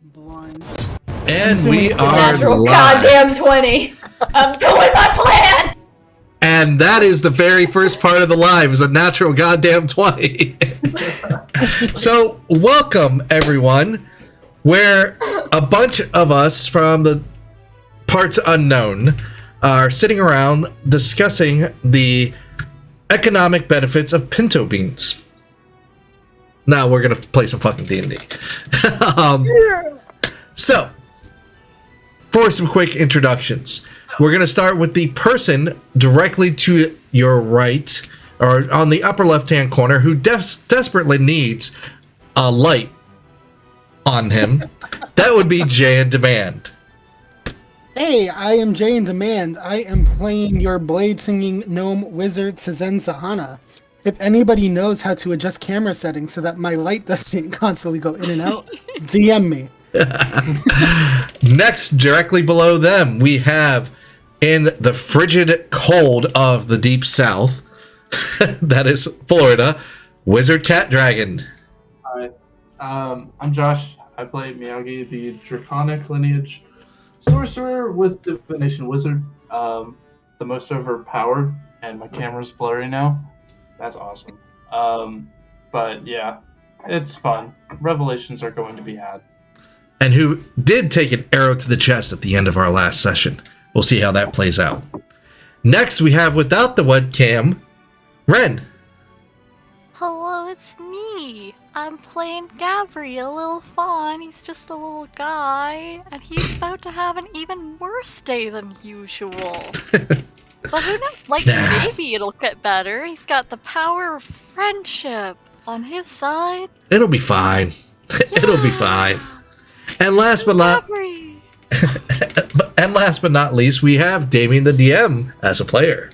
Blind. And we are natural live. goddamn 20. I'm doing my plan. And that is the very first part of the live, is a natural goddamn 20. So, welcome everyone, where a bunch of us from the parts unknown are sitting around discussing the economic benefits of pinto beans. Now we're gonna play some fucking D&D. So, for some quick introductions, we're going to start with the person directly to your right, or on the upper left-hand corner, who desperately needs a light on him. That would be Jay in Demand. Hey, I am Jay in Demand. I am playing your blade-singing gnome wizard, Sezen Sahana. If anybody knows how to adjust camera settings so that my light doesn't constantly go in and out, DM me. Next, directly below them, we have, in the frigid cold of the deep south, that is Florida, Wizard Cat Dragon. Hi, I'm Josh. I play Miyagi, the Draconic Lineage Sorcerer with Divination Wizard, the most overpowered, and my camera's blurry now. That's awesome. But yeah, it's fun. Revelations are going to be had. And who did take an arrow to the chest at the end of our last session. We'll see how that plays out. Next, we have, without the webcam, Ren. Hello, it's me. I'm playing Gabri, a little fawn. He's just a little guy, and he's about to have an even worse day than usual. But who knows? Like, maybe it'll get better. He's got the power of friendship on his side. It'll be fine. Yeah. It'll be fine. And last but not least, we have Damien the DM as a player.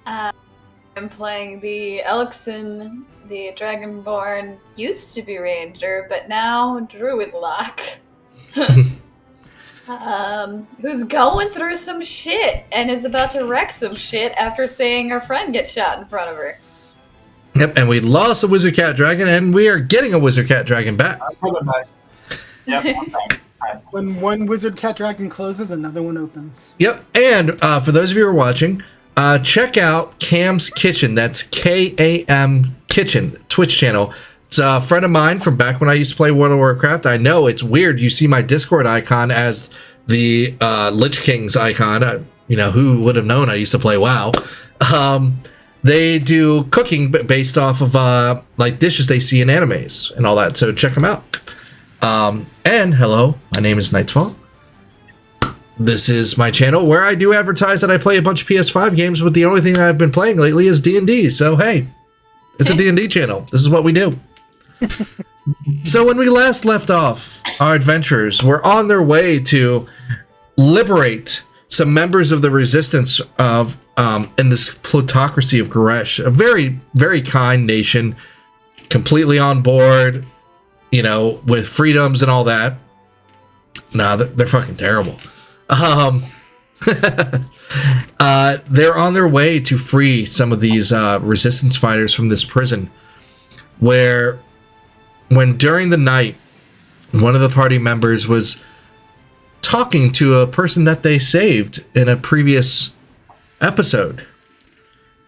I'm playing the Elixin, the Dragonborn, used to be Ranger, but now Druidlock. Who's going through some shit and is about to wreck some shit after seeing her friend get shot in front of her. Yep, and we lost a Wizard Cat Dragon, and we are getting a Wizard Cat Dragon back. I'm coming back. Yep, I'm back. Hi. When one wizard cat dragon closes, another one opens. Yep, and for those of you who are watching, check out Cam's Kitchen. That's K-A-M Kitchen, Twitch channel. It's a friend of mine from back when I used to play World of Warcraft. I know, it's weird. You see my Discord icon as the Lich King's icon. You know, who would have known I used to play WoW? They do cooking based off of like dishes they see in animes and all that. So check them out. And hello, my name is Nightfall. This is my channel where I do advertise that I play a bunch of PS5 games, but the only thing I've been playing lately is D&D. So hey, it's a D&D channel. This is what we do. So when we last left off, our adventurers were on their way to liberate some members of the resistance of in this plutocracy of Goresh, a very, very kind nation, completely on board, you know, with freedoms and all that. Nah, they're fucking terrible. They're on their way to free some of these resistance fighters from this prison, where when during the night, one of the party members was talking to a person that they saved in a previous episode,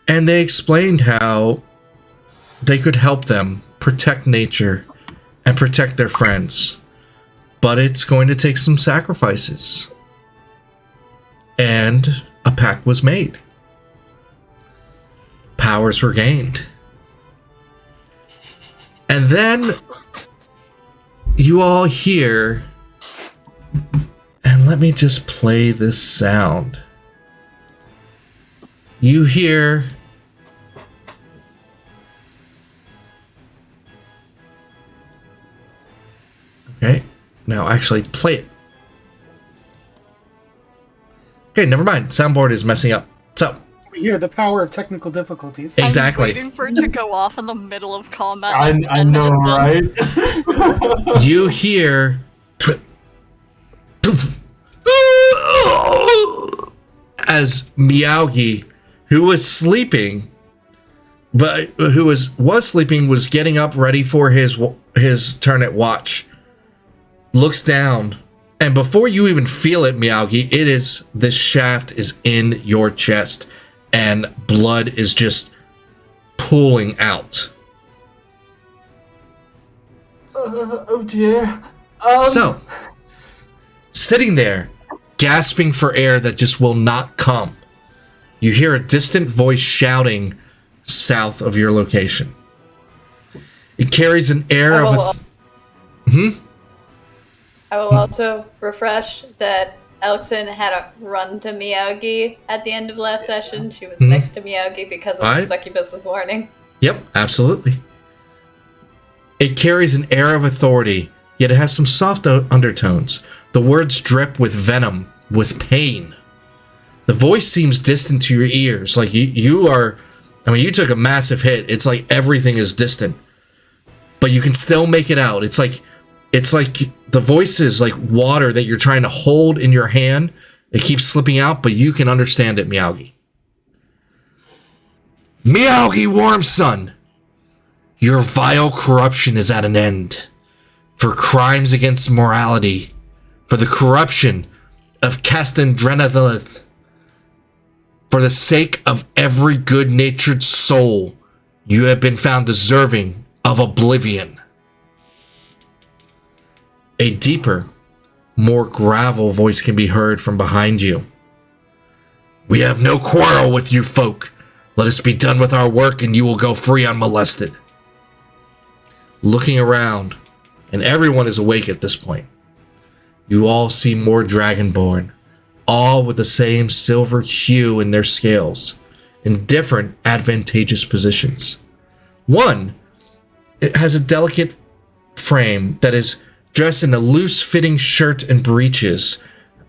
and they explained how they could help them protect nature and protect their friends, but it's going to take some sacrifices. And a pact was made. Powers were gained. And then you all hear, and let me just play this sound. You hear okay, now actually play it. Okay, never mind. Soundboard is messing up. So We hear the power of technical difficulties. Exactly. I'm waiting for it to go off in the middle of combat. I know, right? you hear as Miyagi, who was sleeping, but who was sleeping, was getting up ready for his turn at watch. Looks down, and before you even feel it, Miyagi, this shaft is in your chest, and blood is just pooling out. Oh dear. So, sitting there, gasping for air that just will not come, you hear a distant voice shouting south of your location. It carries an air of I will also refresh that Elkson had a run to Miyagi at the end of last session. She was next to Miyagi because of the succubus's warning. Yep, absolutely. It carries an air of authority, yet it has some soft undertones. The words drip with venom, with pain. The voice seems distant to your ears, like you are... I mean, you took a massive hit. It's like everything is distant. But you can still make it out. It's like the voice is like water that you're trying to hold in your hand. It keeps slipping out, but you can understand it, Miyagi. Miyagi Wormson, your vile corruption is at an end. For crimes against morality, for the corruption of Castendrenathalith, for the sake of every good-natured soul, you have been found deserving of oblivion. A deeper, more gravel voice can be heard from behind you. We have no quarrel with you folk. Let us be done with our work and you will go free unmolested. Looking around, and everyone is awake at this point, you all see more Dragonborn, all with the same silver hue in their scales, in different advantageous positions. One, it has a delicate frame that is dressed in a loose-fitting shirt and breeches.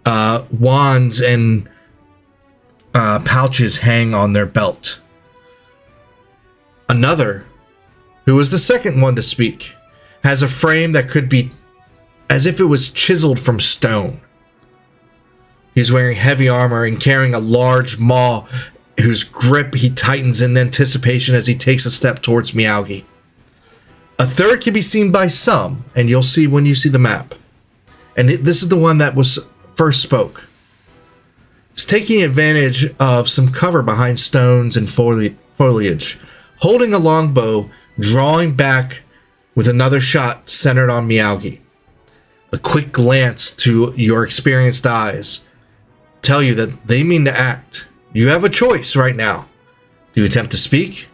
Wands and pouches hang on their belt. Another, who is the second one to speak, has a frame that could be as if it was chiseled from stone. He's wearing heavy armor and carrying a large maul whose grip he tightens in anticipation as he takes a step towards Miyagi. A third can be seen by some, and you'll see when you see the map. And this is the one that was first spoke. He's taking advantage of some cover behind stones and foliage, holding a longbow, drawing back with another shot centered on Miyagi. A quick glance to your experienced eyes tell you that they mean to act. You have a choice right now. Do you attempt to speak,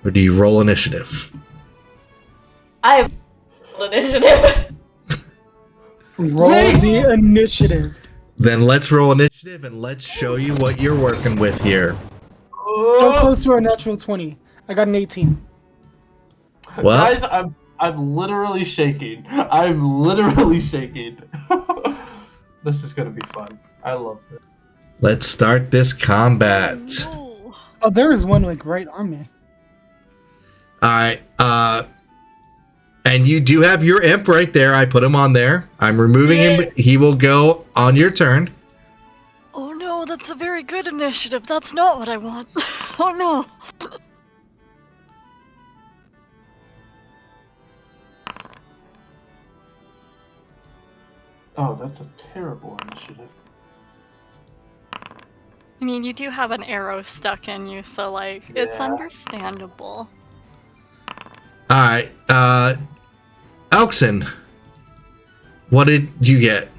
or do you roll initiative? I have initiative. Roll the initiative. Then let's roll initiative and let's show you what you're working with here. So close to our natural 20. I got an 18. Well, Guys, I'm literally shaking. I'm literally shaking. This is gonna be fun. I love it. let's start this combat. No. Oh, there is one like right on me. Alright, and you do have your imp right there. I put him on there. I'm removing him. He will go on your turn. Oh no, that's a very good initiative. That's not what I want. Oh no. Oh, that's a terrible initiative. I mean, you do have an arrow stuck in you, so like, it's Yeah. understandable. Alright, Elkson, what did you get?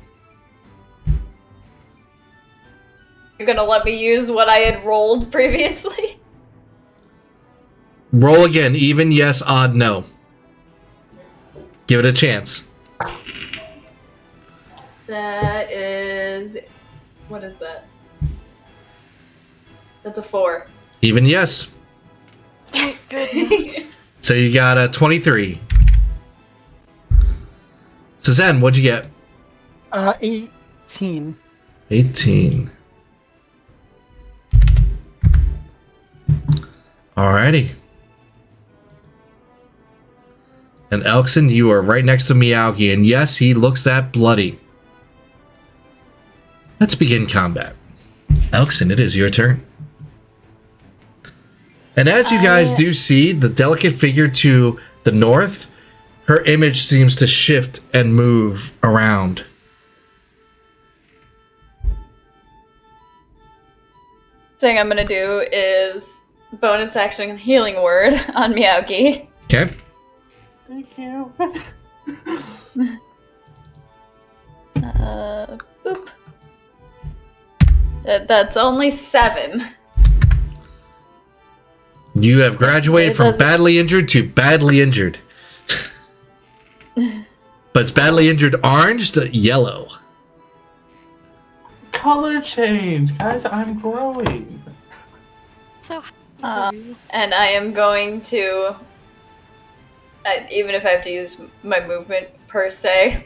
You're gonna let me use what I had rolled previously? Roll again. Even, yes. Odd, no. Give it a chance. That is... What is that? That's a 4. Even, yes. Thank goodness. So you got a 23. Suzanne, what'd you get? 18. 18. Alrighty. And Elkson, you are right next to Miyagi, and yes, he looks that bloody. Let's begin combat. Elkson, it is your turn. And as you guys do see, the delicate figure to the north, her image seems to shift and move around. Thing I'm gonna do is bonus action healing word on Meowgi. Okay. Thank you. Boop. That's only 7. You have graduated from badly injured to badly injured. But it's badly injured orange to yellow. Color change, guys. I'm growing. So and I am going to, even if I have to use my movement per se,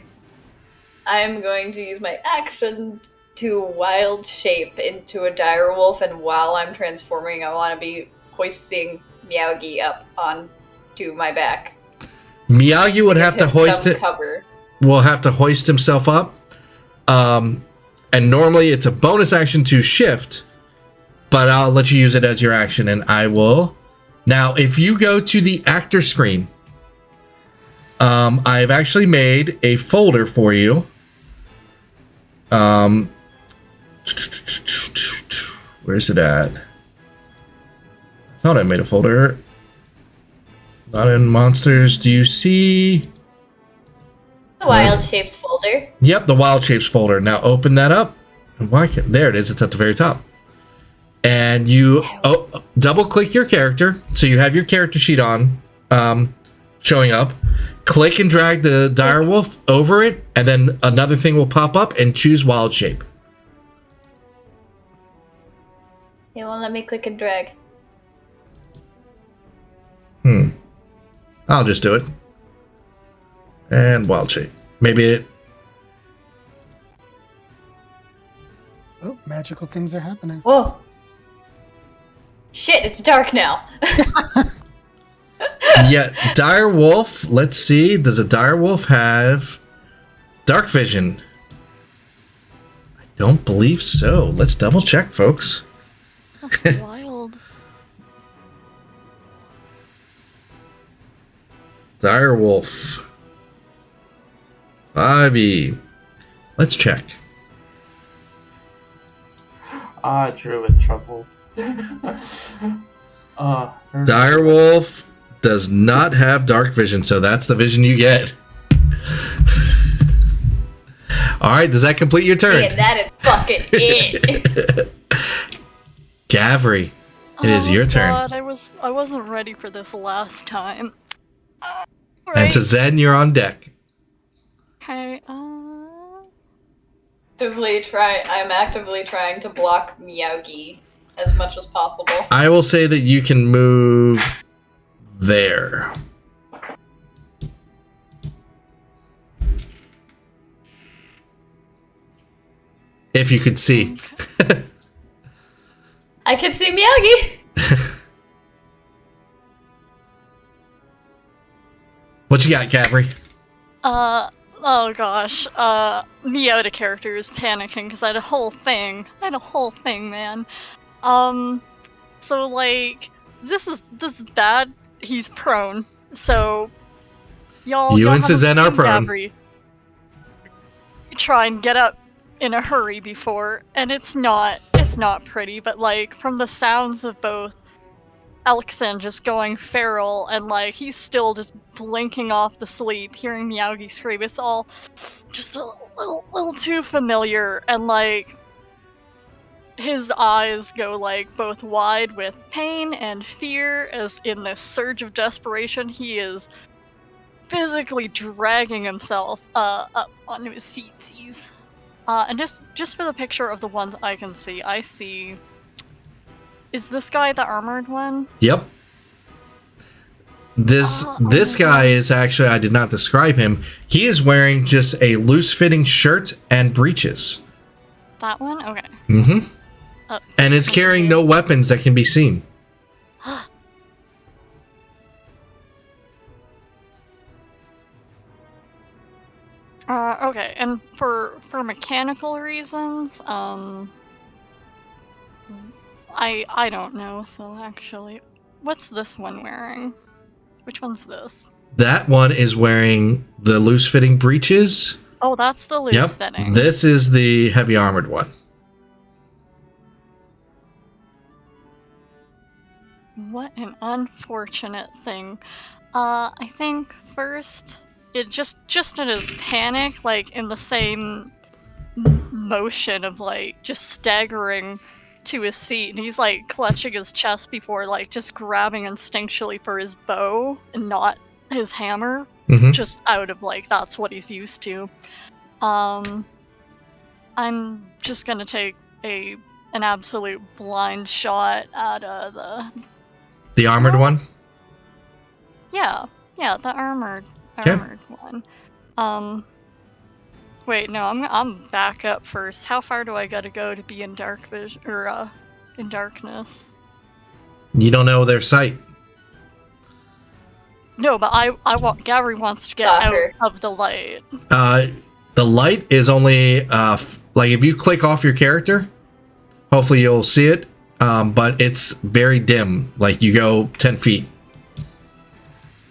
I am going to use my action to wild shape into a dire wolf, and while I'm transforming, I want to be hoisting Meowgi up onto my back. Meowgi would have to hoist it. Cover. Will have to hoist himself up. And normally it's a bonus action to shift, but I'll let you use it as your action, and I will. Now, if you go to the actor screen, I've actually made a folder for you. Where's it at? I thought I made a folder. Not in monsters. Do you see? The wild shapes folder. Yep, the wild shapes folder. Now open that up. And why can't, there it is. It's at the very top. And you double click your character. So you have your character sheet on, showing up. Click and drag the direwolf over it, and then another thing will pop up, and choose wild shape. It won't let me click and drag. I'll just do it. And wild shape. Maybe it. Oh, magical things are happening. Whoa. Shit, it's dark now. Yeah, direwolf. Let's see. Does a direwolf have dark vision? I don't believe so. Let's double check, folks. that's wild. Direwolf. 5e. Let's check. Druid troubles. Direwolf does not have dark vision, so that's the vision you get. All right, does that complete your turn? Yeah, that is fucking it. Gavri, it is your turn. God, I wasn't ready for this last time. And to Zen, you're on deck. Okay, I'm actively trying to block Meowgi as much as possible. I will say that you can move there. If you could see. Okay. I can see Meowgi. What you got, Gavri? Oh gosh, Meowda character is panicking because I had a whole thing. Man. So like, this is bad. He's prone. So, y'all and Suzen are prone. Gavri try and get up in a hurry before, and it's not pretty, but like, from the sounds of both Alexen just going feral, and like, he's still just blinking off the sleep, hearing Meowgi scream, it's all just a little too familiar, and like, his eyes go like both wide with pain and fear, as in this surge of desperation, he is physically dragging himself up onto his feetsies. And just for the picture of the ones I can see, I see... Is this guy the armored one? Yep. This guy is actually, I did not describe him. He is wearing just a loose-fitting shirt and breeches. That one? Okay. Mm-hmm. And is carrying no weapons that can be seen. Okay, and for mechanical reasons, I don't know, so actually, What's this one wearing? Which one's this? That one is wearing the loose-fitting breeches. Oh, that's the loose Yep. fitting. This is the heavy armored one. What an unfortunate thing. I think first, it just in his panic, like in the same motion of like just staggering to his feet, and he's like clutching his chest before like just grabbing instinctually for his bow and not his hammer, Mhm. just out of like that's what he's used to. I'm just gonna take an absolute blind shot at The armored No. one? yeah, the armored Okay. one. Wait, no, I'm back up first. How far do I gotta go to be in dark vision or in darkness? You don't know their sight. No, but Gary wants to get Soccer. out of the light. The light is only like if you click off your character, hopefully you'll see it. But it's very dim. Like you go 10 feet.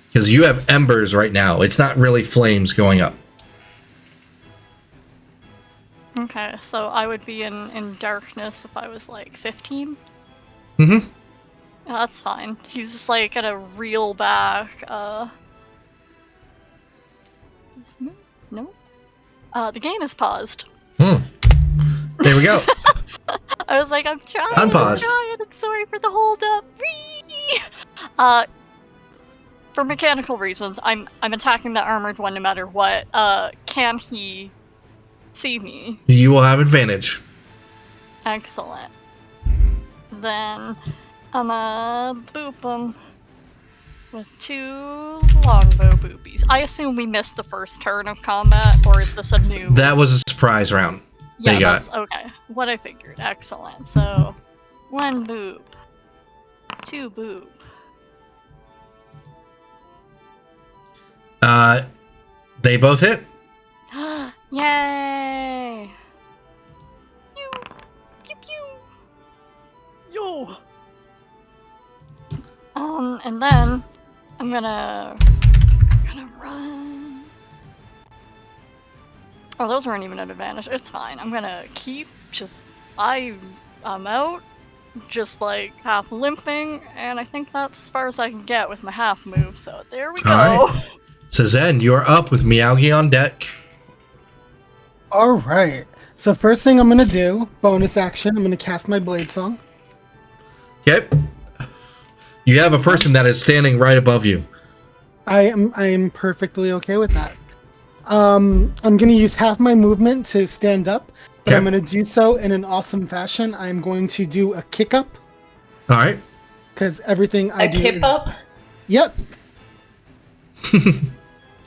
Because you have embers right now. It's not really flames going up. Okay, so I would be in darkness if I was like 15? Mm-hmm. Yeah, that's fine. He's just like gonna reel back, No? The game is paused. There we go. I was like, I'm trying, Unpaused. I'm sorry for the hold up. Whee! For mechanical reasons, I'm attacking the armored one no matter what. Can he see me? You will have advantage. Excellent. Then I'm boop him with 2 longbow boobies. I assume we missed the first turn of combat, or is this a new? That was a surprise round. Yeah, They got. that's okay. What I figured. Excellent. So, 1 boop, 2 boop. They both hit. Yay! Pew! Pew pew! Yo! And then I'm gonna run. Oh, those weren't even an advantage. It's fine. I'm gonna keep I'm out, just like half limping, and I think that's as far as I can get with my half move. So there we go. All right. So Zen, you're up with Miyagi on deck. All right. So first thing I'm gonna do, bonus action. I'm gonna cast my blade song. Okay. You have a person that is standing right above you. I am perfectly okay with that. I'm gonna use half my movement to stand up, but Okay. I'm gonna do so in an awesome fashion. I'm going to do a kick up All right. because everything I A do. kip up? Yep.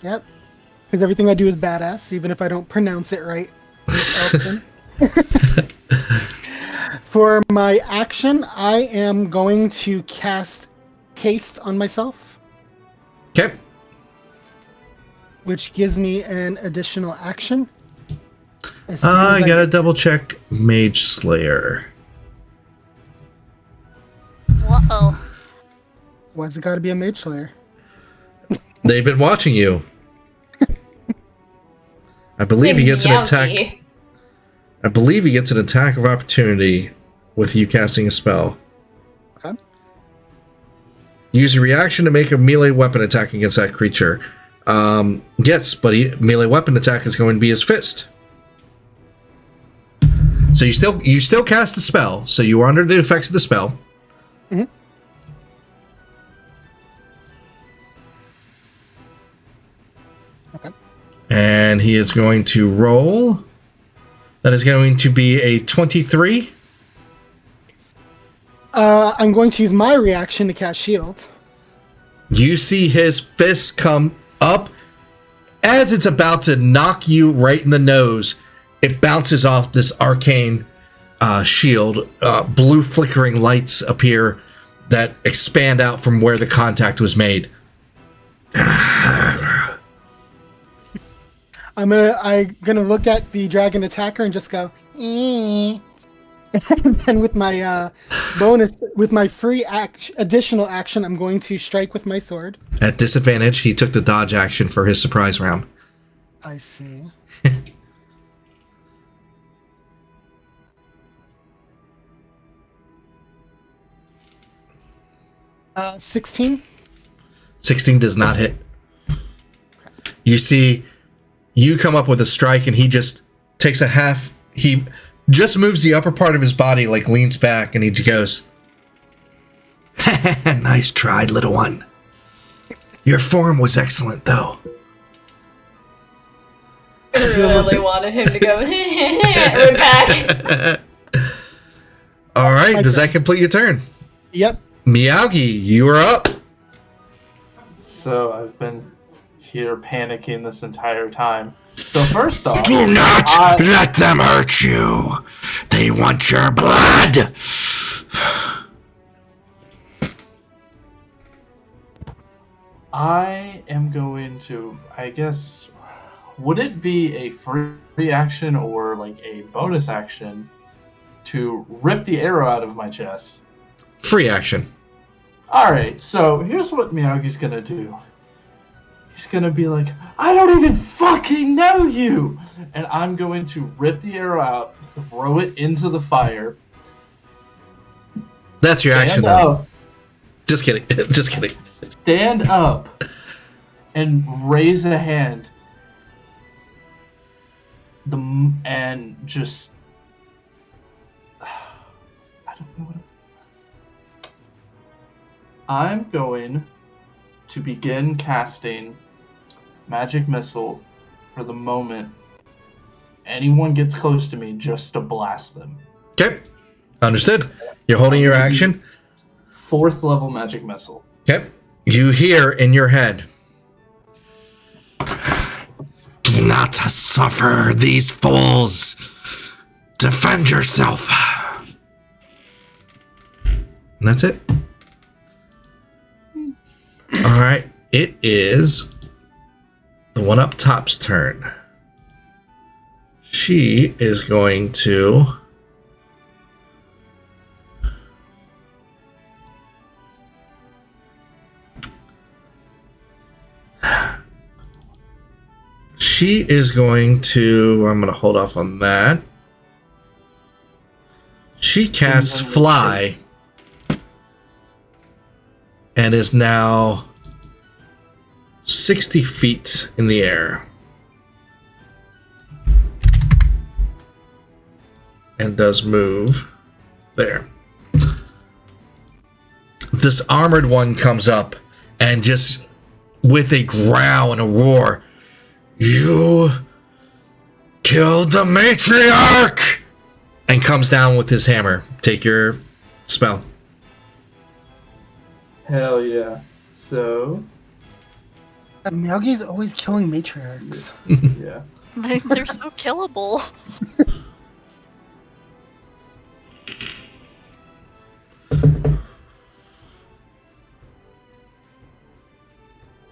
Yep. Because everything I do is badass, even if I don't pronounce it right. For my action, I am going to cast haste on myself, Okay. which gives me an additional action. As soon I as gotta double check Mage Slayer. Uh-oh. Why's it gotta be a mage slayer? They've been watching you. I believe he gets an attack. Meowsy. I believe he gets an attack of opportunity with you casting a spell. Okay. Use a reaction to make a melee weapon attack against that creature. Yes, but melee weapon attack is going to be his fist. So you still cast the spell. So you are under the effects of the spell. Mm-hmm. Okay. And he is going to roll. That is going to be a 23. I'm going to use my reaction to cast shield. You see his fist come up. As it's about to knock you right in the nose, it bounces off this arcane shield. Blue flickering lights appear that expand out from where the contact was made. I'm gonna look at the dragon attacker and just go, And then with my bonus, with my free additional action, I'm going to strike with my sword. At disadvantage, he took the dodge action for his surprise round. I see. 16. 16 does not hit. You see, you come up with a strike, and he just takes a half. He just moves the upper part of his body, like leans back, and he goes, "Nice try, little one. Your form was excellent, though." I really wanted him to go right back. All right, does that complete your turn? Yep. Miyagi, you are up. So I've been here panicking this entire time. So first off, Do not let them hurt you. They want your blood. I am going to, I guess, would it be a free action or like a bonus action to rip the arrow out of my chest? Free action. Alright, so here's what Miyagi's gonna do. He's gonna be like, I don't even fucking know you! And I'm going to rip the arrow out, throw it into the fire. That's your action, Stand though. up, Just kidding. Just kidding. stand up, and raise a hand. And just... I don't know what I'm going to begin casting Magic Missile for the moment anyone gets close to me just to blast them. Okay. Understood. You're holding your action. 4th level Magic Missile. Okay. You hear in your head, "Do not suffer these fools. Defend yourself." And that's it. All right. It is the one up top's turn. She is going to... She is going to... I'm going to hold off on that. She casts Fly and is now 60 feet in the air. And does move there. This armored one comes up and just with a growl and a roar, "You killed the matriarch!" And comes down with his hammer. Take your spell. Hell yeah. So, Miyagi's always killing matriarchs. yeah. They're so killable.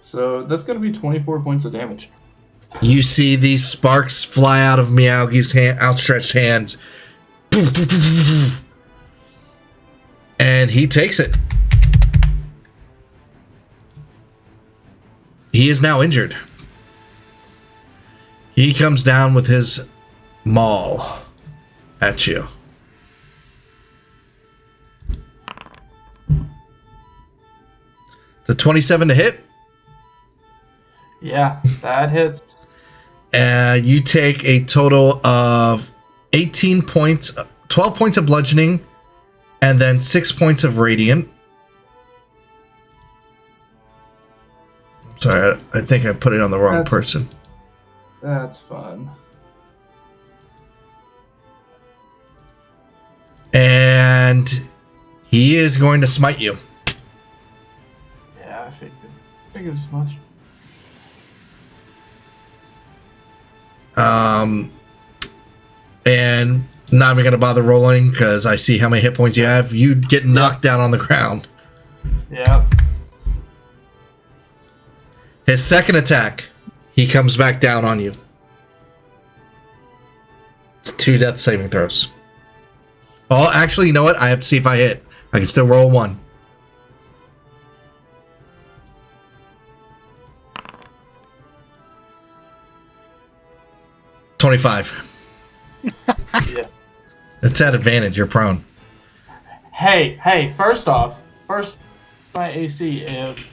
So that's going to be 24 points of damage. You see these sparks fly out of Miyagi's outstretched hands. And he takes it. He is now injured. He comes down with his maul at you. The 27 to hit. Yeah, that hits. You take a total of 18 points, 12 points of bludgeoning, and then 6 points of radiant. Sorry, I think I put it on the wrong person. That's fun. And he is going to smite you. Yeah, I figured as much. And not even going to bother rolling because I see how many hit points you have. You get knocked down on the ground. Yep. His second attack, he comes back down on you. It's 2 death saving throws. Oh, actually, you know what? I have to see if I hit. I can still roll 1. $25. Yeah. It's at advantage. You're prone. Hey, first my AC, if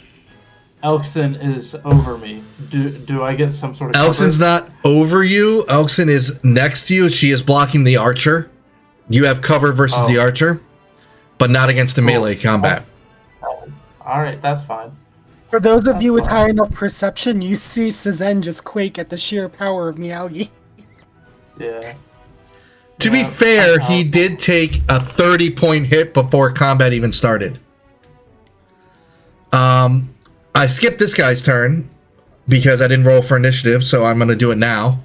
Elkson is over me, do I get some sort of Elkson's cover? not over you. Elkson is next to you. She is blocking the archer. You have cover versus the archer, but not against the melee combat. Alright, that's fine. For those of That's you with fine. high enough perception, you see Suzen just quake at the sheer power of Miyagi. Yeah. To be Yeah, fair, I'm he out. did take a 30-point hit before combat even started. I skipped this guy's turn because I didn't roll for initiative, so I'm going to do it now.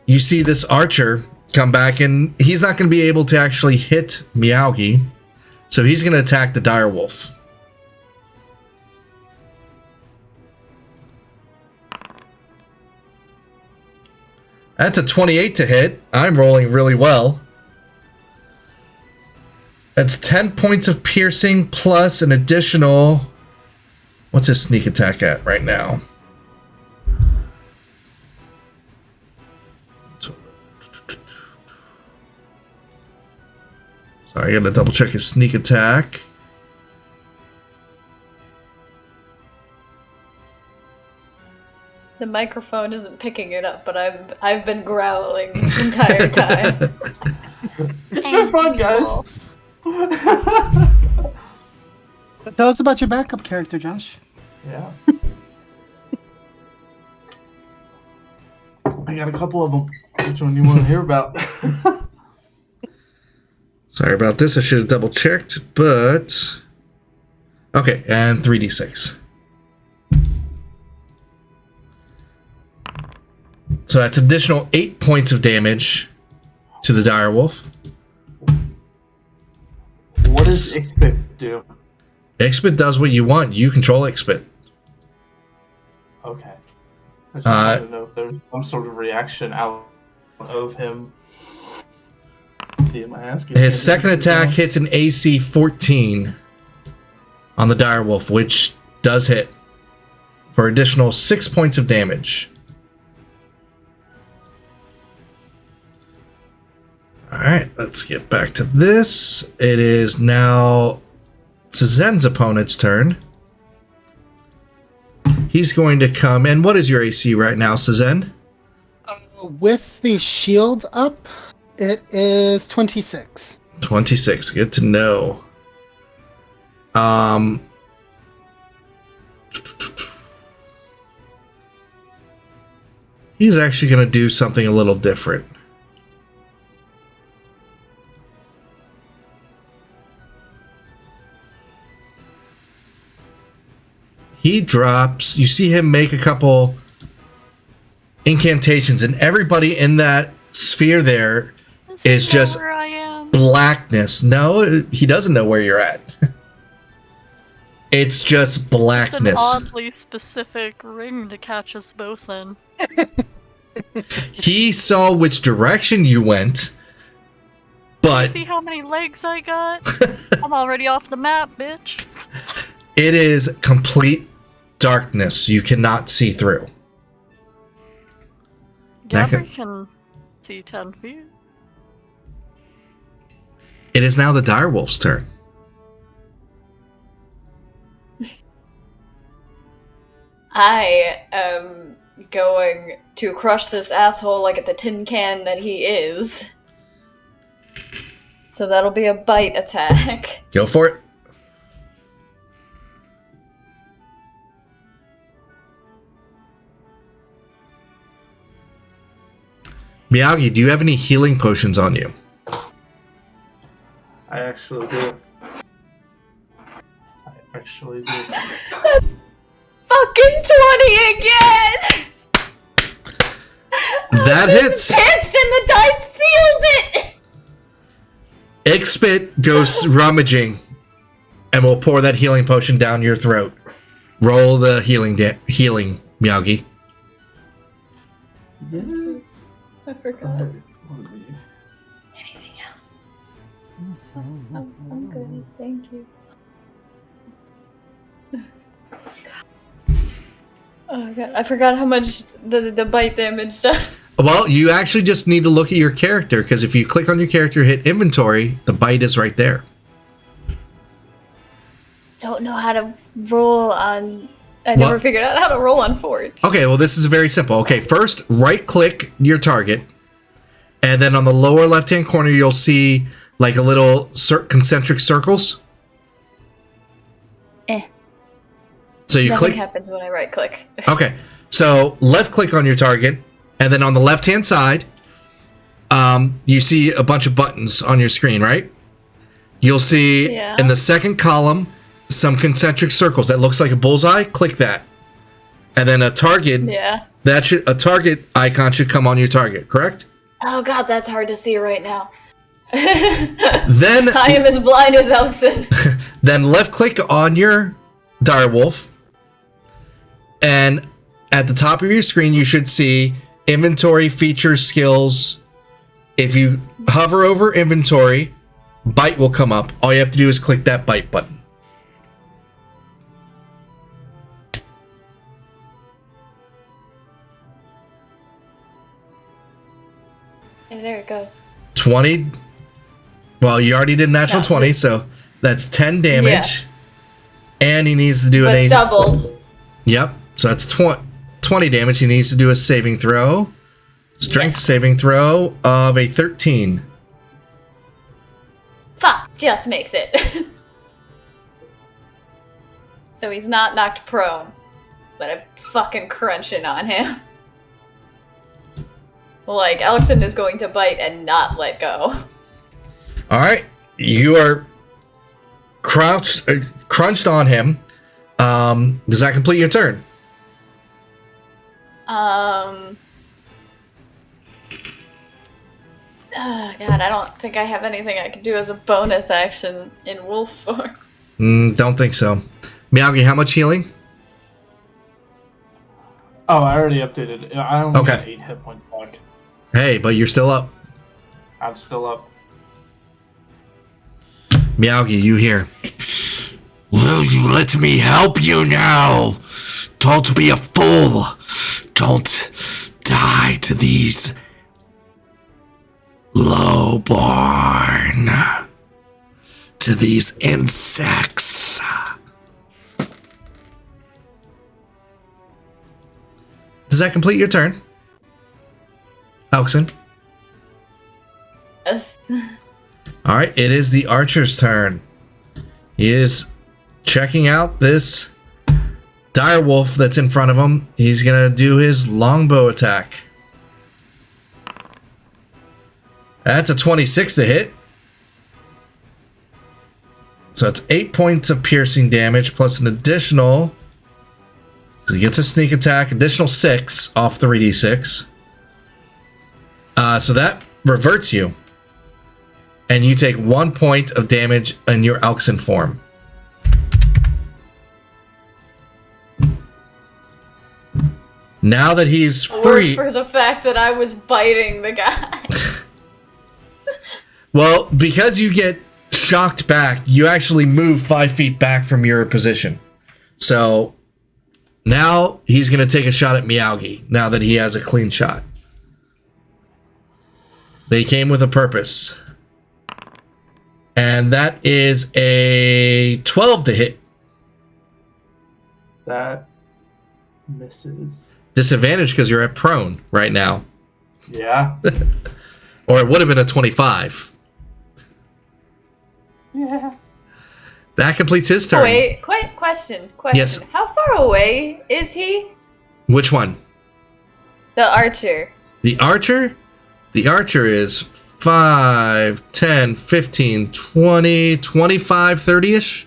You see this archer come back, and he's not going to be able to actually hit Miyagi, so he's going to attack the direwolf. That's a 28 to hit. I'm rolling really well. That's 10 points of piercing plus an additional... What's his sneak attack at right now? Sorry, I gotta double check his sneak attack. The microphone isn't picking it up, but I've been growling the entire time. It's been fun, guys. Tell us about your backup character, Josh. Yeah. I got a couple of them. Which one you want to hear about? Sorry about this, I should have double checked, but... Okay, and 3d6. So that's additional 8 points of damage to the direwolf. What does Ixpit do? Ixpit does what you want. You control Ixpit. Okay. I just wanted to know if there's some sort of reaction out of him. See, am I asking? His second attack hits an AC 14 on the direwolf, which does hit for additional 6 points of damage. Alright, let's get back to this. It is now Suzen's opponent's turn. He's going to come, and what is your AC right now, Suzen? With the shield up, it is 26. 26, good to know. He's actually going to do something a little different. He drops, you see him make a couple incantations, and everybody in that sphere there is just where I am. blackness. No, he doesn't know where you're at. It's just It's an blackness. oddly specific ring to catch us both in. He saw which direction you went, but See how many legs I got? I'm already off the map, bitch. it is complete darkness. You cannot see through. That Gabby can see 10 feet. It is now the direwolf's turn. I am going to crush this asshole like at the tin can that he is. So that'll be a bite attack. Go for it. Miyagi, do you have any healing potions on you? I actually do. Fucking 20 again! That hits. Pissed and the dice feels it! Ixpit goes rummaging and will pour that healing potion down your throat. Roll the healing, Miyagi. Yeah. I forgot. Anything else? I'm good, thank you. Oh god, I forgot how much the bite damage does. Well, you actually just need to look at your character, because if you click on your character, hit inventory, the bite is right there. Don't know how to roll on. I never figured out how to roll on Forge. Okay, well, this is very simple. Okay, first, right-click your target, and then on the lower left-hand corner, you'll see like a little concentric circles. So you Nothing click. happens when I right click. Okay, so left-click on your target, and then on the left-hand side, you see a bunch of buttons on your screen, right? You'll see in the second column some concentric circles. That looks like a bullseye. Click that, and then a target. Yeah. A target icon should come on your target. Correct? Oh god, that's hard to see right now. Then I am as blind as Elson. Then left-click on your direwolf, and at the top of your screen, you should see inventory, features, skills. If you hover over inventory, bite will come up. All you have to do is click that bite button. And there it goes. 20. Well, you already did natural 20, so that's 10 damage. And he needs to do but doubled. Yep. So that's 20 damage. He needs to do a saving throw. Strength saving throw of a 13. Fuck, just makes it. So he's not knocked prone, but I'm fucking crunching on him. Like, Elson is going to bite and not let go. Alright. You are crunched on him. Does that complete your turn? Oh god, I don't think I have anything I can do as a bonus action in wolf form. Don't think so. Miyagi, how much healing? Oh, I already updated it. I only got 8 hit points back. Hey, but you're still up. I'm still up. Miyagi, you here. Will you let me help you now? Don't be a fool. Don't die to these lowborn. To these insects. Does that complete your turn? Elkson? Yes. Alright, it is the archer's turn. He is checking out this direwolf that's in front of him. He's gonna do his longbow attack. That's a 26 to hit. So that's 8 points of piercing damage plus an additional. So he gets a sneak attack, additional 6 off 3d6. So that reverts you. And you take 1 point of damage in your Elkson form. Now that he's free. For the fact that I was biting the guy. Well, because you get shocked back, you actually move 5 feet back from your position. So now he's going to take a shot at Miyagi, now that he has a clean shot. They came with a purpose. And that is a 12 to hit. That misses. Disadvantage because you're at prone right now. Yeah. Or it would have been a 25. Yeah. That completes his turn. Wait, question. Yes. How far away is he? Which one? The archer. The archer? The archer is 5, 10, 15, 20, 25, 30-ish.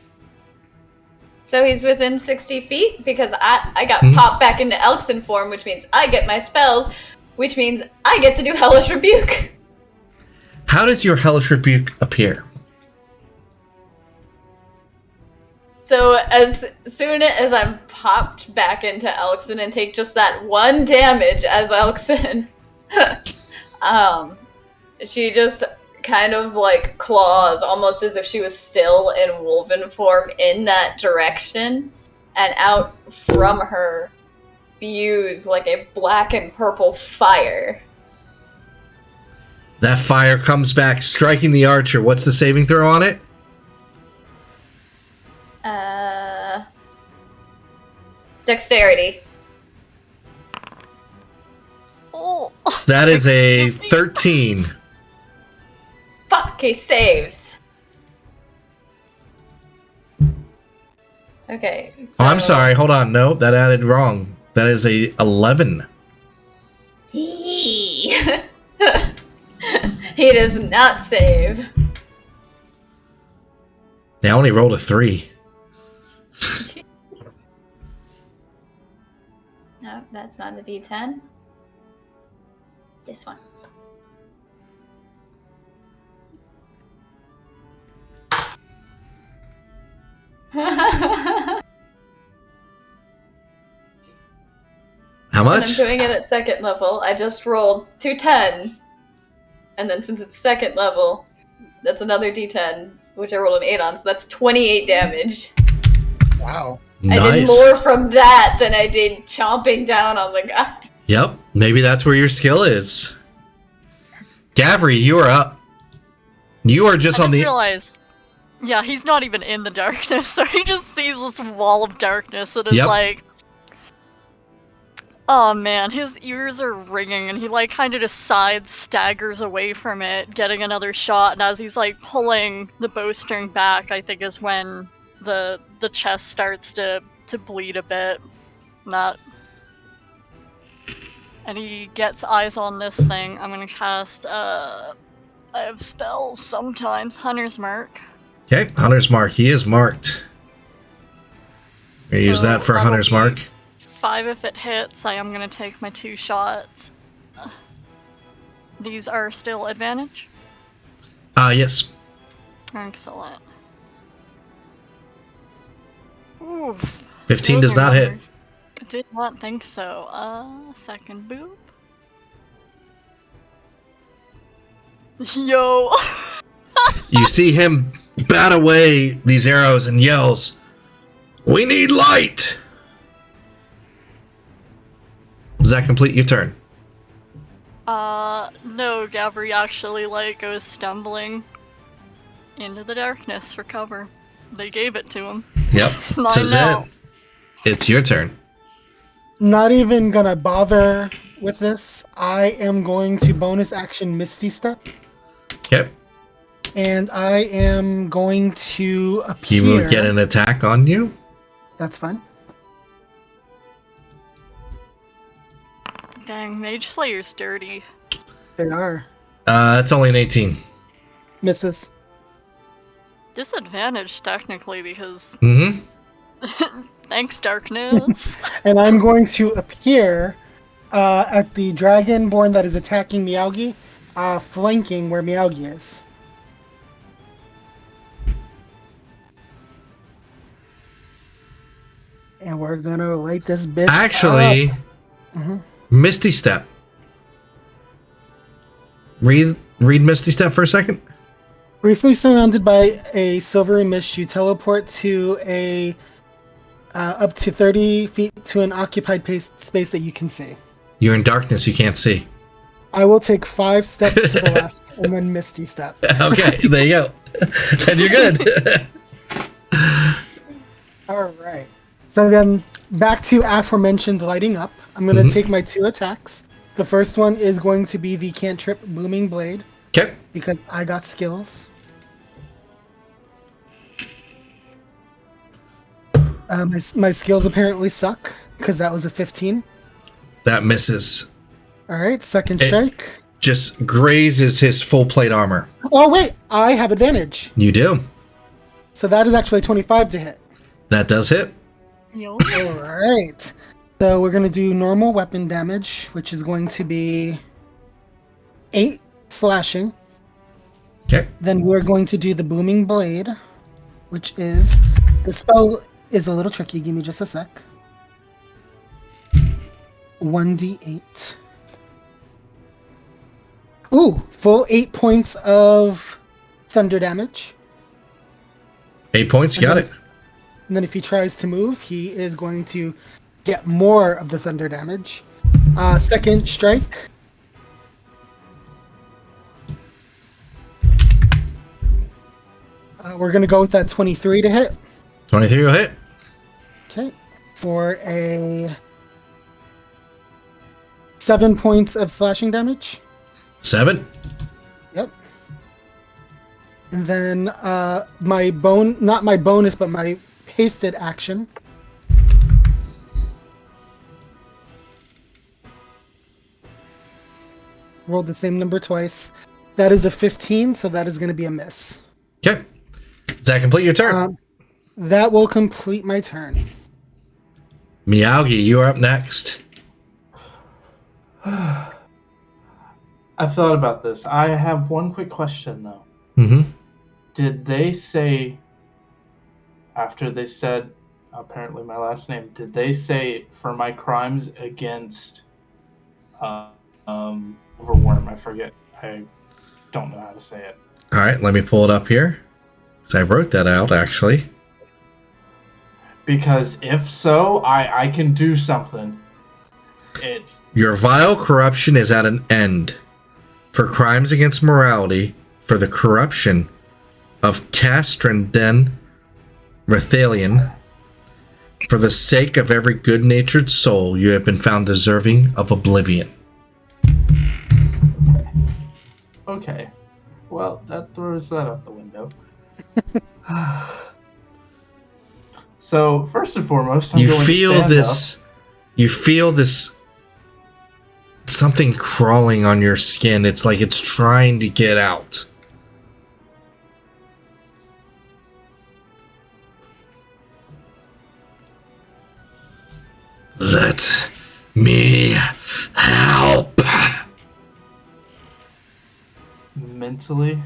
So he's within 60 feet? Because I got popped back into Elkson form, which means I get my spells, which means I get to do Hellish Rebuke. How does your Hellish Rebuke appear? So as soon as I'm popped back into Elkson and take just that 1 damage as Elkson, she just kind of like claws, almost as if she was still in wolven form, in that direction, and out from her spews like a black and purple fire. That fire comes back, striking the archer. What's the saving throw on it? Dexterity. Oh. That is a 13. Fuck, he saves. Okay. So... Oh, I'm sorry. Hold on. No, that added wrong. That is a 11. He does not save. They only rolled a 3. No, that's not a D10. This one. How And I'm much? doing it at second level. I just rolled 2 10s. And then since it's second level, that's another D10, which I rolled an 8 on, so that's 28 damage. Wow. Nice. I did more from that than I did chomping down on the guy. Yep. Maybe that's where your skill is. Gavri, you are up. You are just I on just the. realized, yeah, he's not even in the darkness, so he just sees this wall of darkness and is Yep. like, oh man, his ears are ringing, and he like kind of just staggers away from it, getting another shot, and as he's like pulling the bowstring back, I think is when the chest starts to bleed a bit. Not. And he gets eyes on this thing. I'm gonna cast, I have spells sometimes. Hunter's Mark. Okay, Hunter's Mark. He is marked. Use So that for that'll Hunter's be Mark. 5 if it hits. I am gonna take my 2 shots. These are still advantage? Yes. Excellent. Oof. 15 Those does are not hit. numbers. I did not think so. Second boop. Yo! You see him bat away these arrows and yells, "We need light!" Does that complete your turn? No, Gabri actually, like, goes stumbling into the darkness for cover. They gave it to him. Yep. It's mine Says now. it's your turn. Not even gonna bother with this. I am going to bonus action Misty Step, Okay. and I am going to He appear. will get an attack on you. That's fine. Dang, Mage Slayer's dirty. They are. It's only an 18. Misses. Disadvantage, technically, because... Mm-hmm. Thanks, darkness. And I'm going to appear at the dragonborn that is attacking Meowgi, flanking where Meowgi is. And we're gonna light this bitch Actually, up. Misty Step. Read Misty Step for a second. Briefly surrounded by a silvery mist, you teleport to a up to 30 feet to an occupied space that you can see. You're in darkness. You can't see. I will take 5 steps to the left and then Misty Step. Okay, there you go. Then you're good. All right. So then back to aforementioned lighting up. I'm going to take my 2 attacks. The first one is going to be the cantrip Booming Blade Okay. because I got skills. My skills apparently suck because that was a 15. That misses. All right, second It- strike. Just grazes his full plate armor. Oh, wait, I have advantage. You do. So that is actually 25 to hit. That does hit. Yo. All right. So we're going to do normal weapon damage, which is going to be 8 slashing. Okay. Then we're going to do the Booming Blade, which is... The spell is a little tricky. Give me just a sec. 1d8. Ooh, full 8 points of thunder damage. 8 points, got it. And then if he tries to move, he is going to get more of the thunder damage. Second strike. We're going to go with that 23 to hit. 23 will hit. Okay. For a 7 points of slashing damage. 7. Yep. And then my not my bonus, but my hasted action. Rolled the same number twice. That is a 15, so that is going to be a miss. Okay. Does that complete your turn? That will complete my turn. Miyagi, you are up next. I've thought about this. I have one quick question, though. Mm-hmm. Did they say, after they said, apparently my last name, did they say for my crimes against Overworm? I forget. I don't know how to say it. All right, let me pull it up here. So I wrote that out, actually. Because if so, I can do something. It's Your vile corruption is at an end. For crimes against morality, for the corruption of Castranden Rathalion, for the sake of every good-natured soul, you have been found deserving of oblivion. okay. Well, that throws that out the window. So first and foremost, I'm You going to feel stand this. up. You feel this. Something crawling on your skin. It's like it's trying to get out. Let me help. Mentally,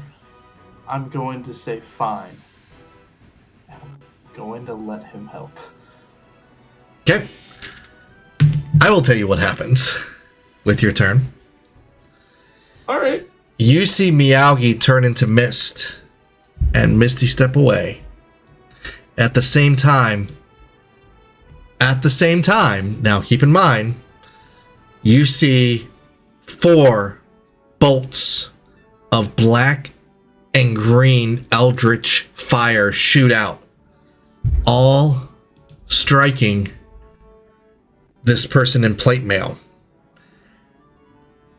I'm going to say fine. I'm going to let him help. Okay. I will tell you what happens with your turn. All right. You see Miyagi turn into mist and Misty step away. At the same time, now keep in mind, you see 4 bolts of black and green eldritch fire shoot out, all striking this person in plate mail.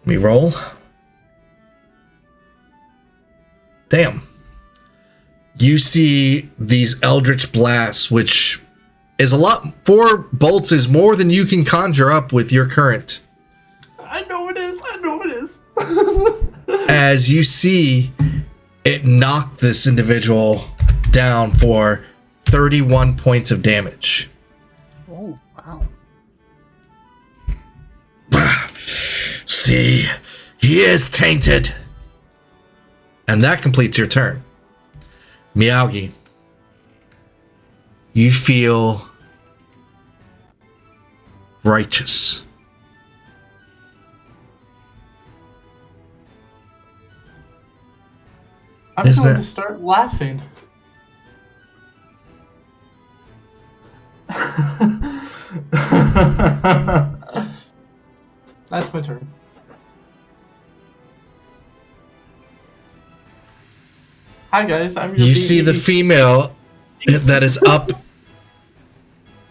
Let me roll. Damn. You see these eldritch blasts, which is a lot. 4 bolts is more than you can conjure up with your current. I know it is. I know it is. As you see it knock this individual down for 31 points of damage. Oh, wow. See, he is tainted. And that completes your turn. Miyagi, you feel righteous. I'm Is going that- to start laughing. That's my turn. Hi guys, I'm your You see the BE. female that is up,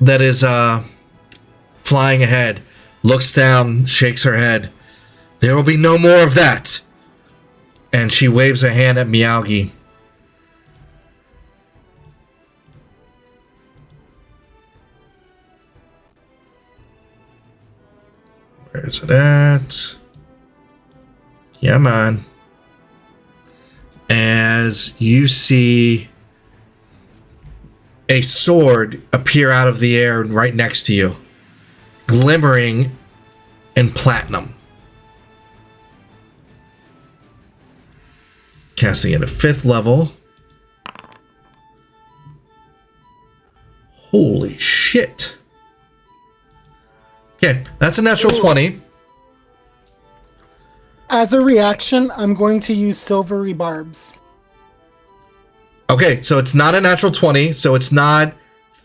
that is flying ahead, looks down, shakes her head. There will be no more of that. And she waves a hand at Miyagi. Where's it at? Come on. As you see a sword appear out of the air right next to you, glimmering in platinum. Casting it at 5th level. Holy shit. Okay, that's a natural 20. As a reaction, I'm going to use silvery barbs. Okay, so it's not a natural 20, so it's not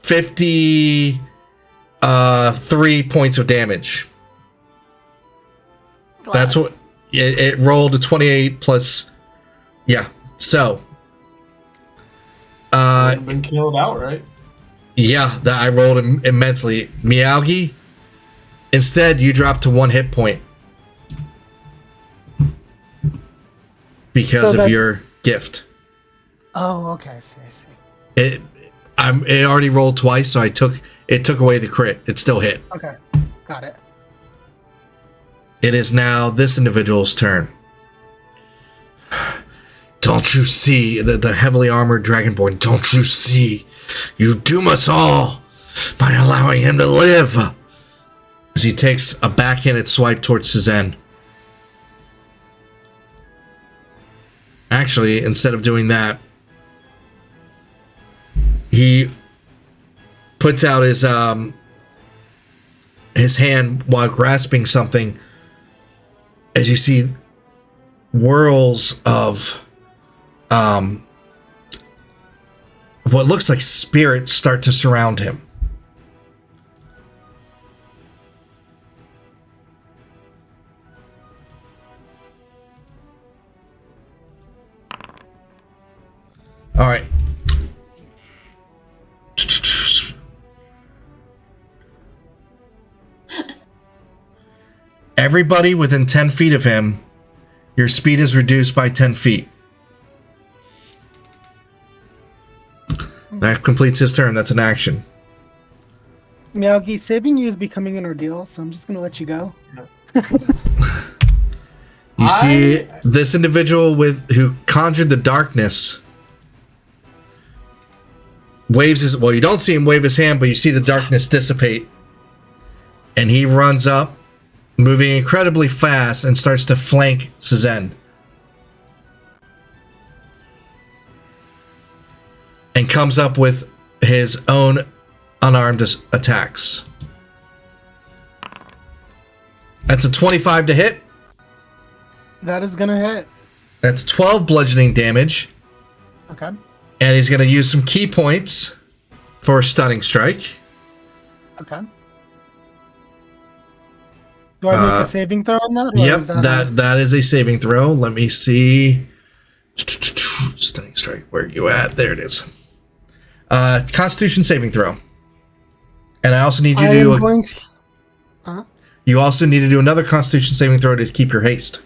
53 points of damage. Glad. That's what it rolled a 28 plus. Yeah, so. Been killed outright. Yeah, that I rolled immensely. Miyagi, instead, you drop to 1 hit point because of your gift. Oh, okay. I see. It already rolled twice, so it took away the crit. It still hit. Okay, got it. It is now this individual's turn. Don't you see the heavily armored dragonborn? Don't you see? You doom us all by allowing him to live. As he takes a backhanded swipe towards Suzanne. Actually, instead of doing that, he puts out his hand while grasping something. As you see whirls of what looks like spirits start to surround him. All right. Everybody within 10 feet of him, your speed is reduced by 10 feet. That completes his turn. That's an action. Miyagi, saving you is becoming an ordeal, so I'm just going to let you go. You see this individual who conjured the darkness waves his... Well, you don't see him wave his hand, but you see the darkness dissipate. And he runs up, moving incredibly fast, and starts to flank Suzanne. And comes up with his own unarmed attacks. That's a 25 to hit. That is going to hit. That's 12 bludgeoning damage. Okay. And he's going to use some key points for a stunning strike. Okay. Do I make a saving throw on that? Yep, that is a saving throw. Let me see. Stunning strike, where are you at? There it is. Constitution saving throw. And I also need you to do You also need to do another Constitution saving throw to keep your haste.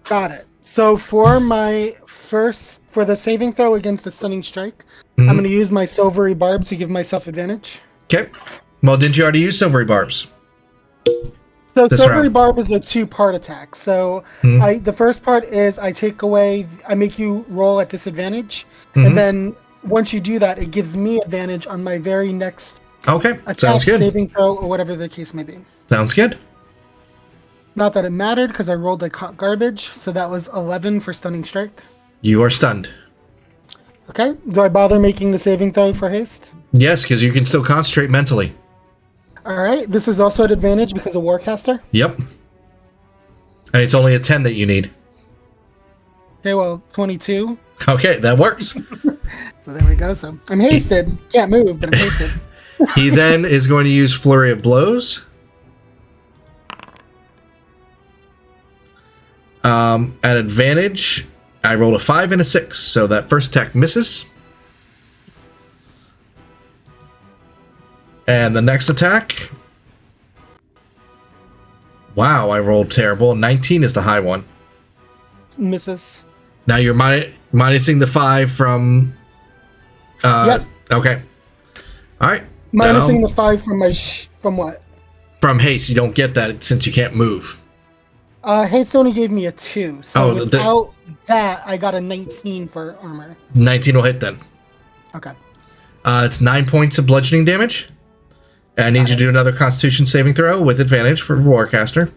Got it. So for the saving throw against the stunning strike, I'm going to use my silvery barb to give myself advantage. Okay. Well, didn't you already use silvery barbs? So silvery barb is a 2-part attack. So the first part is I make you roll at disadvantage, and then once you do that, it gives me advantage on my very next attack, sounds good. Saving throw, or whatever the case may be. Sounds good. Not that it mattered because I rolled like hot garbage, so that was 11 for stunning strike. You are stunned. Okay. Do I bother making the saving throw for haste? Yes, because you can still concentrate mentally. All right. This is also at advantage because of Warcaster. Yep. And it's only a 10 that you need. Okay, well, 22. Okay, that works. So there we go. So I'm hasted. Can't move, but I'm hasted. He then is going to use Flurry of Blows. At advantage, I rolled a 5 and a 6, so that first attack misses. And the next attack... Wow, I rolled terrible. 19 is the high one. Misses. Now you're minusing the 5 from... Yep. Okay. All right. Minusing the 5 from from what? From haste. You don't get that since you can't move. Haste only gave me a 2. So without that, I got a 19 for armor. 19 will hit then. Okay. It's 9 points of bludgeoning damage. I need you to do another Constitution saving throw with advantage for Warcaster.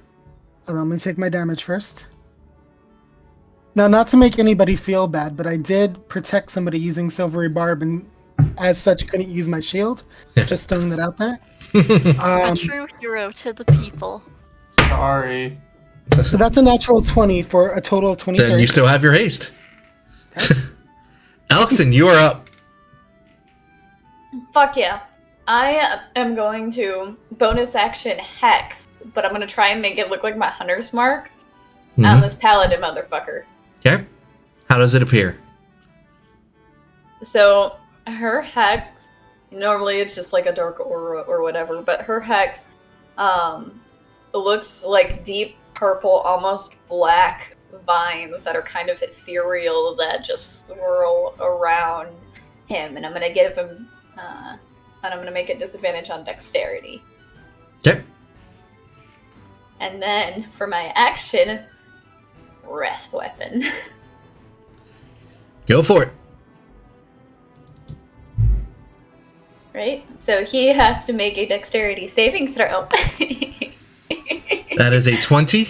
Let me take my damage first. Now, not to make anybody feel bad, but I did protect somebody using Silvery Barb, and as such, couldn't use my shield. Just throwing that out there. A true hero to the people. Sorry. So that's a natural 20 for a total of 23. Then you still have your haste. Elkson, you are up. Fuck yeah. I am going to bonus action Hex, but I'm going to try and make it look like my hunter's mark on this paladin motherfucker. Okay. How does it appear? So, her Hex, normally it's just like a dark aura or whatever, but her Hex looks like deep purple, almost black vines that are kind of ethereal that just swirl around him. And I'm going to give him... and I'm going to make it disadvantage on dexterity. Okay. And then, for my action, breath weapon. Go for it. Right? So he has to make a dexterity saving throw. That is a 20.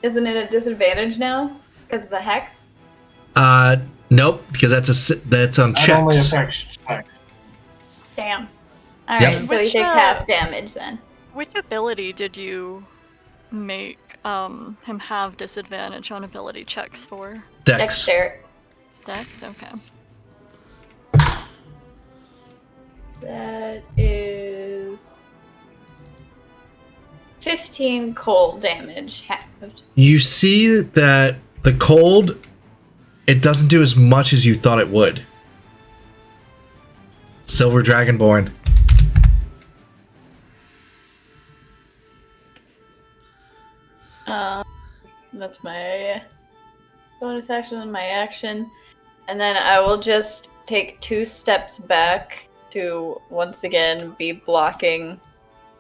Isn't it a disadvantage now? Because of the hex? Nope, because that's on That only checks. affects checks. Damn. Alright, so he Which, takes half damage then. Which ability did you make him have disadvantage on ability checks for? Dex. Dex? Okay. That is 15 cold damage halved. You see that the cold, it doesn't do as much as you thought it would. Silver Dragonborn. That's my bonus action and my action. And then I will just take 2 steps back to once again be blocking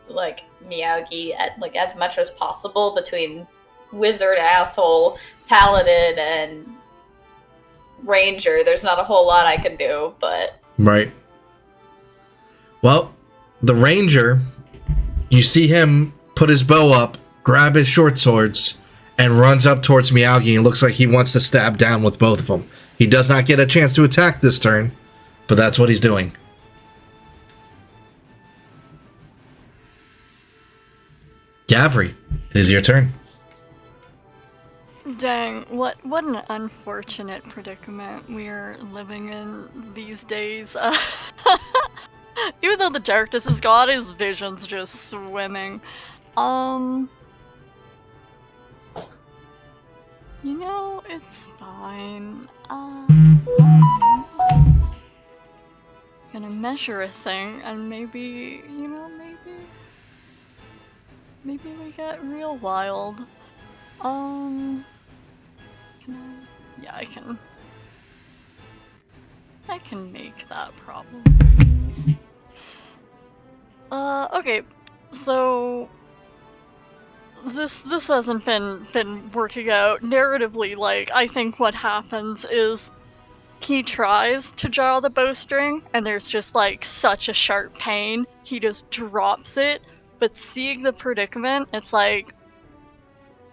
like Miyagi at like as much as possible between wizard asshole, paladin, and ranger. There's not a whole lot I can do, but Right. Well, the ranger, you see him put his bow up, grab his short swords, and runs up towards Miyagi and looks like he wants to stab down with both of them. He does not get a chance to attack this turn, but that's what he's doing. Gavri, it is your turn. Dang, what an unfortunate predicament we're living in these days. Even though the darkness is gone, his vision's just swimming. You know, it's fine. Gonna measure a thing, and maybe, you know, maybe we get real wild. Yeah, I can make that problem. Okay, so this hasn't been working out narratively. Like, I think what happens is he tries to draw the bowstring, and there's just like such a sharp pain, he just drops it. But seeing the predicament, it's like,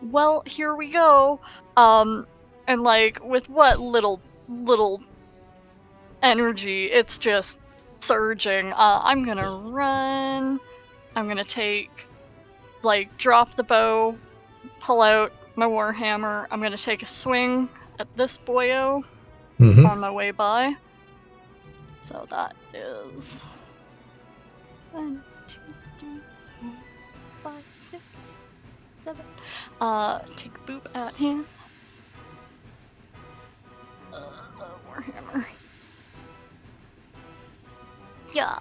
well, here we go. And like with what little energy, it's just surging. I'm gonna run. I'm gonna drop the bow, pull out my warhammer. I'm gonna take a swing at this boyo on my way by. So that is 1, 2, 3, 4, 5, 6, 7. Take a boop at him. Warhammer. Yeah.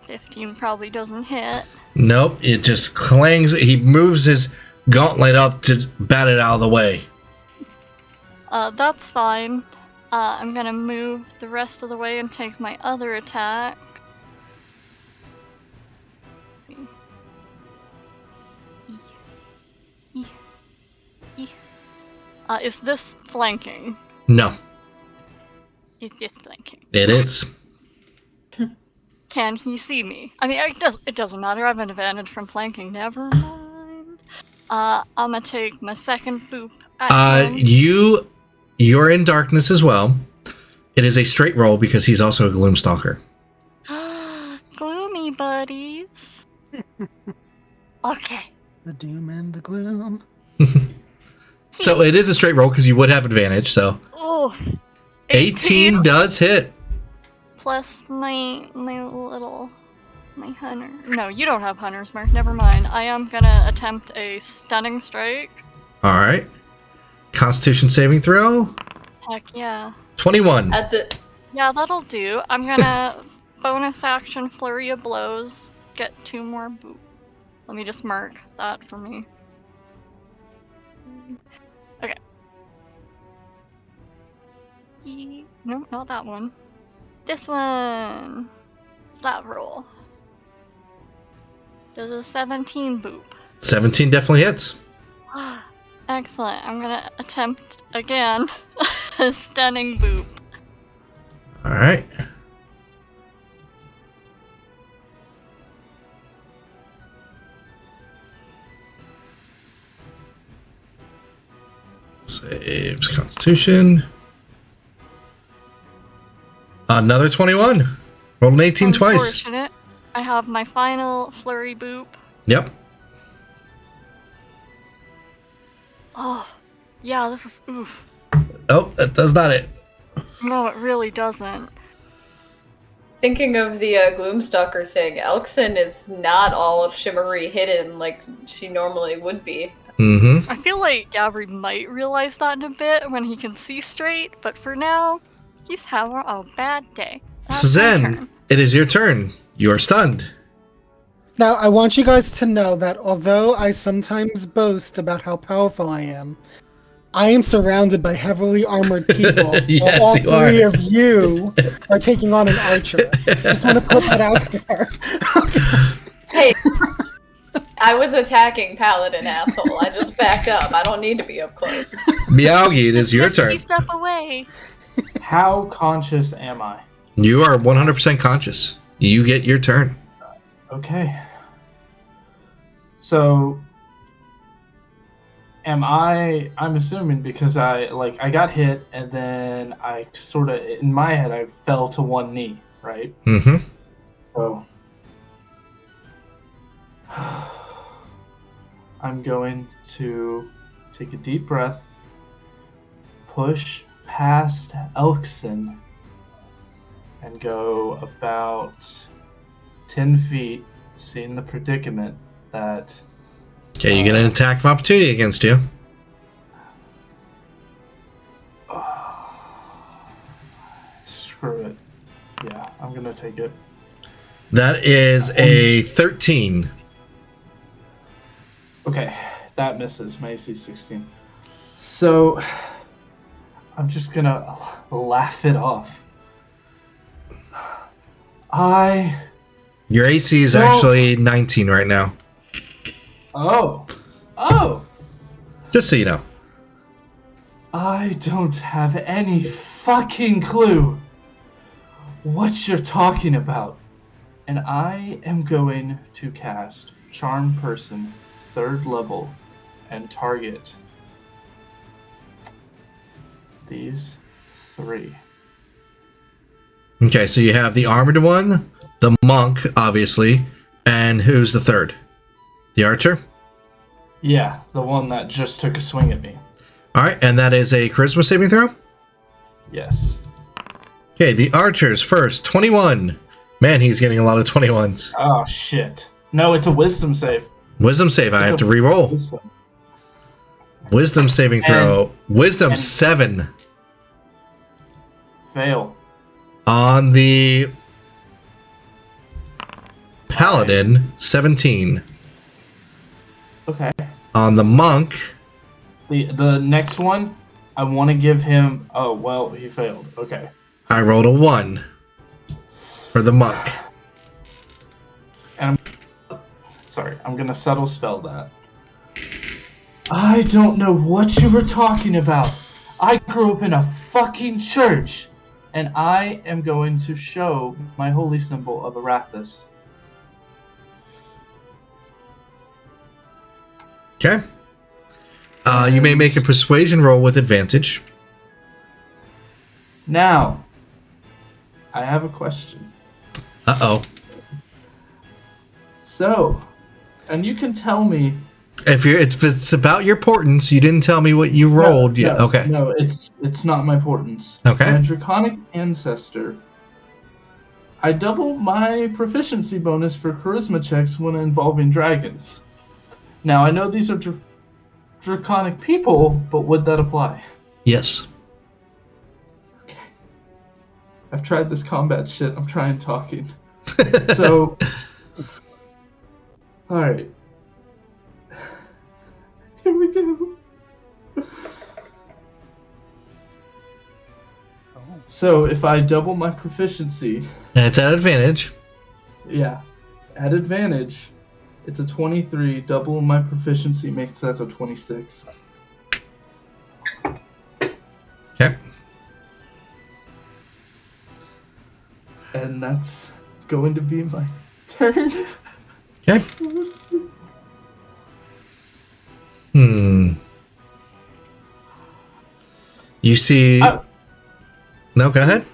15 probably doesn't hit. Nope, it just clangs. He moves his gauntlet up to bat it out of the way. That's fine. I'm gonna move the rest of the way and take my other attack. Is this flanking? No, Is this flanking? it is. Can he see me? I mean, it doesn't matter. I have an advantage from flanking. Never mind. I'm gonna take my second boop at him. You're in darkness as well. It is a straight roll because he's also a Gloomstalker. Gloomy buddies. Okay. The doom and the gloom. So it is a straight roll because you would have advantage. So Oh, 18 does hit. plus my hunter. No, you don't have hunter's mark. Never mind. I am gonna attempt a stunning strike. All right. Constitution saving throw. Heck yeah. 21. Yeah, that'll do. I'm gonna bonus action flurry of blows. Get 2 more boop. Let me just mark that for me. Okay. No, not that one. This one. That roll. Does a 17 boop. 17 definitely hits. Excellent. I'm gonna attempt again a stunning boop. All right. Saves Constitution. Another 21. Rolled an 18 twice. Unfortunate. I have my final flurry boop. Yep. Oh, yeah, this is oof. Oh, that does not it. No, it really doesn't. Thinking of the Gloomstalker thing, Elkson is not all of Shimmery hidden like she normally would be. Mm-hmm. I feel like Gabri might realize that in a bit when he can see straight, but for now, he's having a bad day. That's my Suzanne, turn. it is your turn. You are stunned. Now, I want you guys to know that although I sometimes boast about how powerful I am surrounded by heavily armored people. Yes, while all you three are. of you are taking on an archer. Just want to put that out there. Hey, I was attacking Paladin, asshole. I just backed up. I don't need to be up close. Meowgi, it is your Just turn. You step away. How conscious am I? You are 100% conscious. You get your turn. Okay. So I'm assuming because I got hit and then I sort of in my head I fell to one knee, right? Mm-hmm. So I'm going to take a deep breath, push past Elkson, and go about 10 feet, seeing the predicament that... Okay, you get an attack of opportunity against you. Screw it. Yeah, I'm going to take it. That is a 13. Okay, that misses. My AC 16. So, I'm just going to laugh it off. Your AC is Well- actually 19 right now. Oh! Just so you know. I don't have any fucking clue what you're talking about. And I am going to cast Charm Person 3rd level and target these 3. Okay, so you have the armored one, the monk, obviously, and who's the third? The archer? Yeah, the one that just took a swing at me. All right, and that is a charisma saving throw? Yes. Okay, the archers first, 21. Man, he's getting a lot of 21s. Oh, shit. No, it's a wisdom save. Wisdom save, I have to re-roll. Wisdom saving throw. Wisdom and- 7 Fail. on the paladin, 17. Okay. On the monk, The next one, I want to give him... Oh, well, he failed. Okay. I rolled a 1 for the monk. Sorry, I'm gonna subtle spell that. I don't know what you were talking about. I grew up in a fucking church, and I am going to show my holy symbol of Arathis. Okay. You may make a persuasion roll with advantage. Now, I have a question. Uh-oh. So, and you can tell me If it's about your portents, you didn't tell me what you rolled yet. Okay. No, it's not my portents. Okay. My draconic ancestor. I double my proficiency bonus for charisma checks when involving dragons. Now, I know these are draconic people, but would that apply? Yes. Okay. I've tried this combat shit. I'm trying talking. So, alright. Here we go. So, if I double my proficiency, And it's at advantage. yeah, at advantage, it's a 23. Double my proficiency makes that a 26. Okay. And that's going to be my turn. Okay. You see... No, go ahead.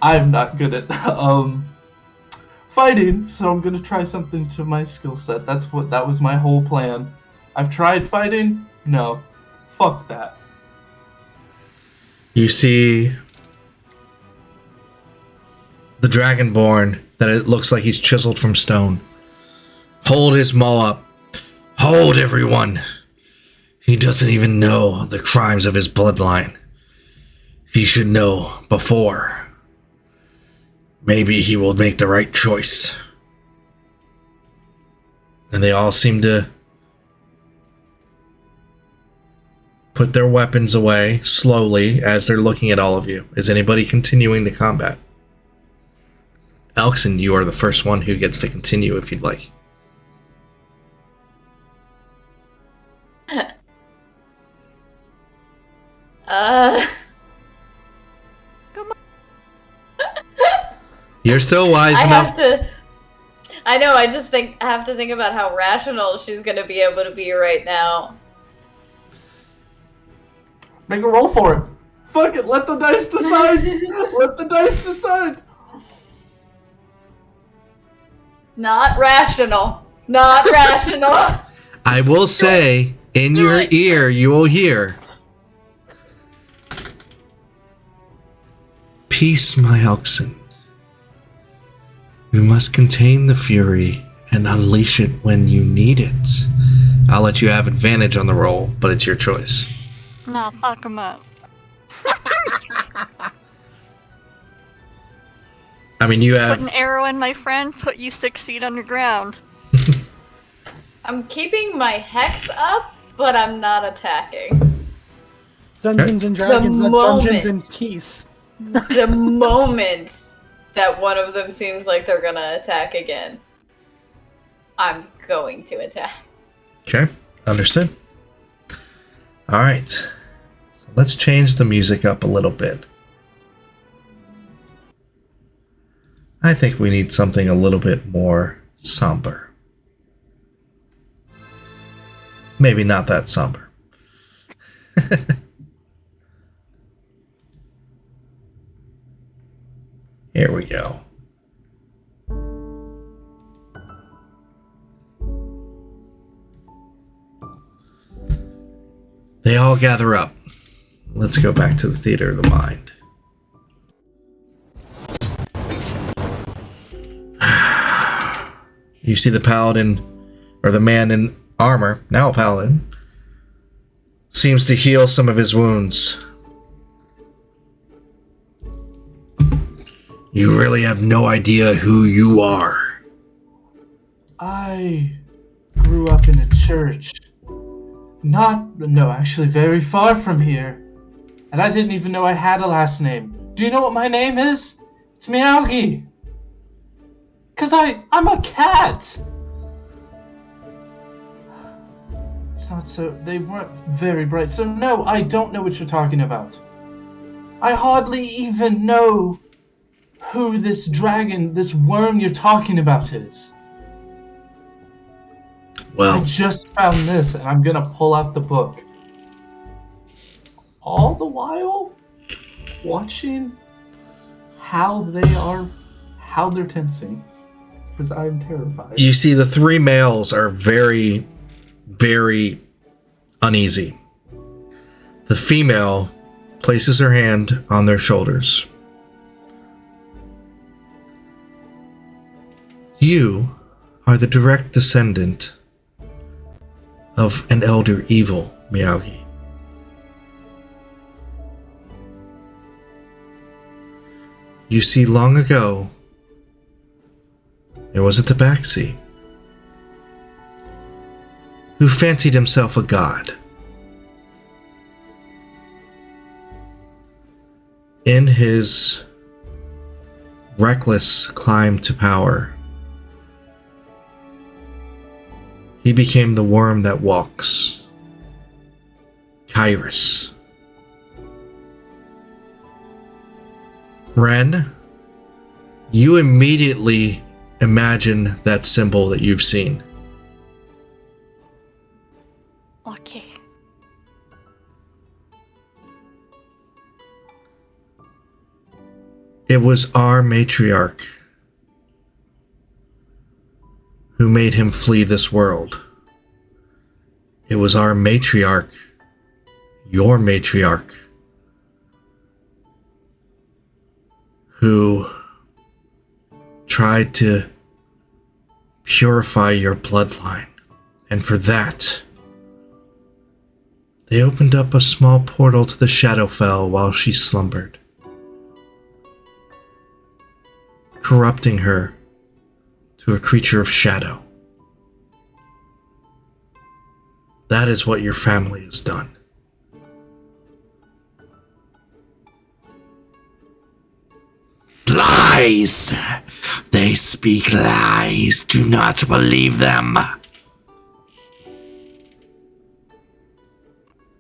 I'm not good at fighting, so I'm gonna try something to my skill set. That was my whole plan. I've tried fighting. No, fuck that. You see the Dragonborn that it looks like he's chiseled from stone. Hold his maul up. Hold, everyone. He doesn't even know the crimes of his bloodline. He should know before. Maybe he will make the right choice. And they all seem to put their weapons away slowly as they're looking at all of you. Is anybody continuing the combat? Elkson, you are the first one who gets to continue if you'd like. Come on. You're still wise I enough. have to. I know. I just have to think about how rational she's gonna be able to be right now. Make a roll for it. Fuck it. Let the dice decide. Let the dice decide. Not rational. Not rational. I will say, in your ear, you will hear, "Peace, my Elkson. You must contain the fury and unleash it when you need it." I'll let you have advantage on the roll, but it's your choice. Nah, fuck him up. I mean, you Put have... an arrow in my friend, put you 6 feet underground. I'm keeping my hex up, but I'm not attacking. Dungeons and Dragons, The not Dungeons moment. and Peace. The moment that one of them seems like they're gonna attack again, I'm going to attack. Okay, understood. All right, so let's change the music up a little bit. I think we need something a little bit more somber. Maybe not that somber. Here we go. They all gather up. Let's go back to the theater of the mind. You see the paladin, or the man in armor, now a paladin, seems to heal some of his wounds. You really have no idea who you are. I grew up in a church. Actually very far from here. And I didn't even know I had a last name. Do you know what my name is? It's Miyagi. Cause I'm a cat. It's not so, they weren't very bright. So no, I don't know what you're talking about. I hardly even know who this dragon, this worm you're talking about is. I Well, just found this, and I'm gonna pull out the book. All the while, watching how they're tensing, because I'm terrified. you see the three males are very very uneasy. The female places her hand on their shoulders. You are the direct descendant of an elder evil, Miyagi. You see, long ago, there was a tabaxi who fancied himself a god. In his reckless climb to power, he became the worm that walks, Kyrus. Ren, you immediately imagine that symbol that you've seen. Okay. It was our matriarch who made him flee this world. It was our matriarch, your matriarch, who tried to purify your bloodline. And for that, they opened up a small portal to the Shadowfell while she slumbered, corrupting her to a creature of shadow. That is what your family has done. Lies! They speak lies. Do not believe them.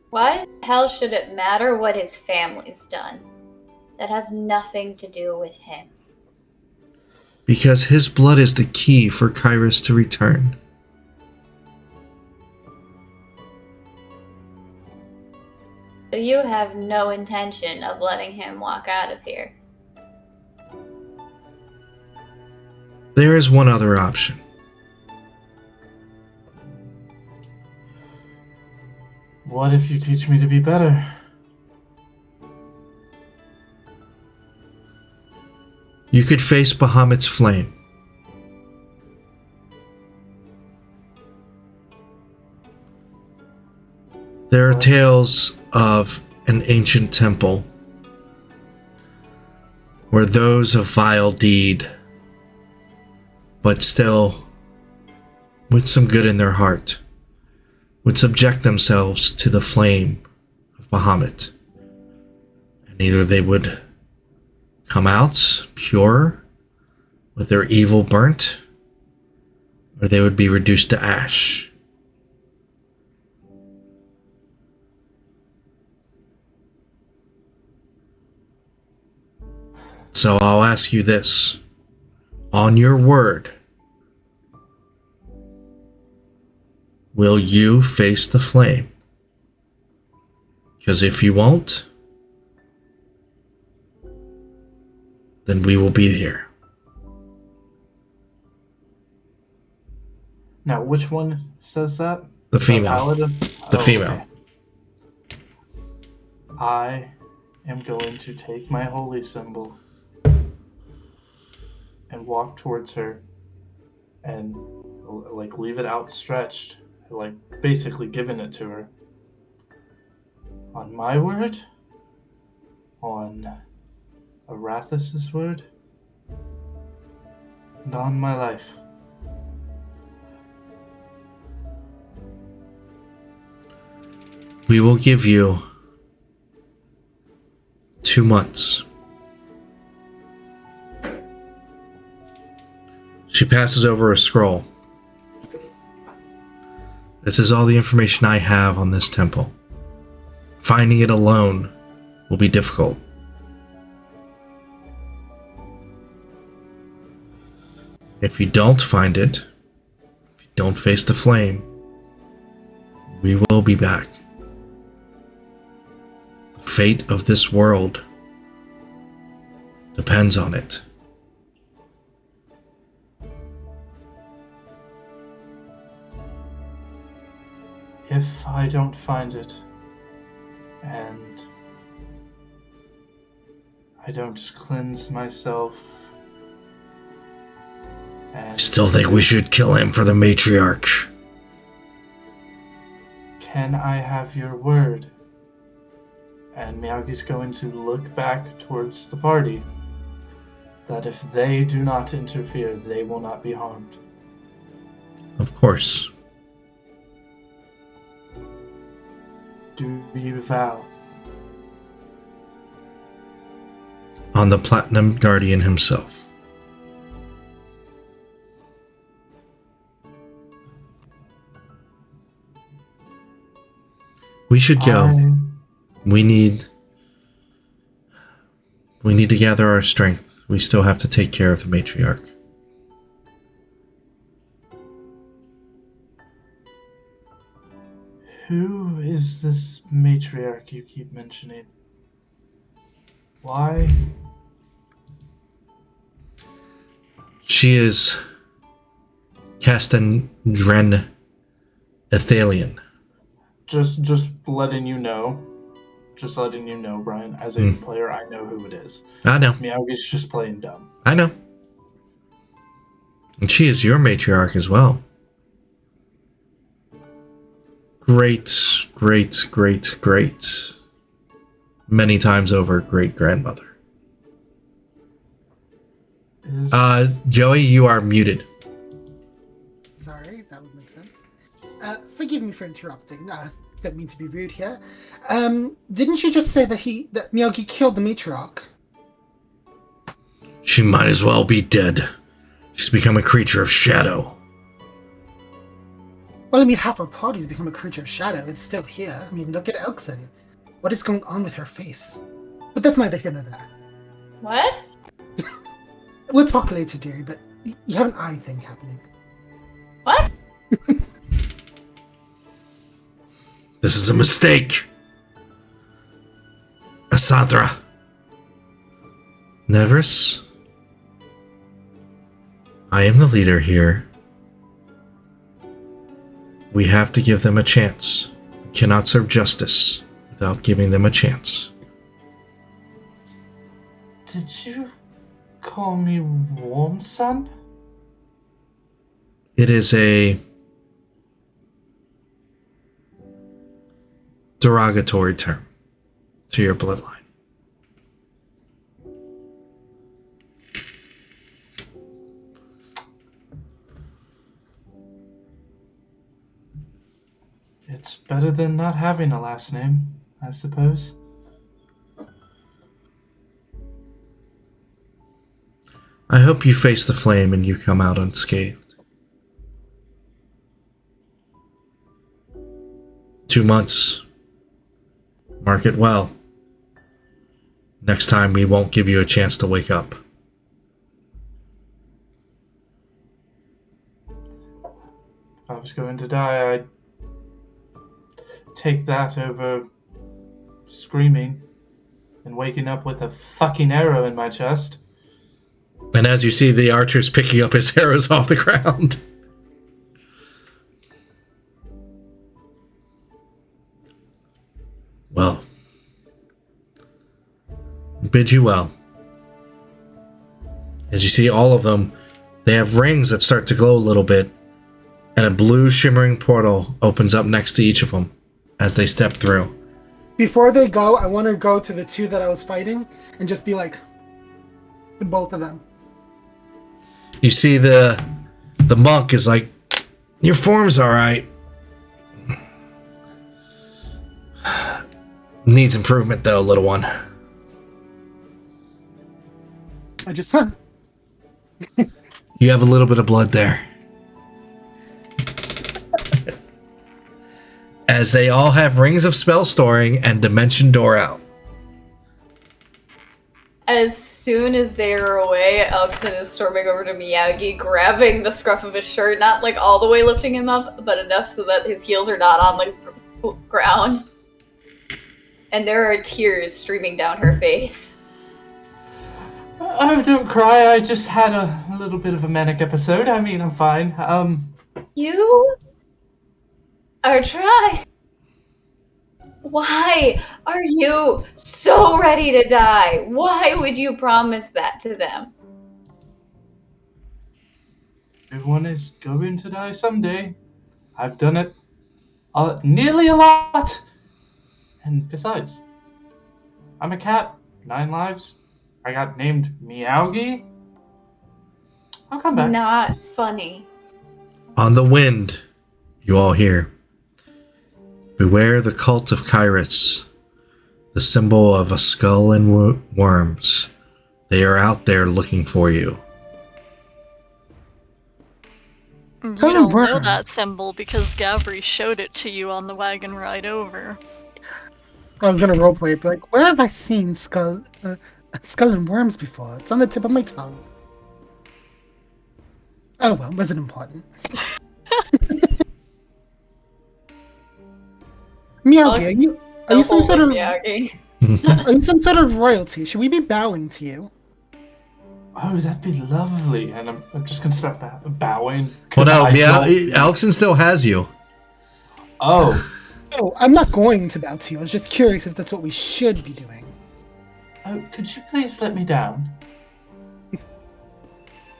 Why the hell should it matter what his family's done? That has nothing to do with him. Because his blood is the key for Kyrus to return. So you have no intention of letting him walk out of here. There is one other option. What if you teach me to be better? You could face Bahamut's flame. There are tales of an ancient temple where those of vile deed, but still with some good in their heart, would subject themselves to the flame of Bahamut. And either they would come out pure with their evil burnt, or they would be reduced to ash. So I'll ask you this. On your word, will you face the flame? Because if you won't, then we will be here. Now, which one says that? The female. Paladin? The female. Okay. I am going to take my holy symbol and walk towards her and like leave it outstretched, like basically giving it to her. On my word, on Arathis' word, and on my life. We will give you 2 months. She passes over a scroll. This is all the information I have on this temple. Finding it alone will be difficult. If you don't find it, if you don't face the flame, we will be back. The fate of this world depends on it. if I don't find it, and I don't cleanse myself, and Still think we should kill him for the matriarch. can I have your word? And Miyagi's going to look back towards the party that if they do not interfere, they will not be harmed. Of course. Do you vow? On the Platinum Guardian himself. We should go. We need to gather our strength. We still have to take care of the matriarch. Who is this matriarch you keep mentioning? Why? She is Castandren Athalion. Just letting you know. Just letting you know, Brian. As a player, I know who it is. I know. Miyagi's just playing dumb. I know. And she is your matriarch as well. Great. Many times over, great-grandmother. Joey, you are muted. Sorry, that would make sense. Forgive me for interrupting. Don't mean to be rude here. Didn't you just say that Miyagi killed the matriarch? She might as well be dead. She's become a creature of shadow. Well, I mean, half our party's become a creature of shadow. It's still here. I mean, look at Elkson. What is going on with her face? But that's neither here nor there. What? We'll talk later, dearie, but you have an eye thing happening. What? This is a mistake. Asandra. Nevers, I am the leader here. We have to give them a chance. We cannot serve justice without giving them a chance. Did you call me Warm Sun? It is a derogatory term to your bloodline. It's better than not having a last name, I suppose. I hope you face the flame and you come out unscathed. 2 months. Mark it well. Next time we won't give you a chance to wake up. If I was going to die, I'd take that over screaming and waking up with a fucking arrow in my chest. And as you see the archers picking up his arrows off the ground. Well, bid you well. As you see all of them, they have rings that start to glow a little bit, and a blue shimmering portal opens up next to each of them as they step through. Before they go, I want to go to the two that I was fighting and just be like, to both of them. You see the monk is like, your form's alright. Needs improvement though, little one. I just said. You have a little bit of blood there. As they all have rings of spell storing and dimension door out. As soon as they are away, Elkson is storming over to Miyagi, grabbing the scruff of his shirt, not like all the way lifting him up, but enough so that his heels are not on the ground. And there are tears streaming down her face. Oh, don't cry. I just had a little bit of a manic episode. I mean, I'm fine. You are trying. Why are you so ready to die? Why would you promise that to them? Everyone is going to die someday. I've done it nearly a lot. And besides, I'm a cat, 9 lives. I got named Meowgie. I'll come It's back. not funny. On the wind, you all hear. Beware the cult of Kyrus, the symbol of a skull and worms. They are out there looking for you. You Oh, don't know worm. that symbol because Gavri showed it to you on the wagon ride over. I was gonna roleplay it, but like, where have I seen skull and worms before? It's on the tip of my tongue. Oh well, wasn't important. Miyagi, are you some sort of Miyagi. are you some sort of royalty? Should we be bowing to you? Oh, that'd be lovely. And I'm just gonna start bowing. Well, no, I don't- Alexon still has you. Oh. Oh, I'm not going to bow to you. I was just curious if that's what we should be doing. Oh, could you please let me down?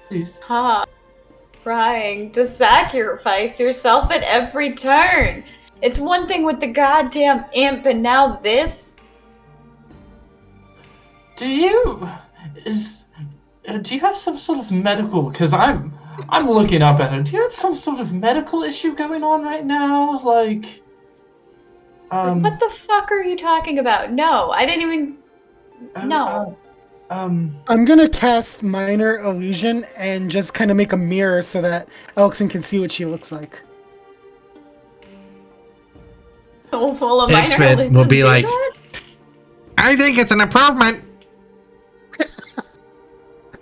Please. Stop trying to sacrifice yourself at every turn. It's one thing with the goddamn imp, and now this. Do you have some sort of medical? Because I'm looking up at her. Do you have some sort of medical issue going on right now? Like, What the fuck are you talking about? No, I didn't even. No. I'm gonna cast minor illusion and just kind of make a mirror so that Elkson can see what she looks like. Full of X-Men will be like, that? I think it's an improvement.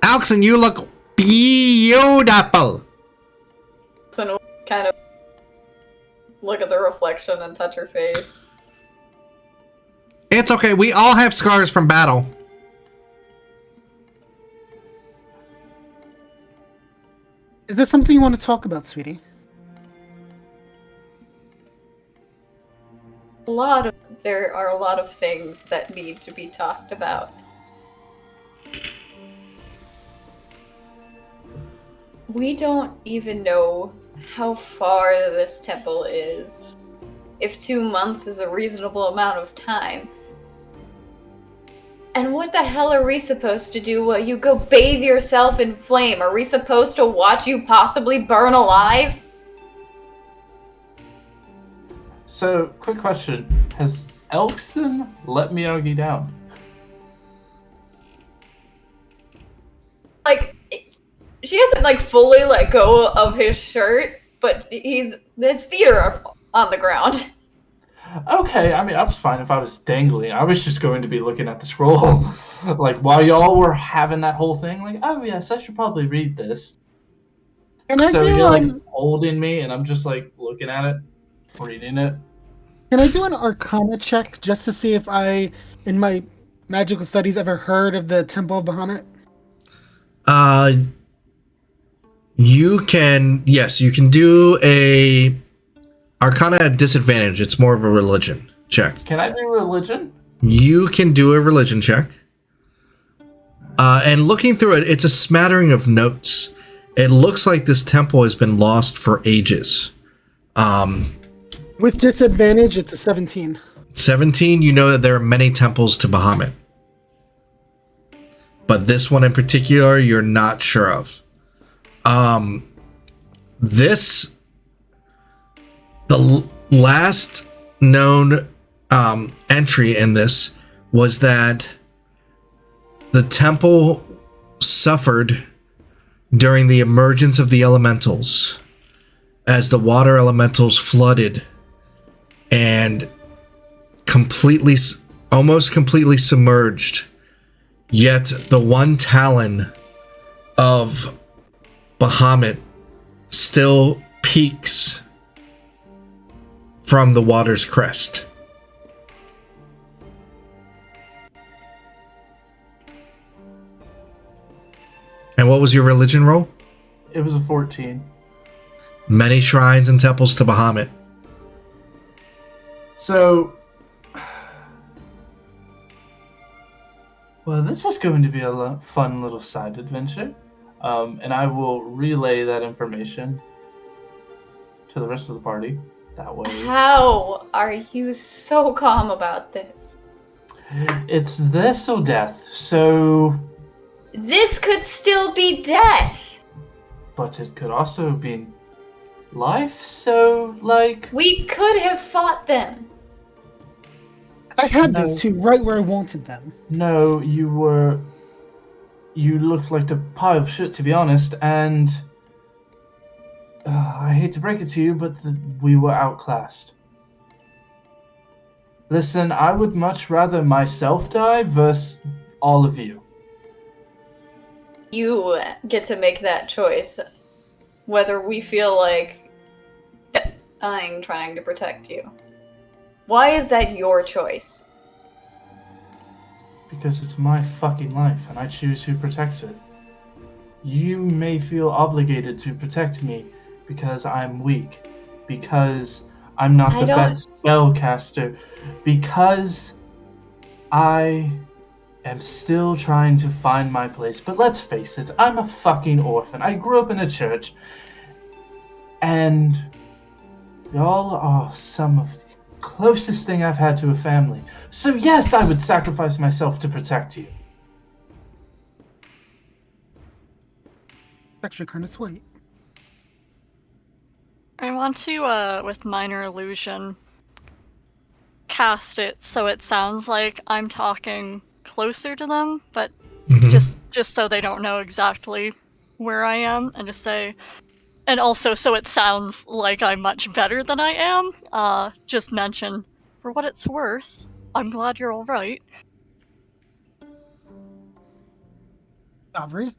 Alexon, you look beautiful. So kind of look at the reflection and touch her face. It's okay. We all have scars from battle. Is there something you want to talk about, sweetie? There are a lot of things that need to be talked about. We don't even know how far this temple is. If 2 months is a reasonable amount of time. And what the hell are we supposed to do while you go bathe yourself in flame? Are we supposed to watch you possibly burn alive? So, quick question: has Elkson let Miyagi down? Like, she hasn't like fully let go of his shirt, but his feet are on the ground. Okay, I mean, I was fine if I was dangling. I was just going to be looking at the scroll. Like, while y'all were having that whole thing, like, oh yes, I should probably read this. Can I So do you're like holding me, and I'm just like looking at it, reading it. Can I do an Arcana check just to see if I, in my magical studies, ever heard of the Temple of Bahamut? You can do a Arcana at disadvantage. It's more of a religion check. Can I do religion? You can do a religion check. And looking through it, it's a smattering of notes. It looks like this temple has been lost for ages. With disadvantage, it's a 17. 17, you know that there are many temples to Bahamut. But this one in particular, you're not sure of. The last known entry in this was that the temple suffered during the emergence of the elementals as the water elementals flooded and almost completely submerged. Yet the one talon of Bahamut still peaks from the water's crest. And what was your religion roll? It was a 14. Many shrines and temples to Bahamut. So, Well, this is going to be a fun little side adventure, and I will relay that information to the rest of the party. That way, How are you so calm about this? it's this or death. So, This could still be death. but it could also be life. So, like, We could have fought them. I had No. these two right where I wanted them. no, you looked like a pile of shit, to be honest, and I hate to break it to you, but we were outclassed. Listen, I would much rather myself die versus all of you. You get to make that choice. Whether we feel like I'm trying to protect you. Why is that your choice? Because it's my fucking life, and I choose who protects it. You may feel obligated to protect me because I'm weak, because I'm not I the don't- best spellcaster, because I am still trying to find my place. But let's face it, I'm a fucking orphan. I grew up in a church, and y'all are some of the closest thing I've had to a family. So yes, I would sacrifice myself to protect you. Actually, kind of sweet. I want to, with Minor Illusion, cast it so it sounds like I'm talking closer to them, but Mhm. just so they don't know exactly where I am, and just say, and also so it sounds like I'm much better than I am. Just mention, for what it's worth, I'm glad you're all right. Gavri?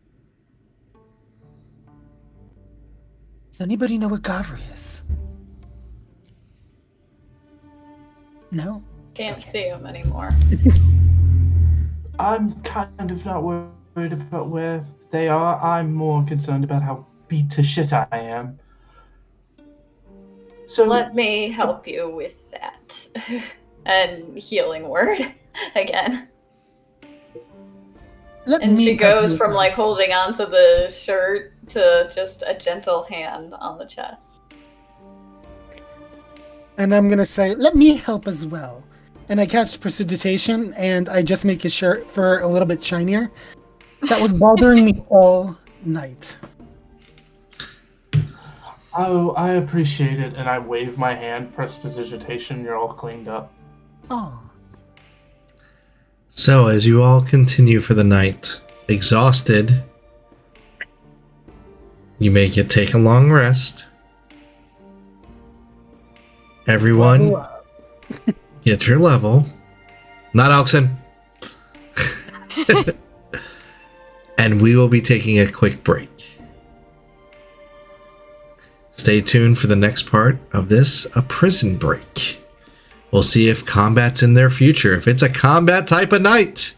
Does anybody know where Gavri is? No? Can't see him anymore. I'm kind of not worried about where they are. I'm more concerned about how beat to shit I am. So Let me help you with that. And healing word again. Let And me she help goes you from with like this. holding onto the shirt to just a gentle hand on the chest. And I'm gonna say, let me help as well. And I cast Prestidigitation, and I just make his shirt fur a little bit shinier. That was bothering me all night. Oh, I appreciate it, and I wave my hand, prestidigitation, you're all cleaned up. Oh. So, as you all continue for the night, exhausted, you may take a long rest. Everyone, get your level. Not Elkson. And we will be taking a quick break. Stay tuned for the next part of this, A Prison Break. We'll see if combat's in their future, if it's a combat type of night.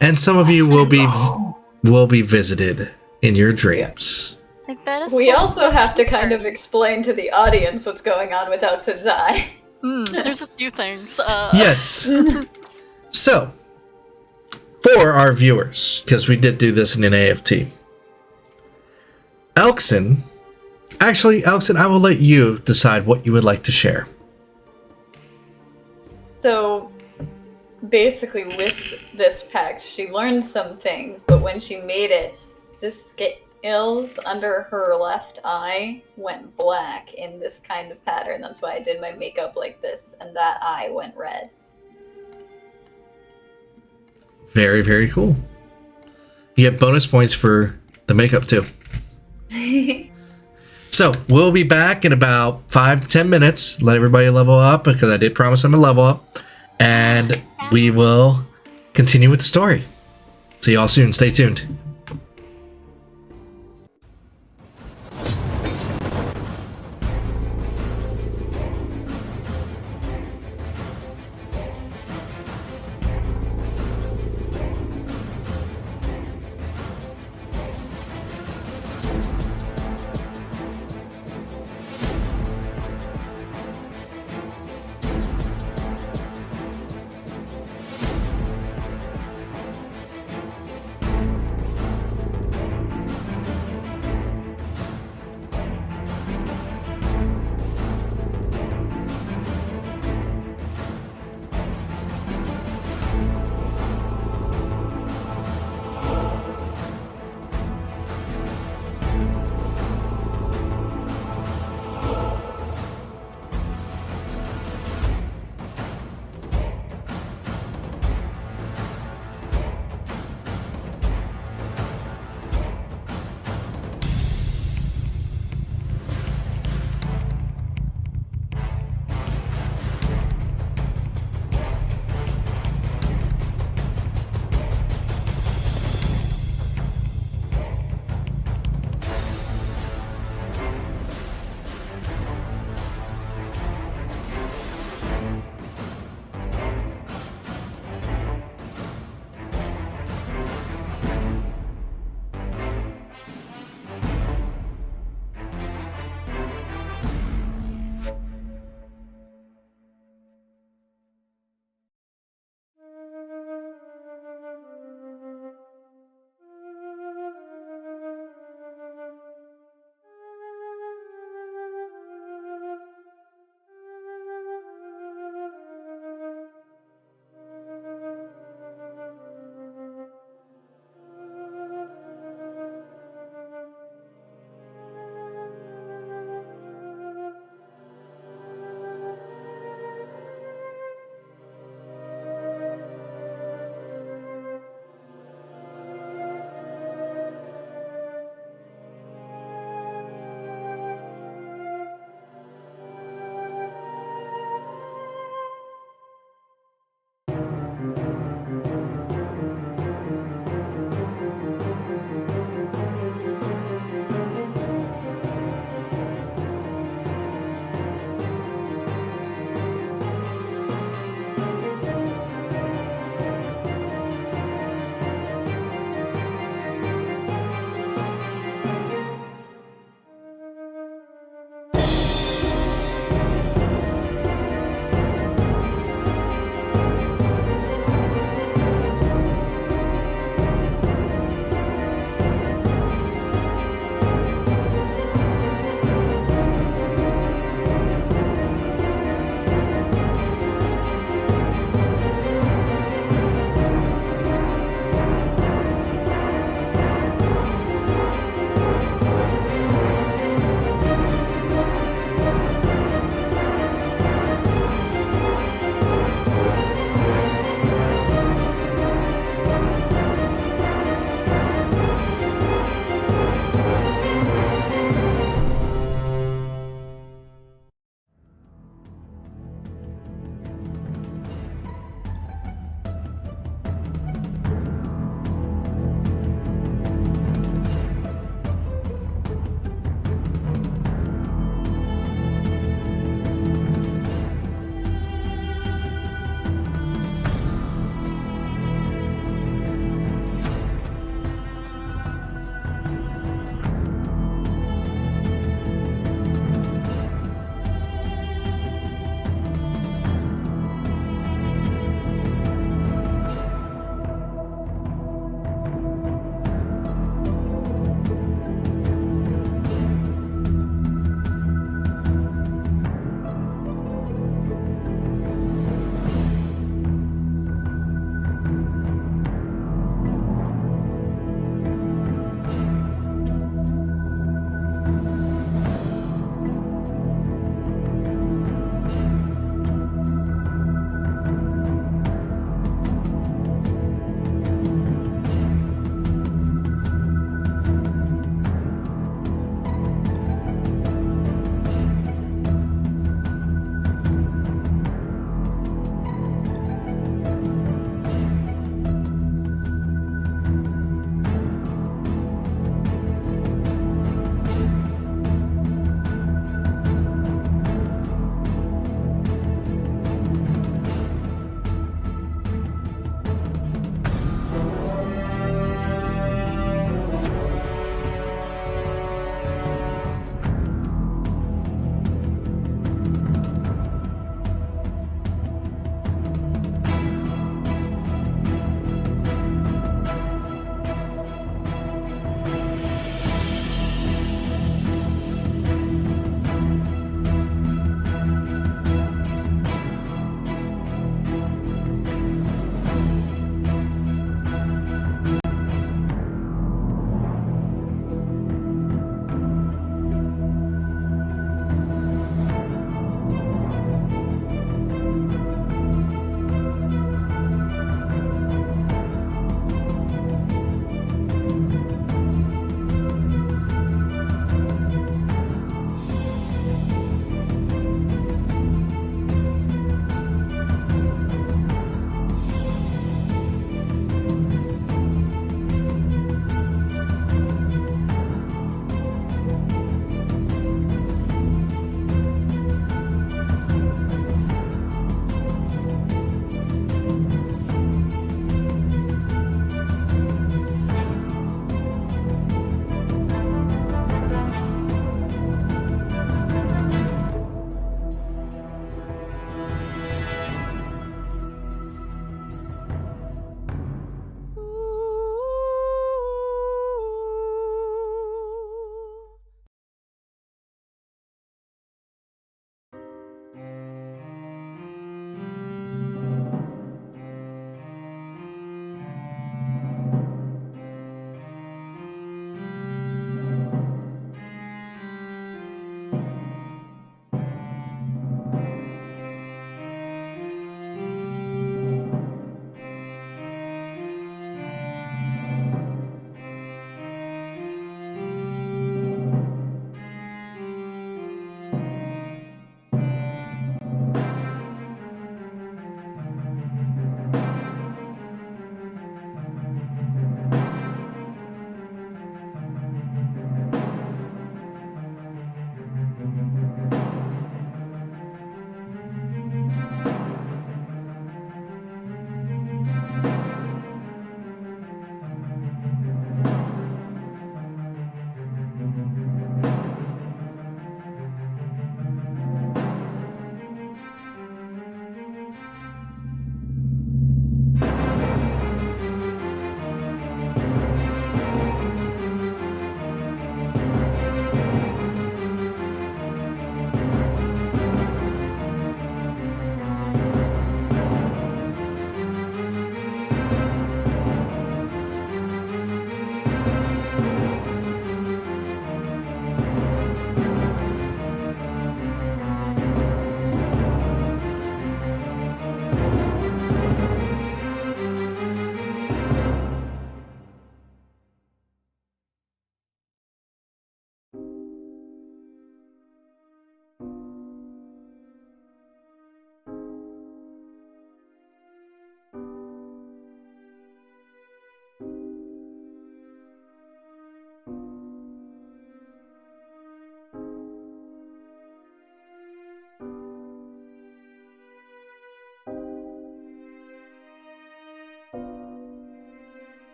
And some of you will be visited in your dreams. I bet it's We like also have to tea kind of party. explain to the audience what's going on with Elkson's eye. There's a few things. Yes. So, for our viewers, because we did do this in an AFT, Elkson, I will let you decide what you would like to share. So basically with this pact, she learned some things, but when she made it, the scales under her left eye went black in this kind of pattern. That's why I did my makeup like this, and that eye went red. Very, very cool. You get bonus points for the makeup too. So, we'll be back in about 5 to 10 minutes. Let everybody level up, because I did promise I'm going to level up. And we will continue with the story. See y'all soon. Stay tuned.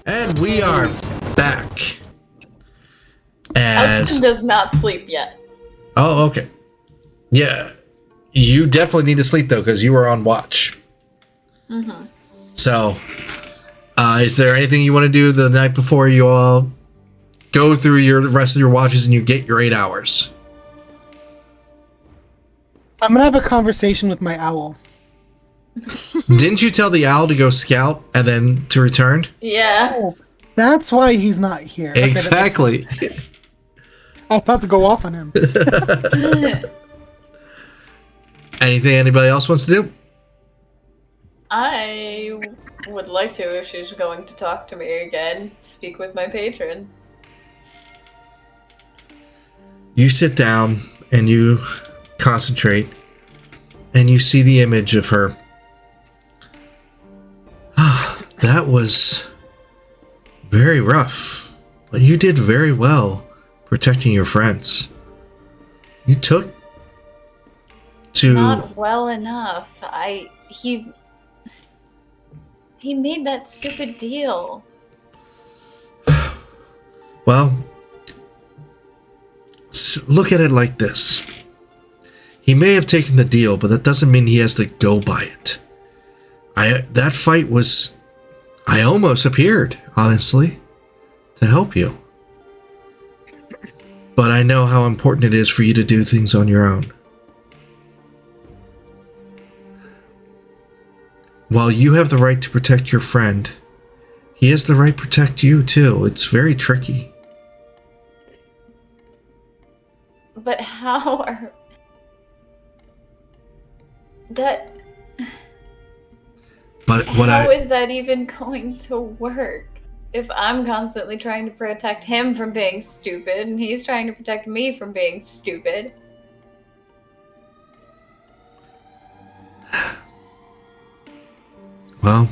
And we are back. Hudson does not sleep yet. Oh, okay. Yeah. You definitely need to sleep, though, because you were on watch. Mm-hmm. So, is there anything you want to do the night before you all go through the rest of your watches and you get your 8 hours? I'm gonna have a conversation with my owl. Didn't you tell the owl to go scout and then to return? Yeah. Oh, that's why he's not here. Okay, Exactly. I'm about to go off on him. Anything anybody else wants to do? I would like to, if she's going to talk to me again, speak with my patron. You sit down and you concentrate and you see the image of her. That was very rough, but you did very well protecting your friends. You took to... Not well enough. He made that stupid deal. Well, look at it like this. He may have taken the deal, but that doesn't mean he has to go by it. That fight was... I almost appeared, honestly, to help you. But I know how important it is for you to do things on your own. While you have the right to protect your friend, he has the right to protect you too. It's very tricky. But how are... That... But what How is that even going to work? If I'm constantly trying to protect him from being stupid, and he's trying to protect me from being stupid. Well,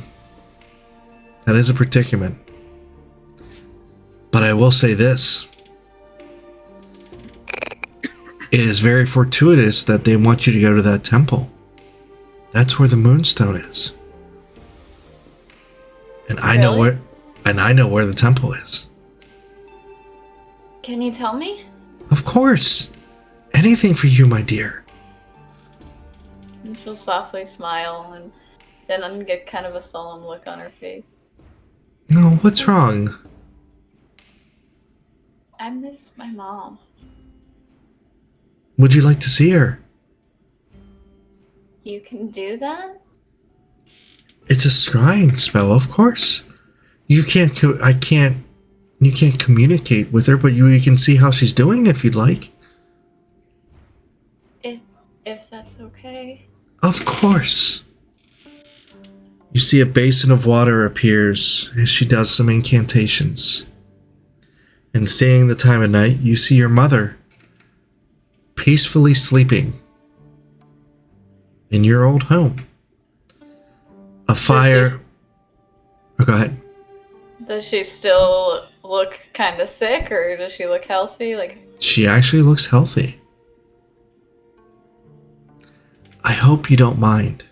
that is a predicament. But I will say this. It is very fortuitous that they want you to go to that temple. That's where the moonstone is. And I know where the temple is. Can you tell me? Of course. Anything for you, my dear. And she'll softly smile and then get kind of a solemn look on her face. No, what's wrong? I miss my mom. Would you like to see her? You can do that? It's a scrying spell, of course. You can't. I can't You can't communicate with her, but you can see how she's doing if you'd like. If that's okay. Of course. You see a basin of water appears as she does some incantations. And seeing the time of night, you see your mother peacefully sleeping in your old home. A fire... Oh, go ahead. Does she still look kind of sick, or does she look healthy? Like, She actually looks healthy. I hope you don't mind.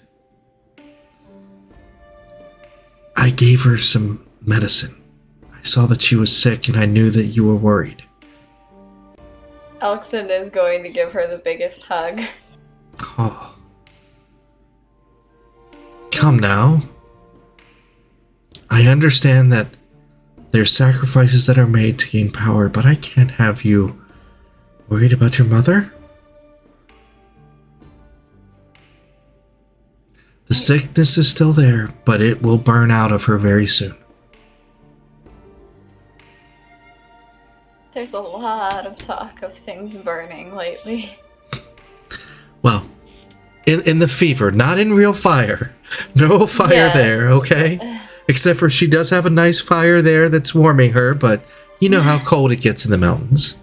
I gave her some medicine. I saw that she was sick and I knew that you were worried. Elkson is going to give her the biggest hug. Oh. Come now. I understand that there's sacrifices that are made to gain power, but I can't have you worried about your mother. The sickness is still there, but it will burn out of her very soon. There's a lot of talk of things burning lately. Well, in the fever, not in real fire. No fire there, okay? Except for she does have a nice fire there that's warming her, but you know how cold it gets in the mountains.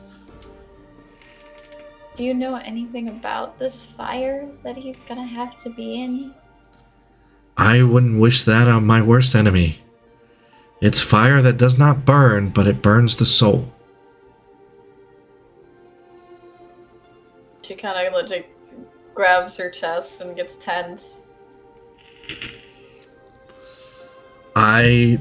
Do you know anything about this fire that he's gonna have to be in? I wouldn't wish that on my worst enemy. It's fire that does not burn, but it burns the soul. She kind of legit grabs her chest and gets tense. I'll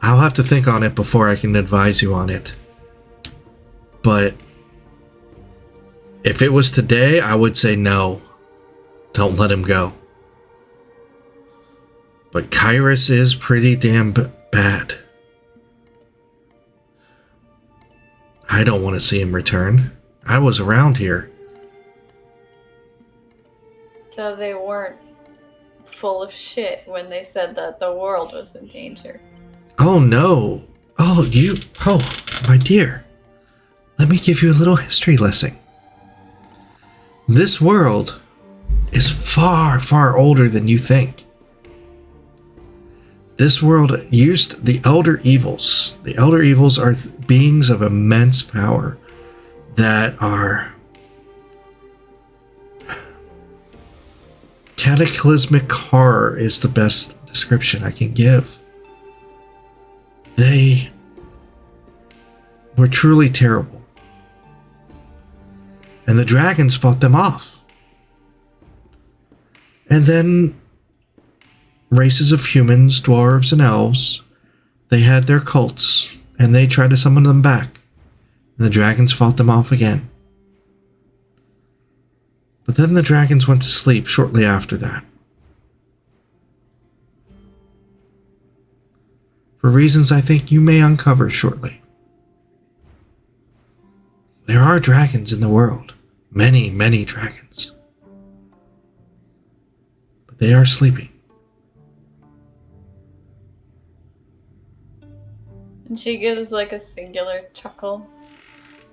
have to think on it before I can advise you on it. But if it was today, I would say no. Don't let him go. But Kyrus is pretty damn bad. I don't want to see him return. I was around here. So they weren't full of shit when they said that the world was in danger. Oh no. Oh, my dear. Let me give you a little history lesson. This world is far, far older than you think. This world used the Elder Evils. The Elder Evils are beings of immense power that are cataclysmic horror is the best description I can give. They were truly terrible. And the dragons fought them off. And then races of humans, dwarves, and elves, they had their cults, and they tried to summon them back. And the dragons fought them off again. But then the dragons went to sleep shortly after that. For reasons I think you may uncover shortly. There are dragons in the world. Many, many dragons. But they are sleeping. And she gives like a singular chuckle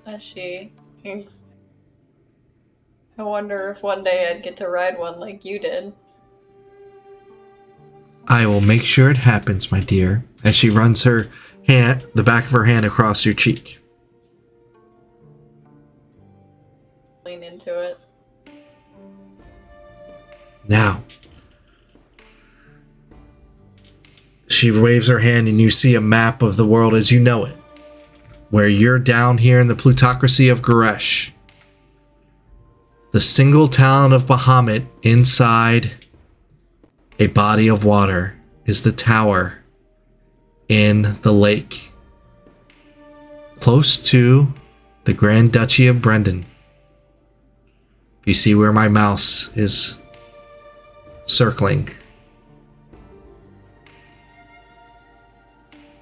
as she thinks, I wonder if one day I'd get to ride one like you did. I will make sure it happens, my dear, as she runs her hand, the back of her hand across your cheek. Lean into it. Now, she waves her hand and you see a map of the world as you know it, where you're down here in the plutocracy of Goresh. The single town of Bahamut inside a body of water is the tower in the lake, close to the Grand Duchy of Brendan. You see where my mouse is circling.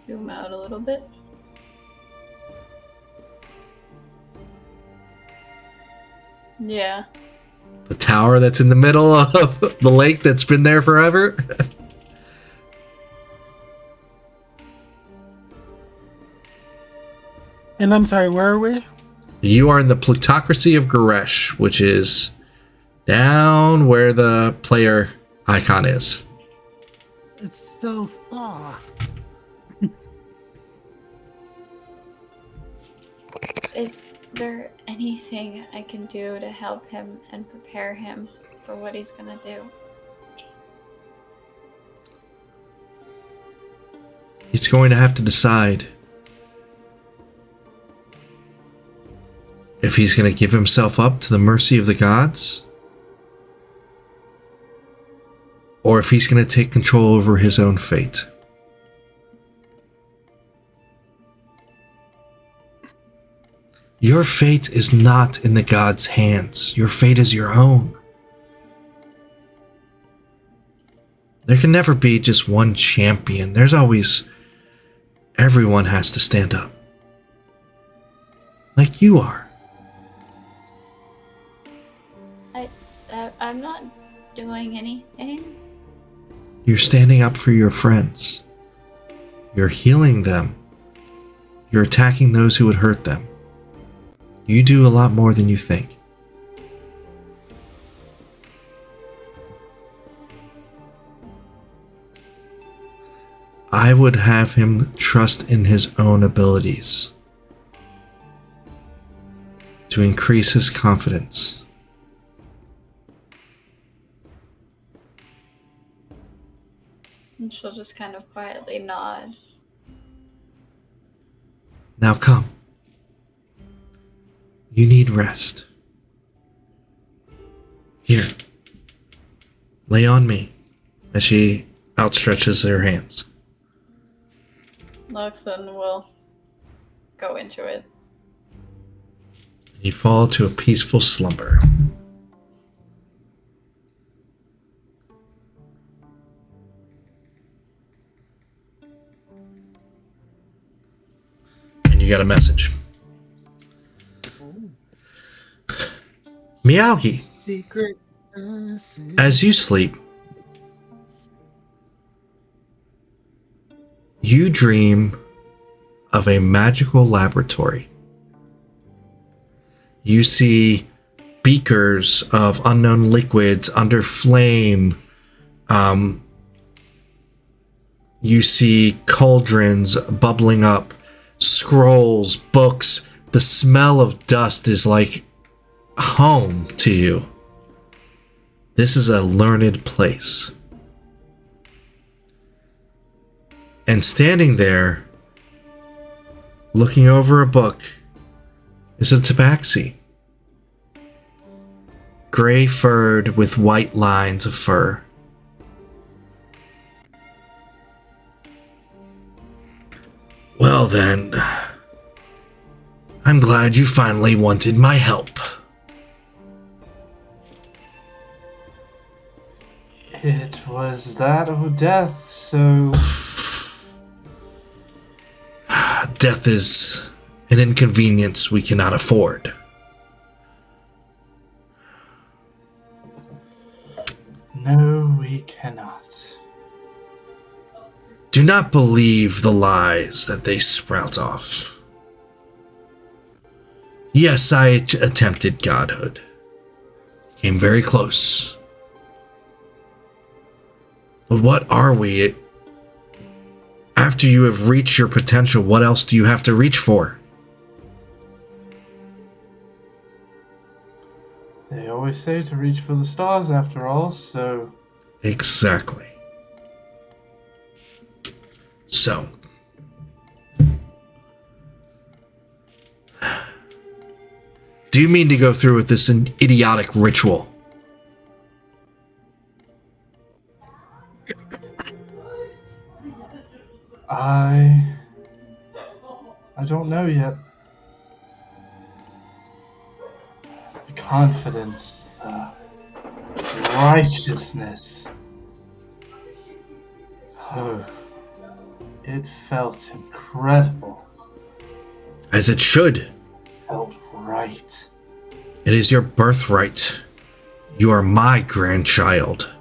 Zoom out a little bit. Yeah. The tower that's in the middle of the lake that's been there forever. And I'm sorry, where are we? You are in the plutocracy of Goresh, which is down where the player icon is. It's so far. Is there anything I can do to help him and prepare him for what he's gonna do? He's going to have to decide if he's going to give himself up to the mercy of the gods, or if he's going to take control over his own fate. Your fate is not in the gods' hands. Your fate is your own. There can never be just one champion. There's always... Everyone has to stand up. Like you are. I'm not doing anything. You're standing up for your friends. You're healing them. You're attacking those who would hurt them. You do a lot more than you think. I would have him trust in his own abilities to increase his confidence. And she'll just kind of quietly nod. Now come. You need rest. Here. Lay on me, as she outstretches her hands. Luxon will go into it. You fall to a peaceful slumber. And you got a message. Miyagi, Secret. as you sleep, you dream of a magical laboratory. You see beakers of unknown liquids under flame. You see cauldrons bubbling up, scrolls, books. The smell of dust is like home to you. This is a learned place. And standing there, looking over a book, is a tabaxi. Gray-furred with white lines of fur. Well then, I'm glad you finally wanted my help. It was that or death, so... Death is an inconvenience we cannot afford. No, we cannot. Do not believe the lies that they sprout off. Yes, I attempted godhood. Came very close. But what are we? After you have reached your potential, what else do you have to reach for? They always say to reach for the stars after all, so... Exactly. So. Do you mean to go through with this idiotic ritual? I don't know yet. The confidence, the righteousness. Oh, it felt incredible. As it should. Felt right. It is your birthright. You are my grandchild.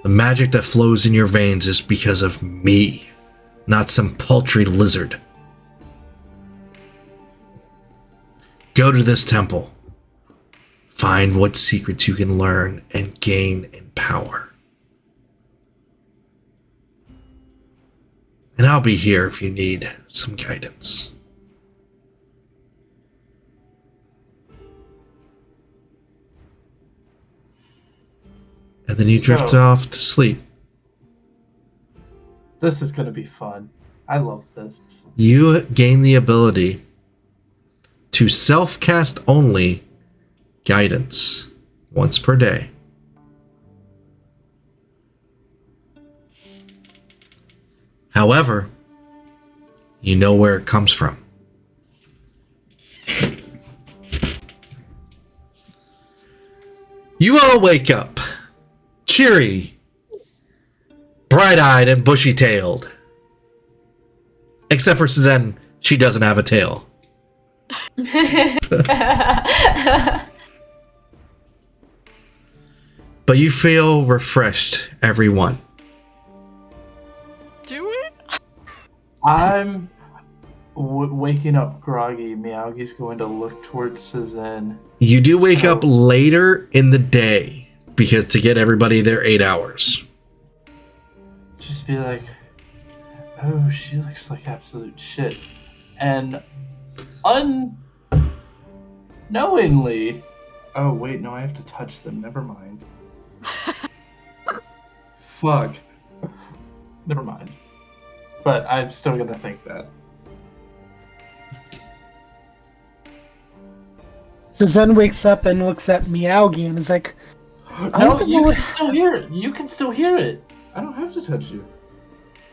The magic that flows in your veins is because of me, not some paltry lizard. Go to this temple. Find what secrets you can learn and gain in power. And I'll be here if you need some guidance. And then you drift off to sleep. This is gonna be fun. I love this. You gain the ability to self-cast only guidance once per day. However, you know where it comes from. You all wake up, cheery, bright-eyed, and bushy-tailed. Except for Suzanne, she doesn't have a tail. But you feel refreshed, everyone. Do we? I'm waking up groggy. Miyagi going to look towards Suzanne. You do wake up later in the day because to get everybody there 8 hours. Just be like, oh, she looks like absolute shit. And unknowingly, oh wait, no, I have to touch them. Never mind. Fuck. Never mind. But I'm still gonna think that. So Zen wakes up and looks at Miyagi and is like, No, you can still hear it. You can still hear it. I don't have to touch you.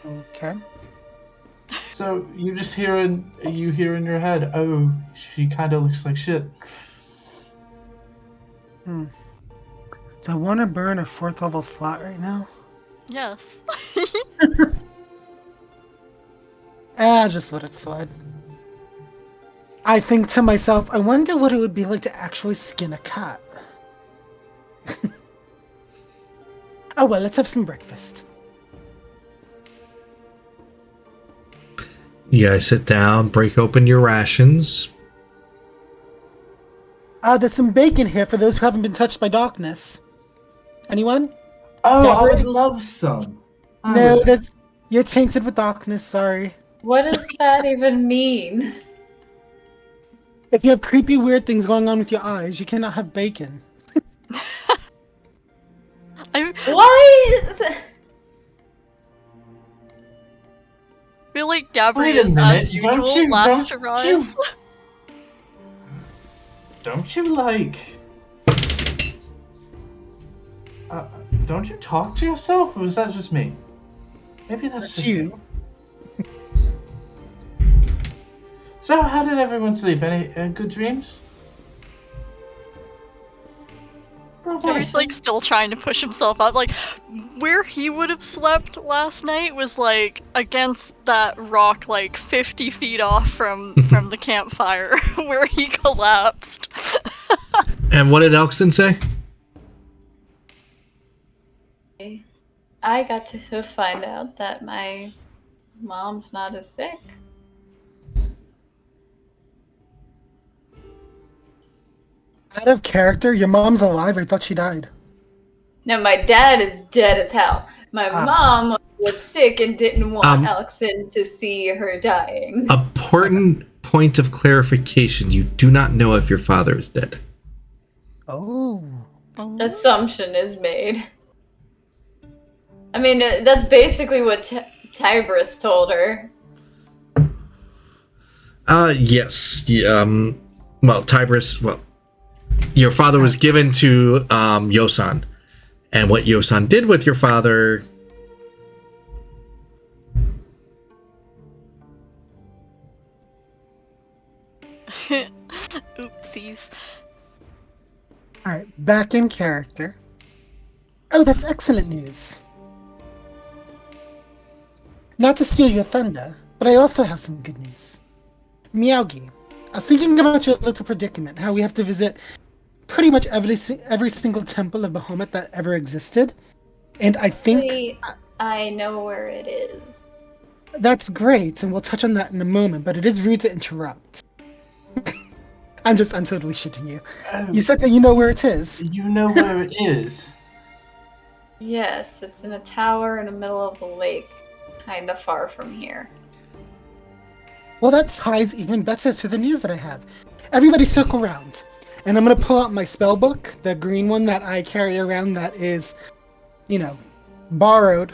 okay. So you just hear in your head, oh, she kind of looks like shit. Do I want to burn a 4th level slot right now? Yes. Just let it slide. I think to myself, I wonder what it would be like to actually skin a cat. Oh well, let's have some breakfast. You guys sit down, break open your rations. There's some bacon here for those who haven't been touched by darkness. Anyone? Oh, I Definitely. would love some. No, you're tainted with darkness, sorry. What does that even mean? If you have creepy, weird things going on with your eyes, you cannot have bacon. What? I feel like Wait Gabri a is, minute, as usual, last to rise. Don't you like... don't you talk to yourself, or was that just me? Maybe that's just you. So, how did everyone sleep? Any good dreams? Gabri's like still trying to push himself out. Like, where he would have slept last night was like against that rock, like 50 feet off from the campfire, where he collapsed. And what did Elkston say? I got to find out that my mom's not as sick. Out of character, your mom's alive. I thought she died. No, my dad is dead as hell. My mom was sick and didn't want Alexin to see her dying. Important point of clarification. You do not know if your father is dead. Oh. Assumption is made. I mean, that's basically what Tiberius told her. Yes. Well, Tiberius, your father was given to Yosan. And what Yosan did with your father... Oopsies. Alright, back in character. Oh, that's excellent news. Not to steal your thunder, but I also have some good news. Miyagi, I was thinking about your little predicament, how we have to visit pretty much every single temple of Bahamut that ever existed. And I think... I know where it is. That's great, and we'll touch on that in a moment, but it is rude to interrupt. I'm totally shitting you. Oh, You said that you know where it is. you know where it is. Yes, it's in a tower in the middle of the lake, kind of far from here. Well, that ties even better to the news that I have. Everybody circle around. And I'm going to pull out my spell book, the green one that I carry around that is, borrowed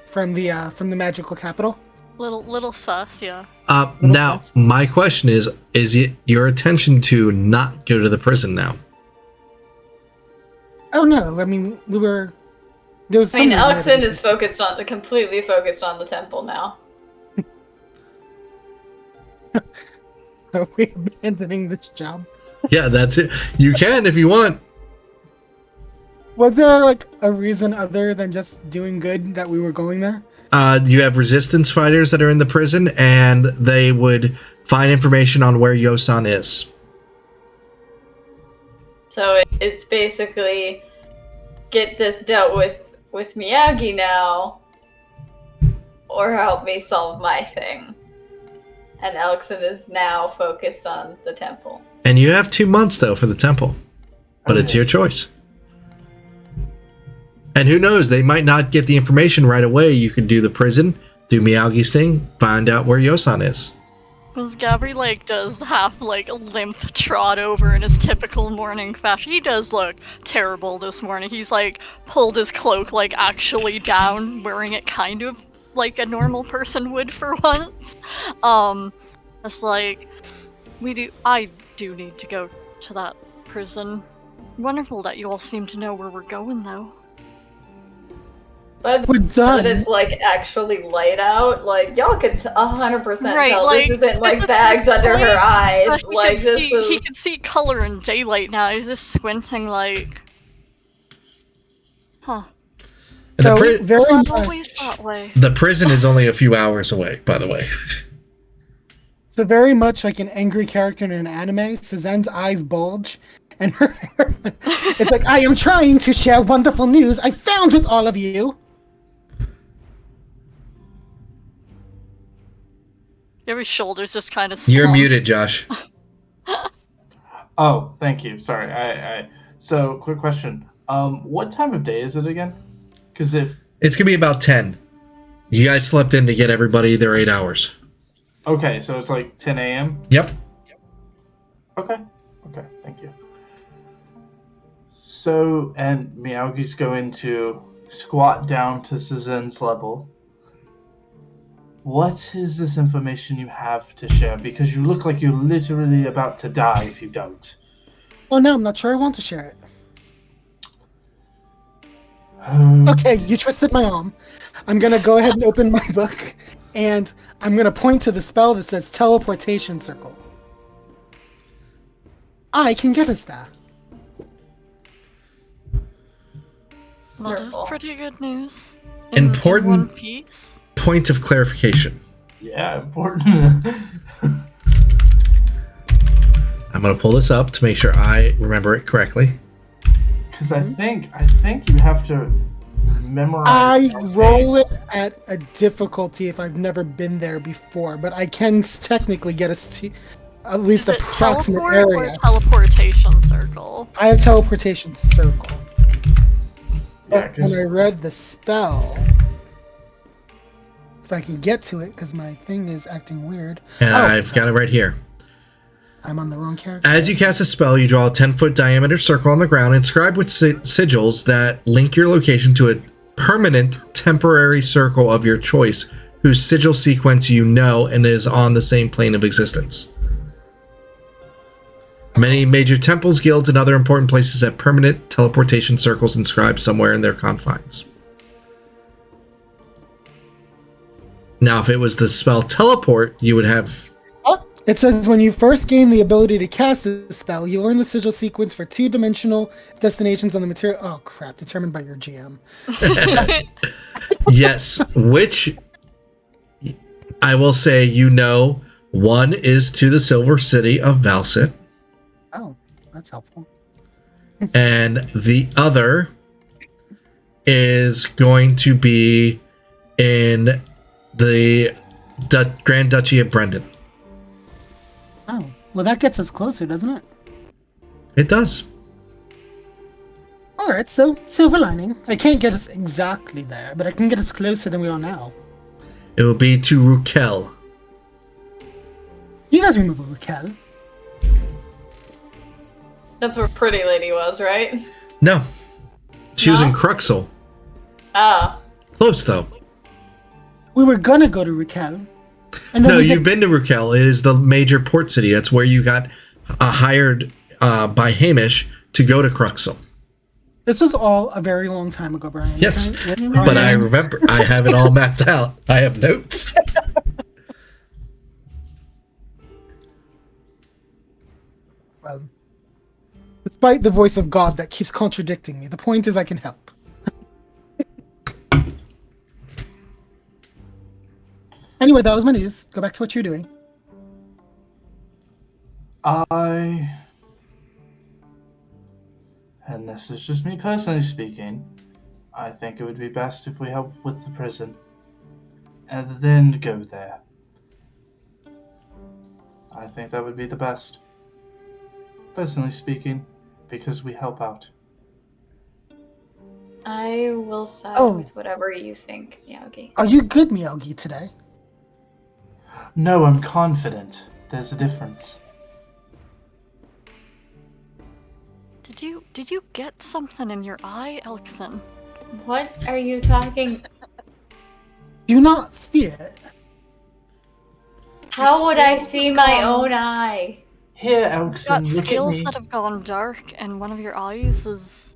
from the magical capital. Little sus, yeah. Now, sense. my question is it your intention to not go to the prison now? Oh no, I mean, there was I mean, some reason Alexin is completely focused on the temple now. Are we abandoning this job? Yeah, that's it. You can if you want. Was there like a reason other than just doing good that we were going there? You have resistance fighters that are in the prison, and they would find information on where Yosan is. So it's basically get this dealt with Miyagi now, or help me solve my thing. And Alexin is now focused on the temple. And you have 2 months, though, for the temple. But it's your choice. And who knows, they might not get the information right away. You could do the prison, do Miyagi's thing, find out where Yosan is. Because Gabri, does half, limp trot over in his typical morning fashion. He does look terrible this morning. He's, pulled his cloak, actually down, wearing it kind of like a normal person would for once. It's I do need to go to that prison. Wonderful that you all seem to know where we're going, though. But We're done. it's actually light out. Y'all could 100% Right, tell this isn't it's bags a under her eyes. He can see color in daylight now. He's just squinting huh. And So, the, very Not much, always that way. the prison is only a few hours away, by the way. so very much like an angry character in an anime, Suzanne's eyes bulge, and it's like, I am trying to share wonderful news I found with all of you. Every shoulder's just kind of You're muted, Josh. Oh, thank you. Sorry. So, quick question. What time of day is it again? Because It's going to be about 10. You guys slept in to get everybody their 8 hours. Okay, so it's 10 a.m.? Yep. Okay, thank you. So, and Miyagi's going to squat down to Suzen's level. What is this information you have to share? Because you look like you're literally about to die if you don't. Well, no, I'm not sure I want to share it. Um, Okay, you twisted my arm. I'm gonna go ahead and open my book, and I'm gonna point to the spell that says teleportation circle. I can get us there. That is Wonderful. pretty good news. Important- In one piece. Point of clarification. Yeah, important. I'm going to pull this up to make sure I remember it correctly. Because I think you have to memorize. I that roll thing. it at a difficulty if I've never been there before, but I can technically get us to at least Is it approximate teleport area. or teleportation circle? I have teleportation circle. Yeah, But when 'cause- I read the spell, if I can get to it, because my thing is acting weird. And Oh, I've got it right here. I'm on the wrong character. As you cast a spell, you draw a 10-foot diameter circle on the ground inscribed with sigils that link your location to a permanent temporary circle of your choice, whose sigil sequence you know and is on the same plane of existence. Many major temples, guilds, and other important places have permanent teleportation circles inscribed somewhere in their confines. Now, if it was the spell teleport, you would have... Oh, it says when you first gain the ability to cast this spell, you learn the sigil sequence for 2-dimensional destinations on the material. Oh crap! Determined by your GM. Yes, which I will say, one is to the Silver City of Valsit, Oh, that's helpful. and the other is going to be in the Grand Duchy of Brendan. Oh, Well, that gets us closer, doesn't it? It does. Alright, so silver lining. I can't get us exactly there, but I can get us closer than we are now. It will be to Rukel. You guys remember Raquel? That's where Pretty Lady was, right? No. She was No? in Cruxel. Ah. Close, though. We were gonna go to Raquel. And then No, we you've been to Rukel. It is the major port city. That's where you got hired by Hamish to go to Cruxel. This was all a very long time ago, Brian. Yes, Okay? but I remember. I have it all mapped out. I have notes. Well, despite the voice of God that keeps contradicting me, the point is I can help. Anyway, that was my news. Go back to what you're doing. And this is just me personally speaking, I think it would be best if we help with the prison. And then go there. I think that would be the best. Personally speaking, because we help out. I will side Oh. with whatever you think, Miyagi. Are you good, Miyagi, today? No, I'm confident. There's a difference. Did you get something in your eye, Elkson? What are you talking? Do you not see it? How would I see my own eye? Here, You've got Elkson, look at scales me. that have gone dark, and one of your eyes is.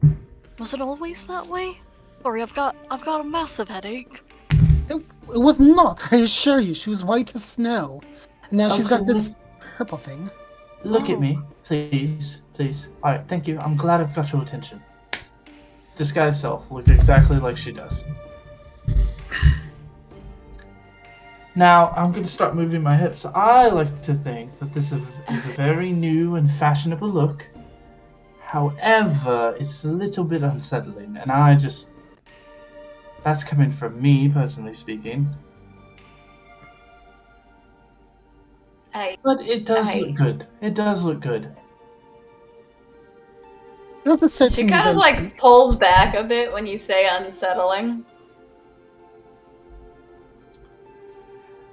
Was it always that way? Sorry, I've got a massive headache. It was not, I assure you. She was white as snow. And now she's got this purple thing. Look at me, please, please. Alright, thank you. I'm glad I've got your attention. Disguise self, look exactly like she does. Now, I'm going to start moving my hips. I like to think that this is a very new and fashionable look. However, it's a little bit unsettling, and that's coming from me, personally speaking. But it does look good. It does look good. That's a certain She kind of like pulls back a bit when you say unsettling.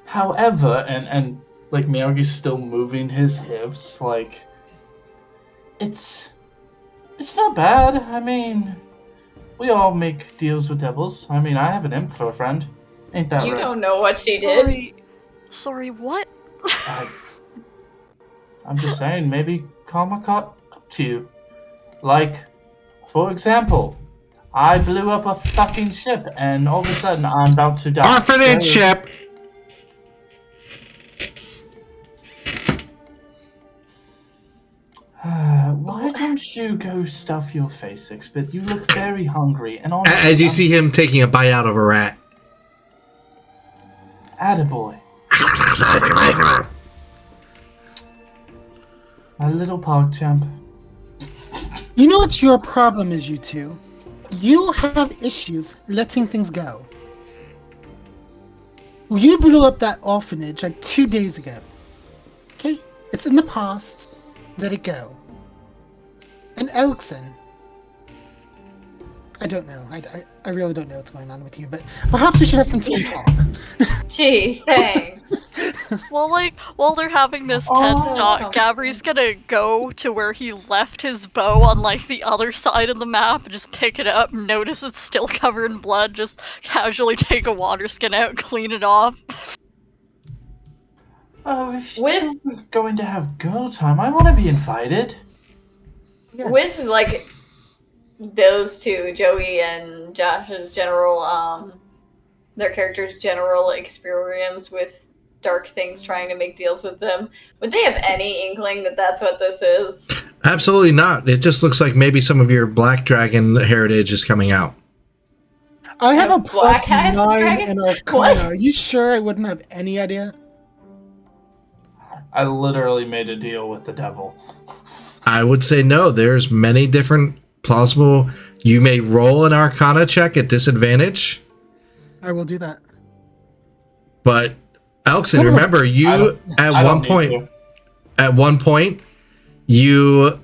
However, and like Miyagi's still moving his hips, like it's not bad. I mean, we all make deals with devils. I mean, I have an imp for a friend. Ain't that You right? don't know what she did. Sorry, what? I'm just saying, maybe karma caught up to you. Like, for example, I blew up a fucking ship, and all of a sudden I'm about to die. Orphanage ship. Why don't you go stuff your face, Sixbit? You look very hungry, and honestly, As you see him taking a bite out of a rat. Attaboy. My little pog champ. You know what your problem is, you two? You have issues letting things go. You blew up that orphanage like 2 days ago. Okay? It's in the past. Let it go. And Elkson. I don't know. I really don't know what's going on with you, but perhaps we should have some tea talk. Gee, thanks. Well, like, while they're having this Oh, tense come talk, Gabry's gonna go to where he left his bow on, like, the other side of the map and just pick it up, notice it's still covered in blood, just casually take a water skin out, clean it off. Oh, if you're going to have girl time, I want to be invited. Yes. With, like, those two, Joey and Josh's general, their characters' general experience with dark things trying to make deals with them, would they have any inkling that that's what this is? Absolutely not. It just looks like maybe some of your black dragon heritage is coming out. I have a Black plus hat 9 dragon? in Arcana. What? Are you sure I wouldn't have any idea? I literally made a deal with the devil. I would say no. There's many different plausible. You may roll an Arcana check at disadvantage, I will do that. but Elkson, remember I you don't at need one point. to. at one point, you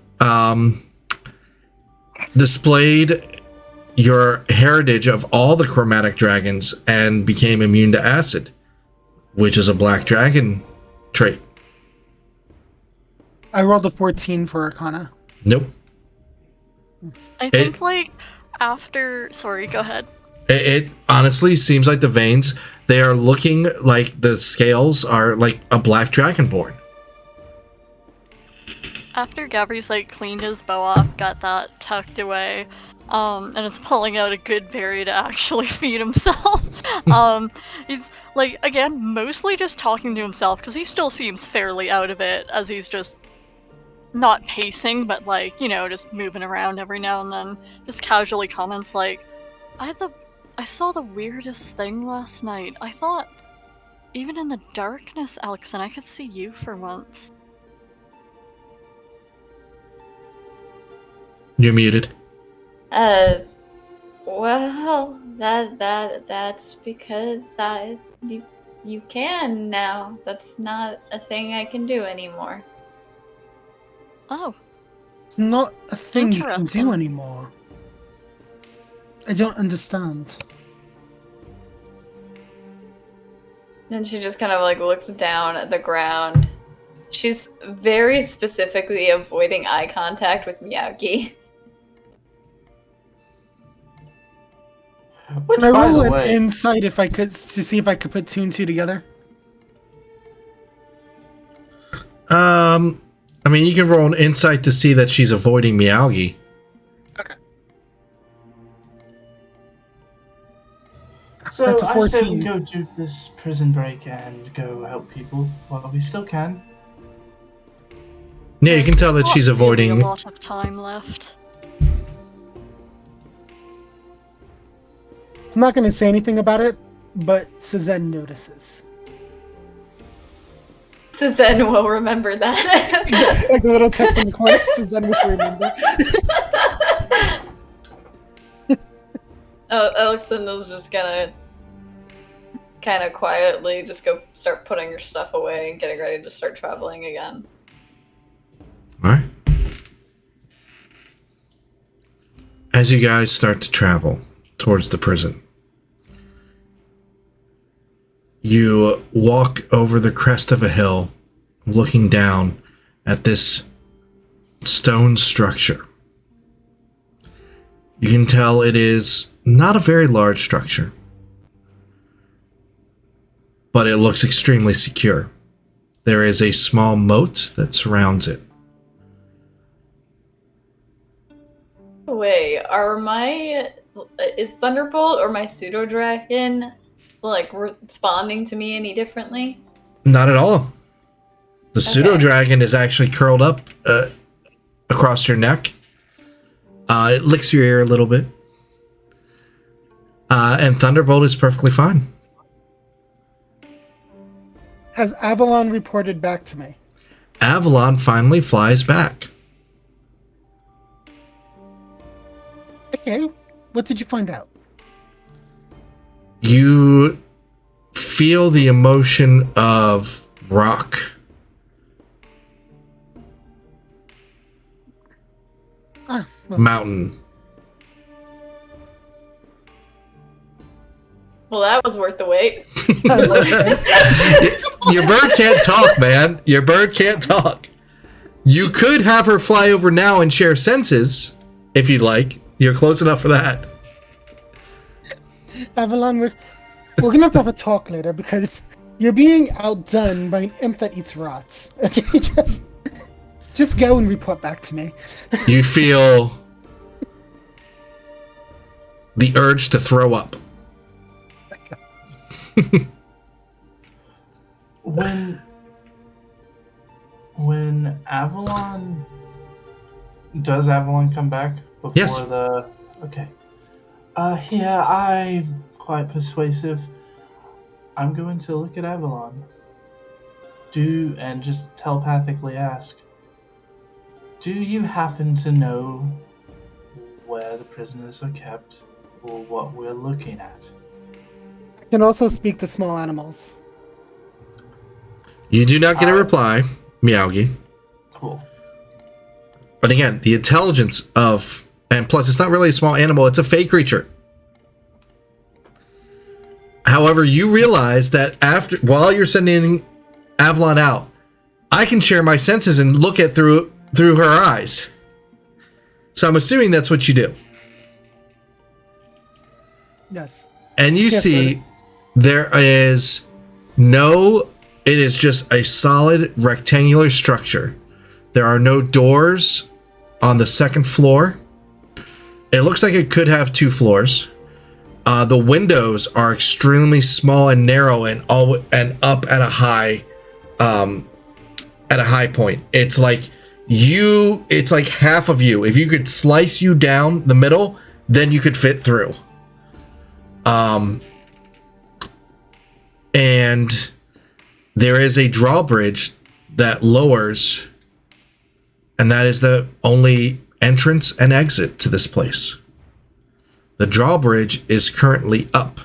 displayed your heritage of all the chromatic dragons and became immune to acid, which is a black dragon trait. I rolled a 14 for Arcana. Nope. I think, after... Sorry, go ahead. It honestly seems like the veins, they are looking like the scales are like a black dragonborn. After Gabri's cleaned his bow off, got that tucked away, and is pulling out a good berry to actually feed himself. He's again, mostly just talking to himself because he still seems fairly out of it, as he's just not pacing, but just moving around every now and then. Just casually comments I saw the weirdest thing last night. I thought, even in the darkness, Alexon, I could see you for once. You're muted. Well, that's because you can now. That's not a thing I can do anymore. Oh. It's not a thing you can Interesting. do anymore. I don't understand. And she just kind of looks down at the ground. She's very specifically avoiding eye contact with Miyagi. Which, Can I by roll the an way, insight to see if I could put two and two together? I mean, you can roll an insight to see that she's avoiding Miyagi. Okay. so That's a I say we 14. go do this prison break and go help people while we still can. Yeah, you can tell that Not she's really avoiding. a lot of time left. I'm not going to say anything about it, but Suzen notices. Suzen will remember that. Like the little text in the corner, Suzen will remember. Alexon is just gonna kind of quietly just go start putting her stuff away and getting ready to start traveling again. All right. As you guys start to travel towards the prison, you walk over the crest of a hill, looking down at this stone structure. You can tell it is not a very large structure, but it looks extremely secure. There is a small moat that surrounds it. Wait, is Thunderbolt or my pseudo dragon responding to me any differently? Not at all. The pseudo dragon is actually curled up across your neck. It licks your ear a little bit. And Thunderbolt is perfectly fine. Has Avalon reported back to me? Avalon finally flies back. Okay, what did you find out? You feel the emotion of rock. Ah, well, Mountain. Well, that was worth the wait. Your bird can't talk, man. Your bird can't talk. You could have her fly over now and share senses, if you'd like. You're close enough for that. Avalon, we're gonna have to have a talk later because you're being outdone by an imp that eats rats. Okay, just go and report back to me. You feel the urge to throw up. When Avalon does Avalon come back before Yes. Okay. Yeah, I'm quite persuasive. I'm going to look at Avalon. And just telepathically ask, do you happen to know where the prisoners are kept or what we're looking at? I can also speak to small animals. You do not get a reply. Meowgi. Cool. But again, the intelligence of, and plus it's not really a small animal, it's a fey creature. However, you realize that while you're sending Avalon out, I can share my senses and look at through her eyes. So I'm assuming that's what you do. Yes. And you see there is it is just a solid rectangular structure. There are no doors on the second floor. It looks like it could have 2 floors. The windows are extremely small and narrow and up at a high point. It's like half of you. If you could slice you down the middle, then you could fit through. And there is a drawbridge that lowers, and that is the only entrance and exit to this place. The drawbridge is currently up.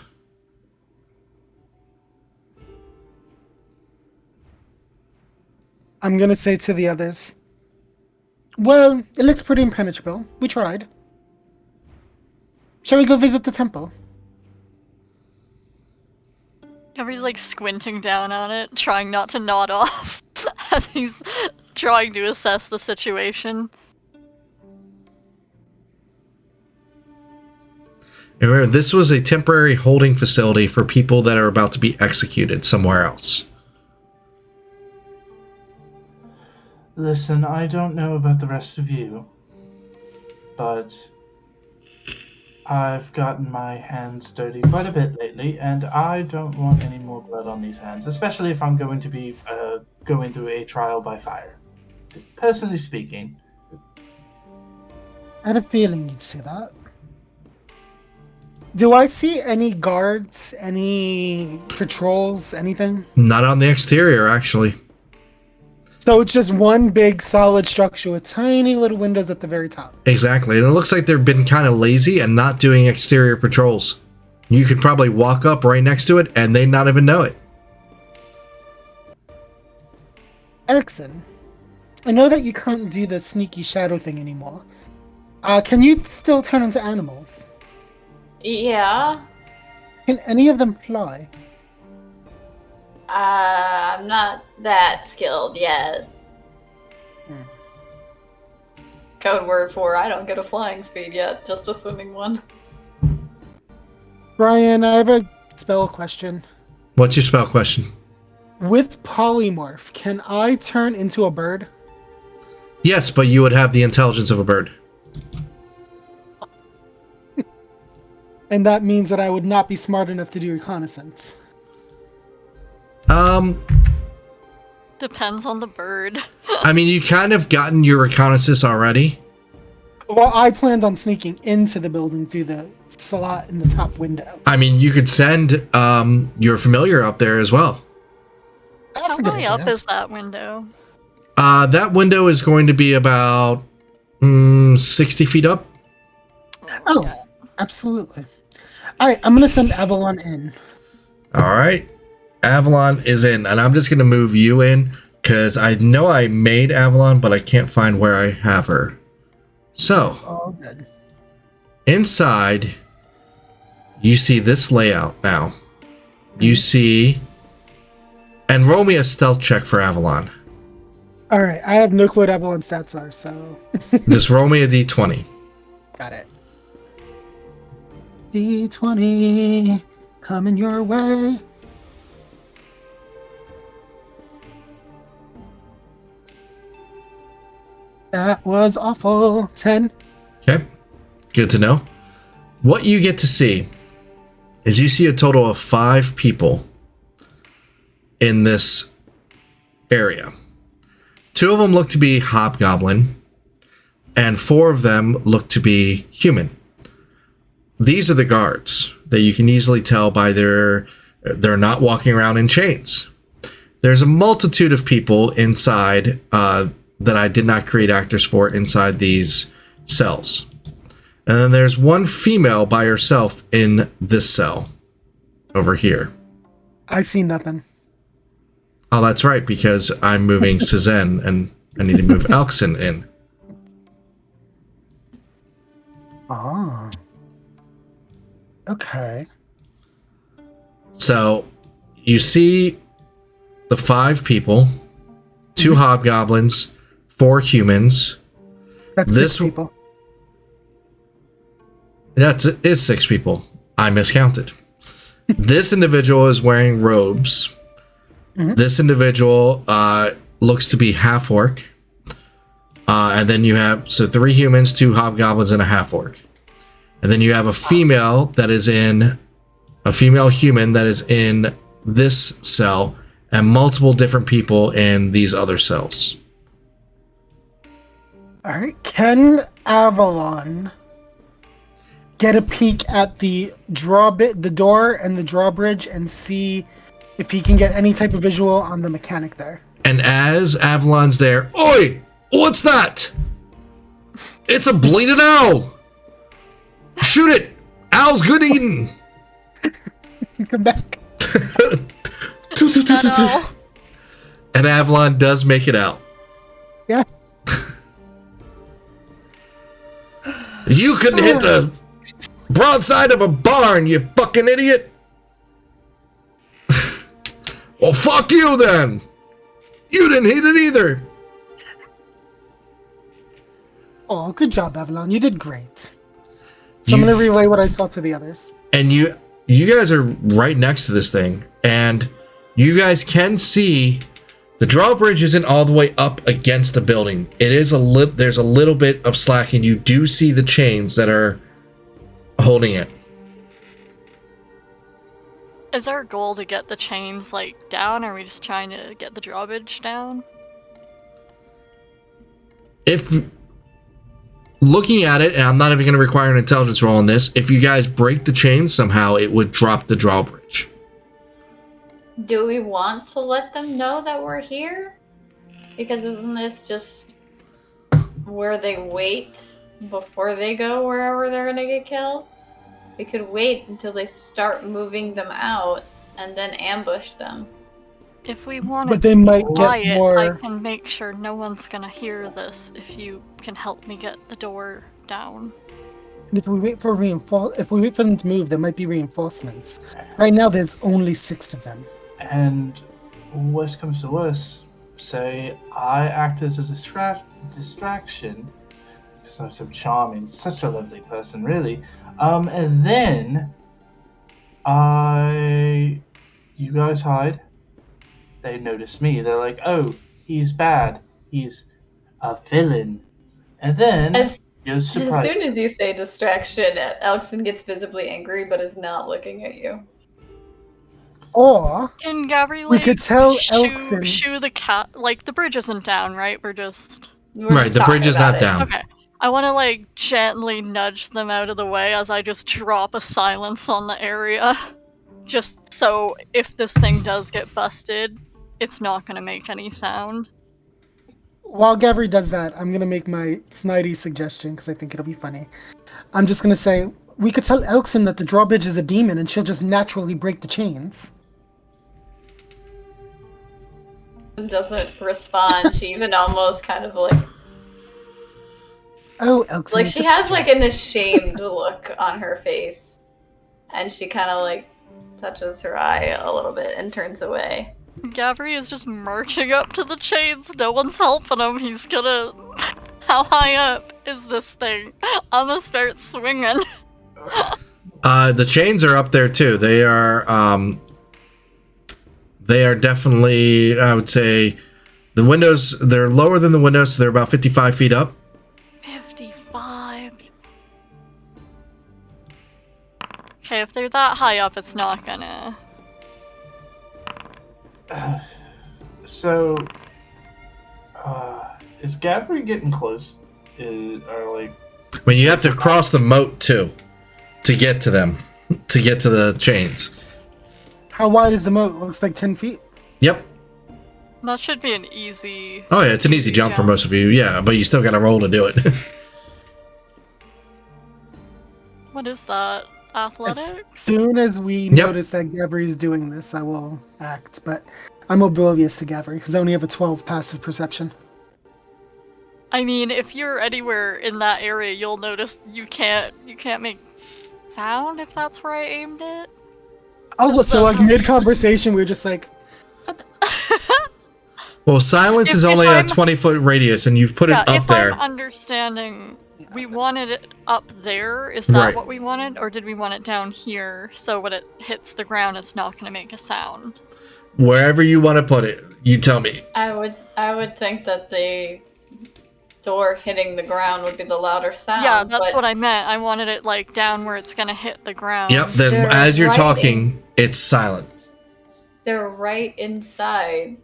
I'm gonna say to the others, well, it looks pretty impenetrable. We tried. Shall we go visit the temple? Gabri's like squinting down on it, trying not to nod off as he's trying to assess the situation. And remember, this was a temporary holding facility for people that are about to be executed somewhere else. Listen, I don't know about the rest of you, but I've gotten my hands dirty quite a bit lately, and I don't want any more blood on these hands, especially if I'm going to be going through a trial by fire. Personally speaking. I had a feeling you'd say that. Do I see any guards, any patrols, anything? Not on the exterior, actually. So it's just one big solid structure with tiny little windows at the very top. Exactly. And it looks like they've been kind of lazy and not doing exterior patrols. You could probably walk up right next to it and they'd not even know it. Erickson, I know that you can't do the sneaky shadow thing anymore. Can you still turn into animals? Yeah. Can any of them fly? I'm not that skilled yet. Code word for I don't get a flying speed yet, just a swimming one. Brian, I have a spell question. What's your spell question? With polymorph, can I turn into a bird? Yes, but you would have the intelligence of a bird. And that means that I would not be smart enough to do reconnaissance. Depends on the bird. I mean, you kind of gotten your reconnaissance already. Well, I planned on sneaking into the building through the slot in the top window. I mean, you could send your familiar up there as well. That's How a good high idea. up is that window? That window is going to be about 60 feet up. Oh, absolutely. All right, I'm going to send Avalon in. All right. Avalon is in, and I'm just going to move you in because I know I made Avalon, but I can't find where I have her. So, It's all good. inside, you see this layout now. You see, and roll me a stealth check for Avalon. All right, I have no clue what Avalon's stats are, so Just roll me a d20. got it. D20 coming your way. That was awful. 10. Okay, good to know. What you get to see is you see a total of 5 people in this area. 2 of them look to be hobgoblin, and 4 of them look to be human. These are the guards that you can easily tell by they're not walking around in chains. There's a multitude of people inside that I did not create actors for inside these cells. And then there's one female by herself in this cell over here. I see nothing. Oh, that's right, because I'm moving Suzanne, and I need to move Elkson in. Ah. Okay. So, you see the 5 people, 2 hobgoblins, 4 humans. That's This 6 people. It's 6 people. I miscounted. This individual is wearing robes. This individual looks to be half orc. And then you have 3 humans, 2 hobgoblins, and a half orc. And then you have a female human that is in this cell, and multiple different people in these other cells. All right. Can Avalon get a peek at the door and the drawbridge and see if he can get any type of visual on the mechanic there? And as Avalon's there, oi! What's that? It's a bleeding owl! Shoot it! Owl's good eating! Come back. No. And Avalon does make it out. Yeah. You couldn't hit the broadside of a barn, you fucking idiot! Well, fuck you then! You didn't hit it either! Oh, good job, Avalon. You did great. So I'm going to relay what I saw to the others. And you guys are right next to this thing, and you guys can see the drawbridge isn't all the way up against the building. It is there's a little bit of slack, and you do see the chains that are holding it. Is our goal to get the chains, like, down, or are we just trying to get the drawbridge down? If looking at it, and I'm not even going to require an intelligence roll on this, if you guys break the chains somehow, it would drop the drawbridge. Do we want to let them know that we're here? Because isn't this just where they wait before they go wherever they're gonna get killed? We could wait until they start moving them out and then ambush them. If we want But to they be might get quiet, more- I can make sure no one's gonna hear this if you can help me get the door down. And if we wait for them to move, there might be reinforcements. Right now, there's only 6 of them. And worst comes to worst, say I act as a distraction because I'm so charming, such a lovely person, really. And then you guys hide. They notice me. They're like, "Oh, he's bad. He's a villain." And then you're As surprised. soon as you say distraction, Elkson gets visibly angry but is not looking at you. Or Can Gabrielle we could tell shoo Elkson. the cat? Like, the bridge isn't down, right? We're just... We're Right, just the bridge talking is about not it. down. Okay. I want to, like, gently nudge them out of the way as I just drop a silence on the area. Just so if this thing does get busted, it's not going to make any sound. While Gavri does that, I'm gonna make my snidey suggestion because I think it'll be funny. I'm just gonna say we could tell Elkson that the drawbridge is a demon, and she'll just naturally break the chains. Doesn't respond. She even almost kind of like Oh, Elkson. like it's she just a has like joke. an ashamed look on her face, and she kind of like touches her eye a little bit and turns away. Gabri is just marching up to the chains. No one's helping him. He's gonna... How high up is this thing? I'm gonna start swinging. The chains are up there too. They are definitely, I would say, the windows, they're lower than the windows, so they're about 55 feet up. 55. Okay, if they're that high up, it's not gonna... So, is Gabri getting close? Or like, I mean, you have to cross the moat too to get to them, to get to the chains. How wide is the moat? Looks like 10 feet. Yep. That should be an easy... Oh yeah, it's an easy jump for most of you. Yeah, but you still got to roll to do it. What is that? Athletics? As soon as we Yep. notice that Gabri is doing this, I will act. But I'm oblivious to Gavri because I only have a 12 passive perception. I mean, if you're anywhere in that area, you'll notice you can't make sound if that's where I aimed it. Oh, Just so the- like mid-conversation, we were just like, Well, silence If- is if only a I'm- 20-foot radius, and you've put it up if there. I'm understanding, we wanted it up there. Is that Right. what we wanted, or did we want it down here so when it hits the ground, it's not going to make a sound? Wherever you want to put it, you tell me. I would think that the door hitting the ground would be the louder sound. Yeah, that's but what I meant. I wanted it like down where it's going to hit the ground. Yep. Then They're as you're right talking, it's silent. they're right inside.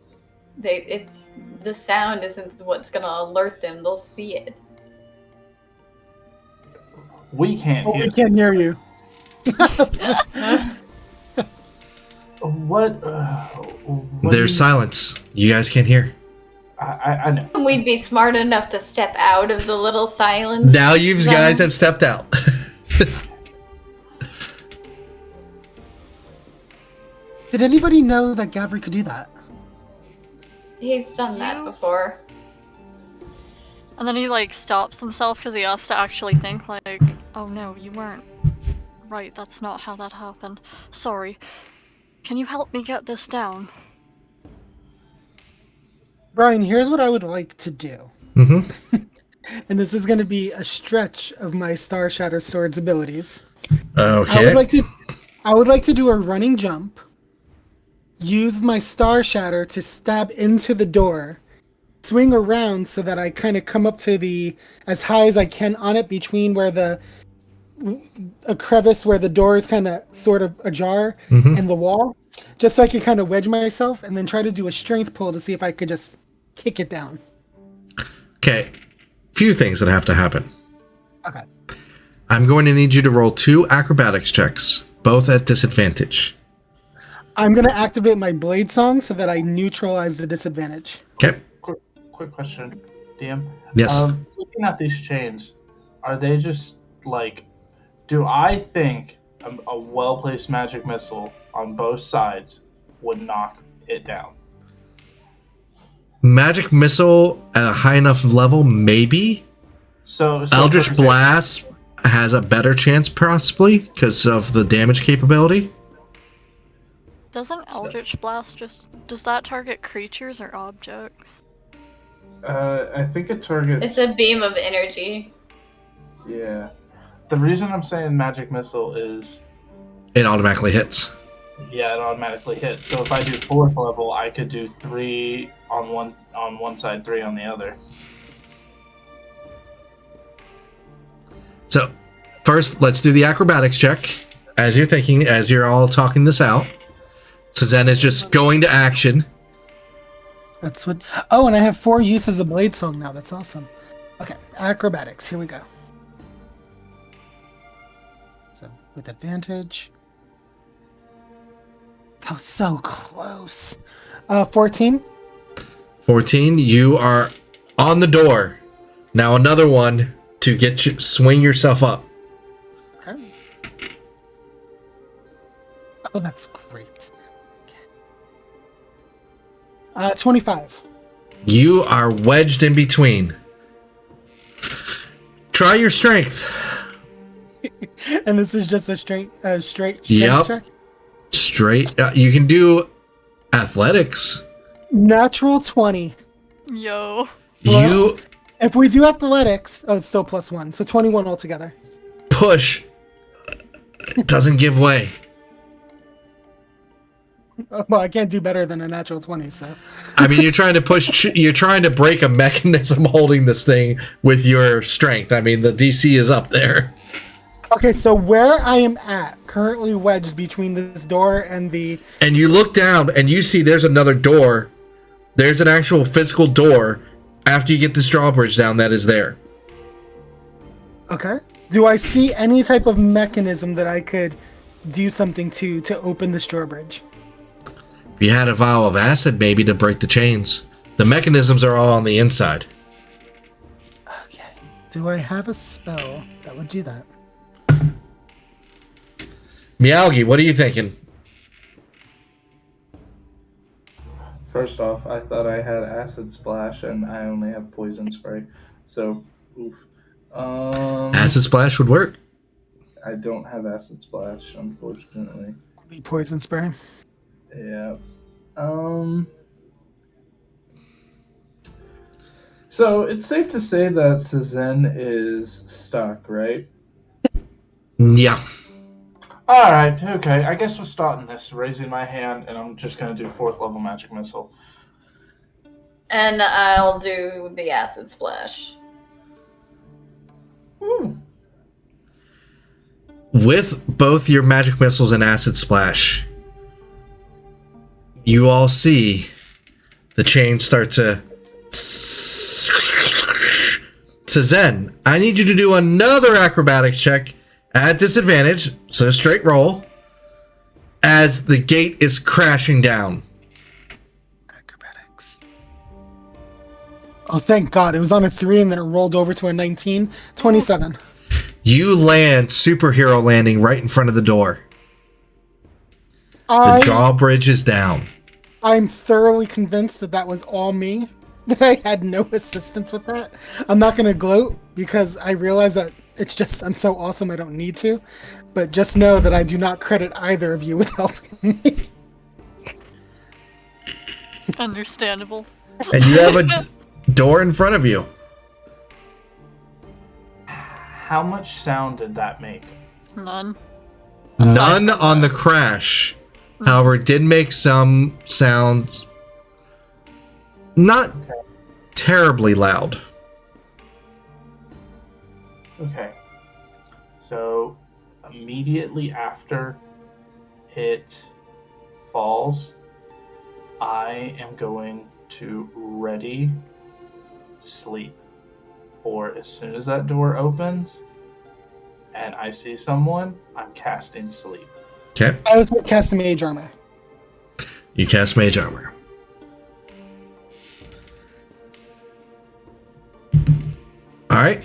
The sound isn't what's gonna alert them. They'll see it. We can't "Oh, hear. we can't hear you." What? What do There's you- silence. You guys can't hear. I know. We'd be smart enough to step out of the little silence. Now you zone. guys have stepped out. Did anybody know that Gavri could do that? He's done that You- before. And then he like stops himself because he has to actually think like, oh no, you weren't right. That's not how that happened. Sorry. Can you help me get this down? Brian, here's what I would like to do. Mm-hmm. And this is going to be a stretch of my Star Shatter Sword's abilities. Okay. I would like to do a running jump. Use my Star Shatter to stab into the door. Swing around so that I kind of come up to as high as I can on it between where a crevice where the door is kind of sort of ajar Mhm. and the wall. Just so I can kind of wedge myself and then try to do a strength pull to see if I could just kick it down. Okay. Few things that have to happen. Okay. I'm going to need you to roll 2 acrobatics checks, both at disadvantage. I'm going to activate my Blade Song so that I neutralize the disadvantage. Okay. Quick question, DM. Yes. Looking at these chains, are they just like? Do I think a well-placed magic missile on both sides would knock it down? Magic missile at a high enough level, maybe. So Eldritch for example- Blast has a better chance, possibly, because of the damage capability. Doesn't Eldritch Blast does that target creatures or objects? I think it targets. It's a beam of energy. Yeah. The reason I'm saying magic missile is, It automatically hits. yeah, it automatically hits. So if I do 4th level, I could do 3 on one side, 3 on the other. So, first, let's do the acrobatics check. As you're all talking this out. Susanne is just going to action. That's what. Oh, and I have 4 uses of Blade Song now. That's awesome. Okay, acrobatics. Here we go. So with advantage. That was so close. 14. 14, you are on the door. Now another one to get you swing yourself up. Okay. Oh, that's great. 25. You are wedged in between. Try your strength. And this is just a straight strength Yep. check. Straight. You can do athletics. Natural 20. Yo. You If we do athletics, it's still +1, so 21 altogether. push. Doesn't give way. Well, I can't do better than a natural 20, so. I mean, you're trying to push. You're trying to break a mechanism holding this thing with your strength. I mean, the DC is up there. Okay, so where I am at, currently wedged between this door and the... And you look down and you see there's another door. There's an actual physical door after you get this drawbridge down that is there. Okay. Do I see any type of mechanism that I could do something to open this drawbridge? If you had a vial of acid, maybe to break the chains. The mechanisms are all on the inside. Okay. Do I have a spell that would do that? Meowgi, what are you thinking? First off, I thought I had acid splash, and I only have poison spray. So, oof. Acid splash would work. I don't have acid splash, unfortunately. Poison spray. Yeah. So it's safe to say that Cezanne is stuck, right? Yeah. All right. Okay. I guess we're starting this. Raising my hand, and I'm just gonna do 4th level magic missile. And I'll do the acid splash. With both your magic missiles and acid splash, you all see the chain start to. Cezanne, I need you to do another acrobatics check at disadvantage, so straight roll, as the gate is crashing down. Acrobatics. Oh, thank God. It was on a 3 and then it rolled over to a 19. 27. You land superhero landing right in front of the door. The drawbridge is down. I'm thoroughly convinced that was all me. That I had no assistance with that. I'm not going to gloat because I realize that it's just I'm so awesome I don't need to. But just know that I do not credit either of you with helping me. Understandable. And you have a door in front of you. How much sound did that make? None. None on the crash. However, it did make some sounds. Not terribly loud. Okay. So immediately after it falls, I am going to ready sleep for as soon as that door opens and I see someone, I'm casting sleep. Okay. I was going to cast Mage Armor. You cast Mage Armor. Alright.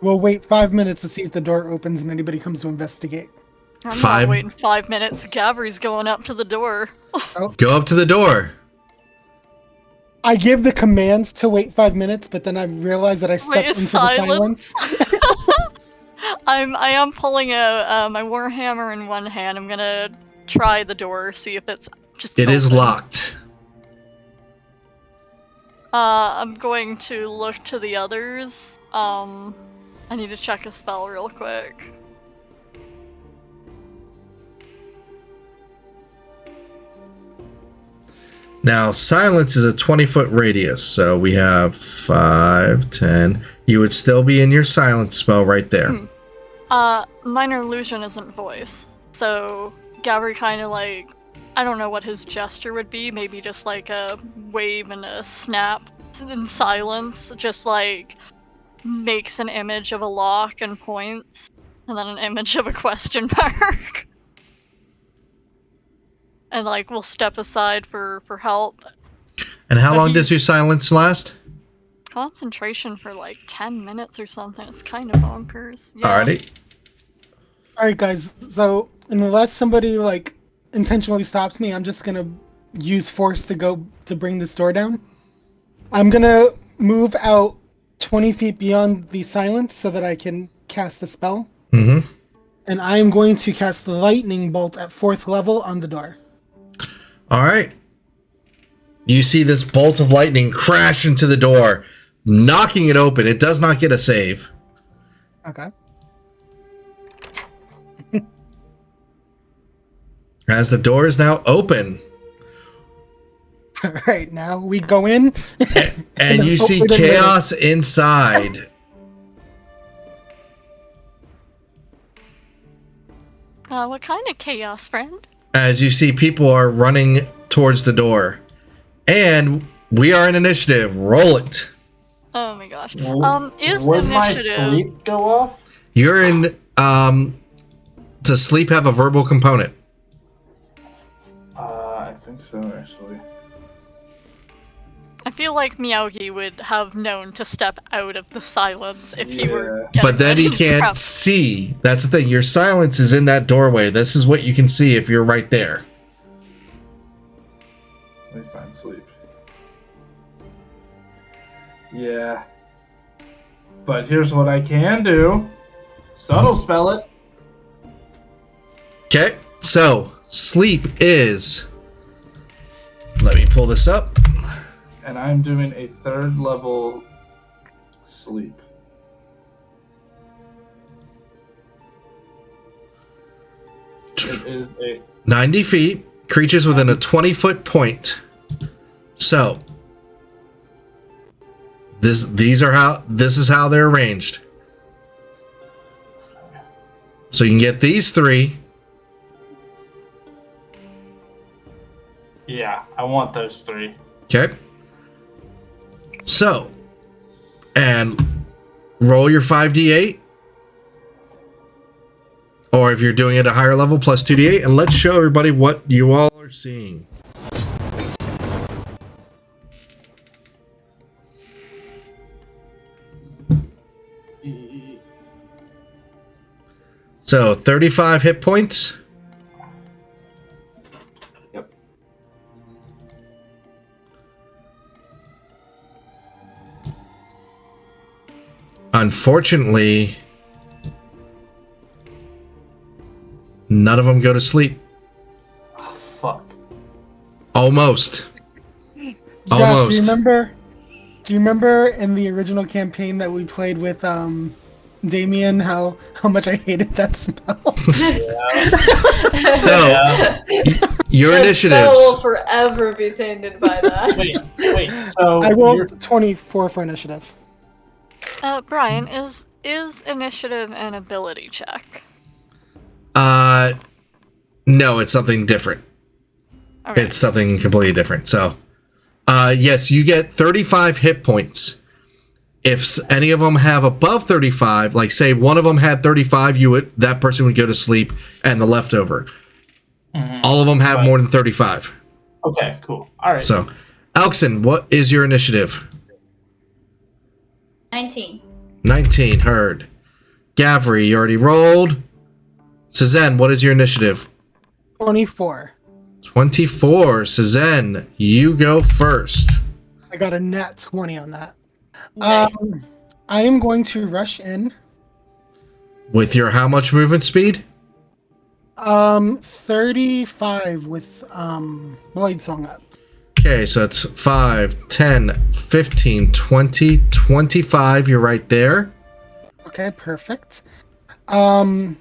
We'll wait 5 minutes to see if the door opens and anybody comes to investigate. I'm Five- not waiting 5 minutes. Gavri's going up to the door. Go up to the door. I give the command to wait 5 minutes, but then I realize that I stepped Wait, into silence? the silence. I am pulling a my warhammer in one hand. I'm gonna try the door, see if it's just. It is open. locked. I'm going to look to the others. I need to check a spell real quick. Now, silence is a 20-foot radius, so we have 5, 10. You would still be in your silence spell right there. Minor illusion isn't voice, so Gavri kind of like, I don't know what his gesture would be, maybe just like a wave and a snap in silence, just like makes an image of a lock and points, and then an image of a question mark. And like, we'll step aside for help. And how But long he- does your silence last? Concentration for like 10 minutes or something. It's kind of bonkers. Yeah. Alrighty. Alright, guys. So, unless somebody, like, intentionally stops me, I'm just gonna use force to bring this door down. I'm gonna move out 20 feet beyond the silence so that I can cast a spell. Mm-hmm. And I am going to cast the lightning bolt at 4th level on the door. Alright. You see this bolt of lightning crash into the door, knocking it open. It does not get a save. Okay. As the door is now open. Alright, now we go in. And you see hopefully they chaos inside. What kind of chaos, friend? As you see people are running towards the door. And we are in initiative. Roll it. Oh my gosh. Would Is my initiative... sleep go off? You're in does sleep have a verbal component? I think so, actually. I feel like Miyagi would have known to step out of the silence if he were Yeah. getting But then he ready to can't prep. see. That's the thing. Your silence is in that doorway. This is what you can see if you're right there. sleep. Yeah. But here's what I can do. Subtle spell it. Okay, so sleep is. Let me pull this up. And I'm doing a 3rd level sleep. It is a 90 feet, creatures within a 20-foot point. So, this is how they're arranged. So you can get these 3. Yeah, I want those 3. Okay. So, and roll your 5d8. Or if you're doing it at a higher level, plus 2d8. And let's show everybody what you all are seeing. So, 35 hit points. Yep. Unfortunately, none of them go to sleep. Oh, fuck. Almost. Josh, Almost. do you remember in the original campaign that we played with Damien how much I hated that spell? So, your That spell will initiatives. forever be tainted by that. Wait. So I rolled 24 for initiative. Brian, is initiative an ability check? No, it's something different. Okay. It's something completely different. So, yes, you get 35 hit points. If any of them have above 35, like say one of them had 35, that person would go to sleep, and the leftover. Mhm. All of them have more than 35. Okay, cool. All right. So, Alexon, what is your initiative? 19. 19, heard. Gavri, you already rolled. Suzanne, what is your initiative? 24. 24. Suzanne, you go first. I got a nat 20 on that. Nice. I am going to rush in. With your how much movement speed? 35 with Blade Song up. Okay, so it's 5, 10, 15, 20, 25. You're right there. Okay, perfect. Now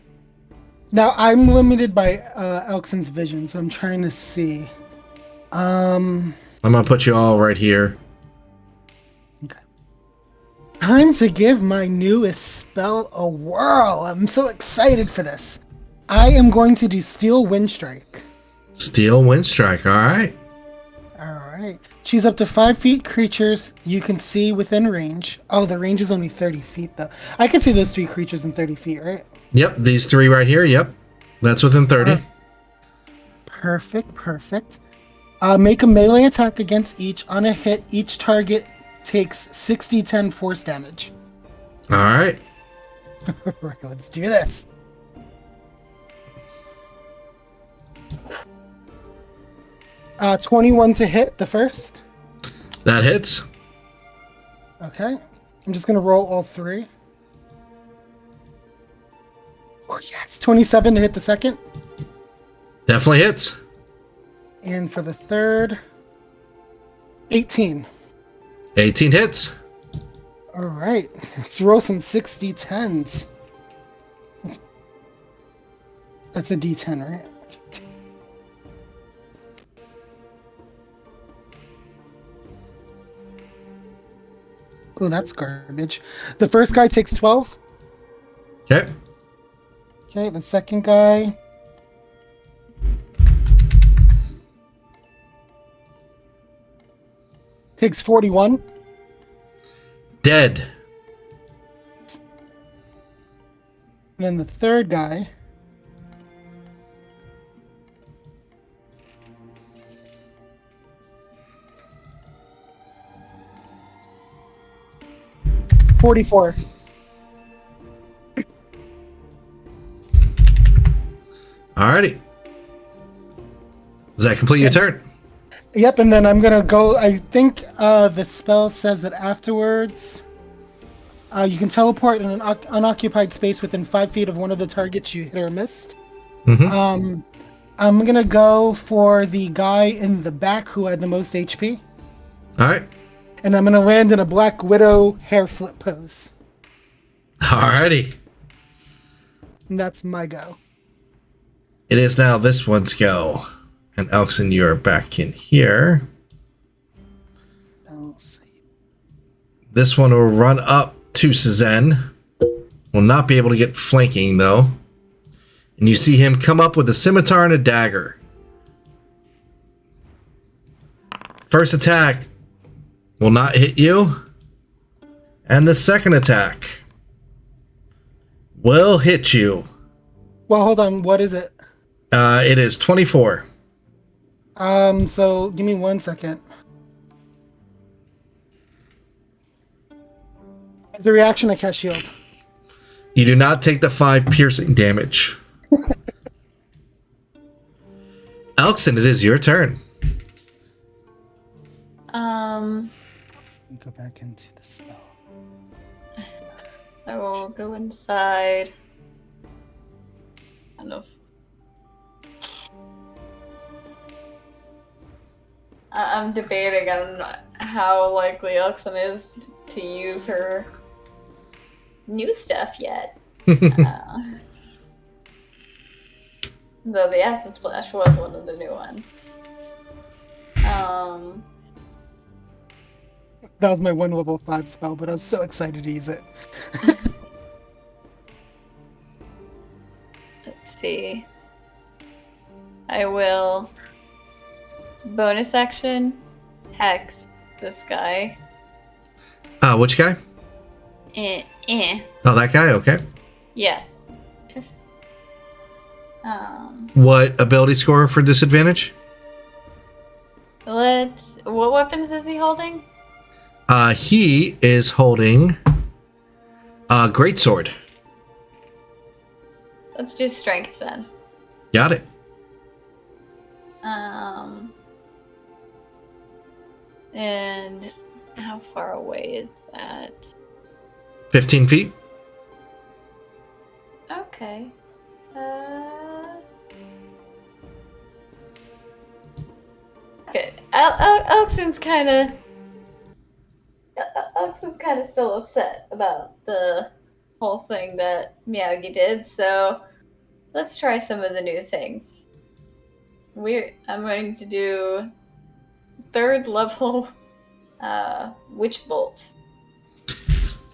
I'm limited by Elkson's vision, so I'm trying to see. I'm going to put you all right here. Time to give my newest spell a whirl. I'm so excited for this. I am going to do Steel Wind Strike. Steel Wind Strike, all right. Alright. Choose up to 5 feet creatures you can see within range. Oh, the range is only 30 feet, though. I can see those 3 creatures in 30 feet, right? Yep, these 3 right here. Yep, that's within 30. Perfect. Make a melee attack against each. On a hit, each target takes 6d10 force damage. All right. Right, let's do this. Uh, 21 to hit the first. That hits. Okay. I'm just going to roll all 3. Oh, yes. 27 to hit the second. Definitely hits. And for the third, 18. 18 hits. All right. Let's roll some 6d10s. That's a d10, right? Oh, that's garbage. The first guy takes 12. Okay. Okay, the second guy. Takes 41. Dead. And then the third guy. $44. Alrighty. Does that complete your turn? Yep, and then I'm gonna go. I think the spell says that afterwards, you can teleport in an unoccupied space within 5 feet of one of the targets you hit or missed. Mm-hmm. I'm gonna go for the guy in the back who had the most HP, All right. and I'm gonna land in a Black Widow hair flip pose. Alrighty. And that's my go. It is now this one's go. And Elkson, you're back in here. I'll see. This one will run up to Cezanne. Will not be able to get flanking, though. And you see him come up with a scimitar and a dagger. First attack will not hit you. And the second attack will hit you. Well, hold on. What is it? It is 24. So give me 1 second. As a reaction, I cast shield. You do not take the 5 piercing damage. Elkson, it is your turn. Go back into the spell. I will go inside. Kind of. I'm debating on how likely Elkson is to use her new stuff yet. Though the Acid Splash was one of the new ones. That was my 1 level 5 spell, but I was so excited to use it. Let's see. I will bonus action hex this guy. Which guy? Oh, that guy? Okay. Yes. What ability score for disadvantage? What weapons is he holding? He is holding a greatsword. Let's do strength then. Got it. And how far away is that? 15 feet. Okay. Okay. Elkson's kind of still upset about the whole thing that Miyagi did, so let's try some of the new things. I'm going to do 3rd level Witch Bolt.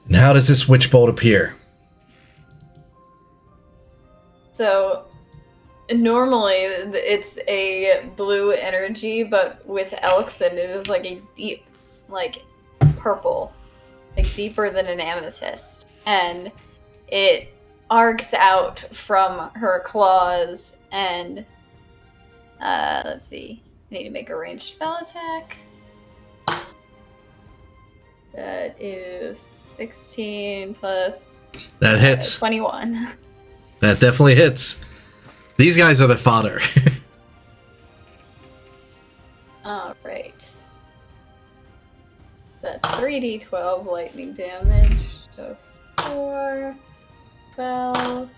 And how does this witch bolt appear? So normally it's a blue energy, but with Elkson it is like a deep, like purple, like deeper than an amethyst, and it arcs out from her claws. And let's see, I need to make a ranged spell attack. That is 16 plus That hits. 21. That definitely hits. These guys are the fodder. Alright. That's 3d12 lightning damage. So 4, 12,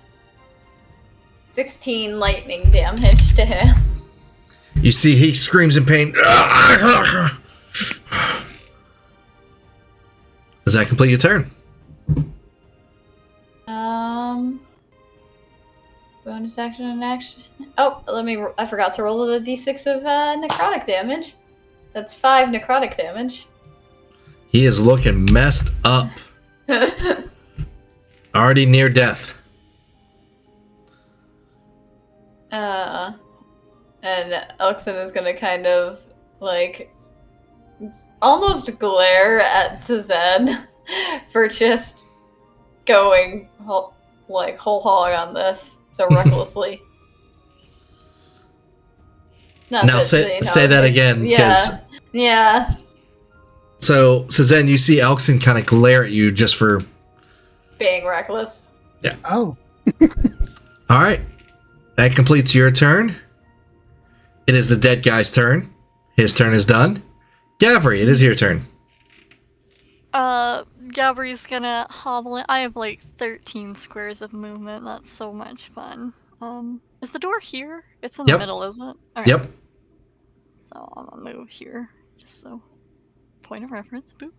16 lightning damage to him. You see he screams in pain. Does that complete your turn? Bonus action and action. Oh, I forgot to roll the d6 of necrotic damage. That's 5 necrotic damage. He is looking messed up. Already near death. And Elkson is gonna kind of, like, almost glare at Cezanne for just going whole hog on this so recklessly. Now say that again. Yeah. So, Cezanne, you see Elkson kind of glare at you just for being reckless. Yeah. Oh. All right. That completes your turn. It is the dead guy's turn. His turn is done. Gavri, it is your turn. Gabri's gonna hobble in. I have like 13 squares of movement. That's so much fun. Is the door here? It's in the Yep. middle, isn't it? Okay. Yep. So I'm gonna move here, just so. Point of reference. Boop.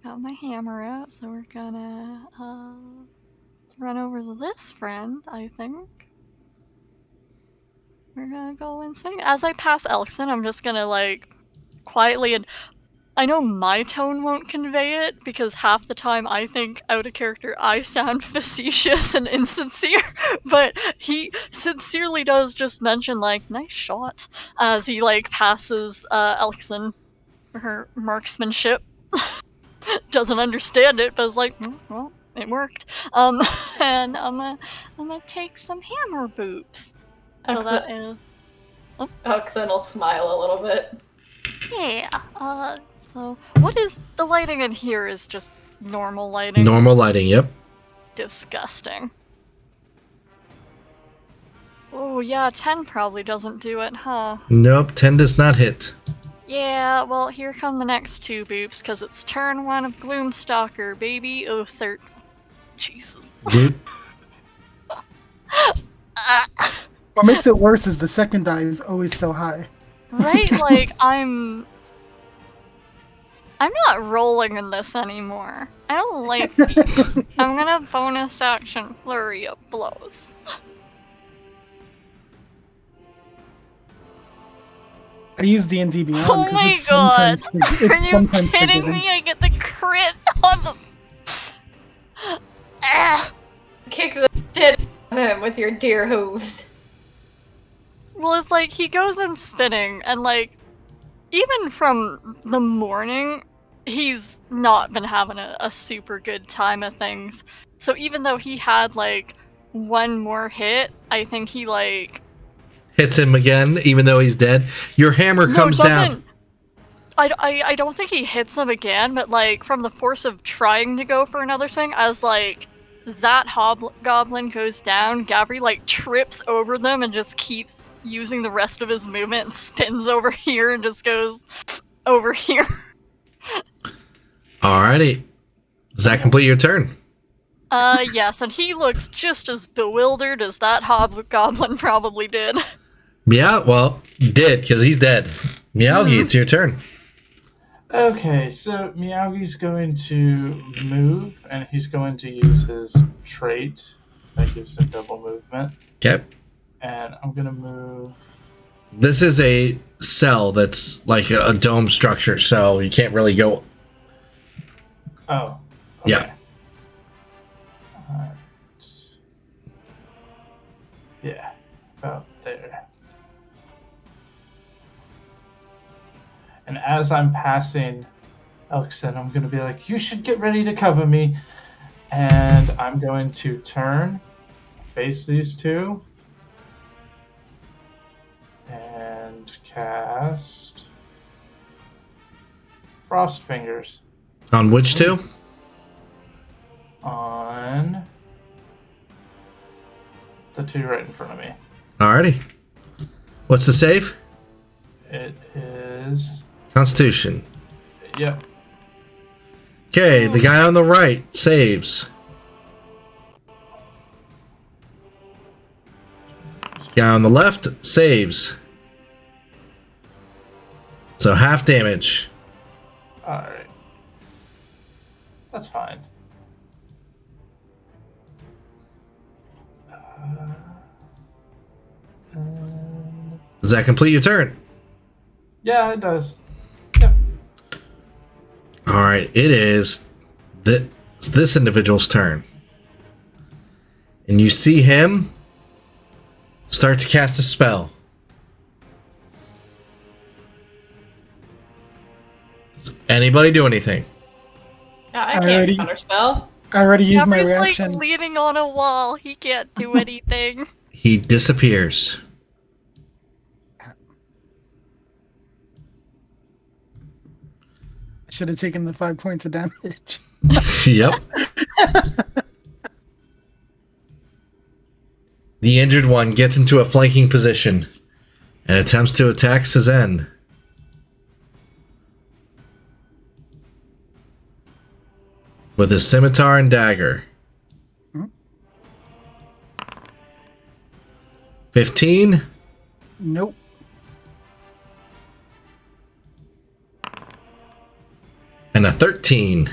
Got my hammer out, so we're gonna run over to this friend. I think we're gonna go and swing. As I pass Elkson, I'm just gonna like quietly and. I know my tone won't convey it, because half the time I think out of character I sound facetious and insincere, but he sincerely does just mention, like, nice shot, as he, like, passes Elkson for her marksmanship. Doesn't understand it, but is like, well, it worked. And I'm gonna take some hammer boops. So that is... Oxen will smile a little bit. Yeah, so what is the lighting in here is just normal lighting? Normal lighting, yep. Disgusting. Oh yeah, 10 probably doesn't do it, huh? Nope, 10 does not hit. Yeah, well here come the next two boops, cause it's turn 1 of Gloomstalker, baby. Oh, Jesus. Dude. What makes it worse is the second die is always so high. Right, like I'm not rolling in this anymore. I don't like these. I'm gonna bonus action flurry of blows. I use D&D Beyond Oh because my it's god! sometimes Are it's you sometimes kidding forgiven. me? I get the crit on the. Ah. Kick the shit out of him with your deer hooves. Well, it's like he goes in spinning, and like, even from the morning, he's not been having a super good time of things. So even though he had like one more hit, I think he like Hits him again, even though he's dead. Your hammer comes down. I don't think he hits him again, but like from the force of trying to go for another swing, as like that hobgoblin goes down, Gavri like trips over them and just keeps using the rest of his movement and spins over here and just goes over here. Alrighty. Does that complete your turn? Yes, and he looks just as bewildered as that hobgoblin probably did. Yeah, well, did, because he's dead. Meowgi, it's your turn. Okay, so Meowgi's going to move, and he's going to use his trait that gives him double movement. Okay. And I'm going to move. This is a cell that's like a dome structure, so you can't really go. Oh. Okay. Yeah. Alright. Yeah, about there. And as I'm passing Elkson, I'm going to be like, you should get ready to cover me. And I'm going to turn, face these two, and cast Frost Fingers On which two? on the two right in front of me. Alrighty. What's the save? It is... Constitution. Yep. Okay, the guy on the right saves. Guy on the left saves. So half damage. Alright. That's fine. Does that complete your turn? Yeah, it does. Yep. Alright, it is this individual's turn. And you see him start to cast a spell. Does anybody do anything? I I can't already- counterspell. I already used my Gavri's reaction. like leaning on a wall. He can't do anything. He disappears. I should have taken the 5 points of damage. Yep. The injured one gets into a flanking position and attempts to attack Cezanne. With his scimitar and dagger. 15. Nope. And a 13.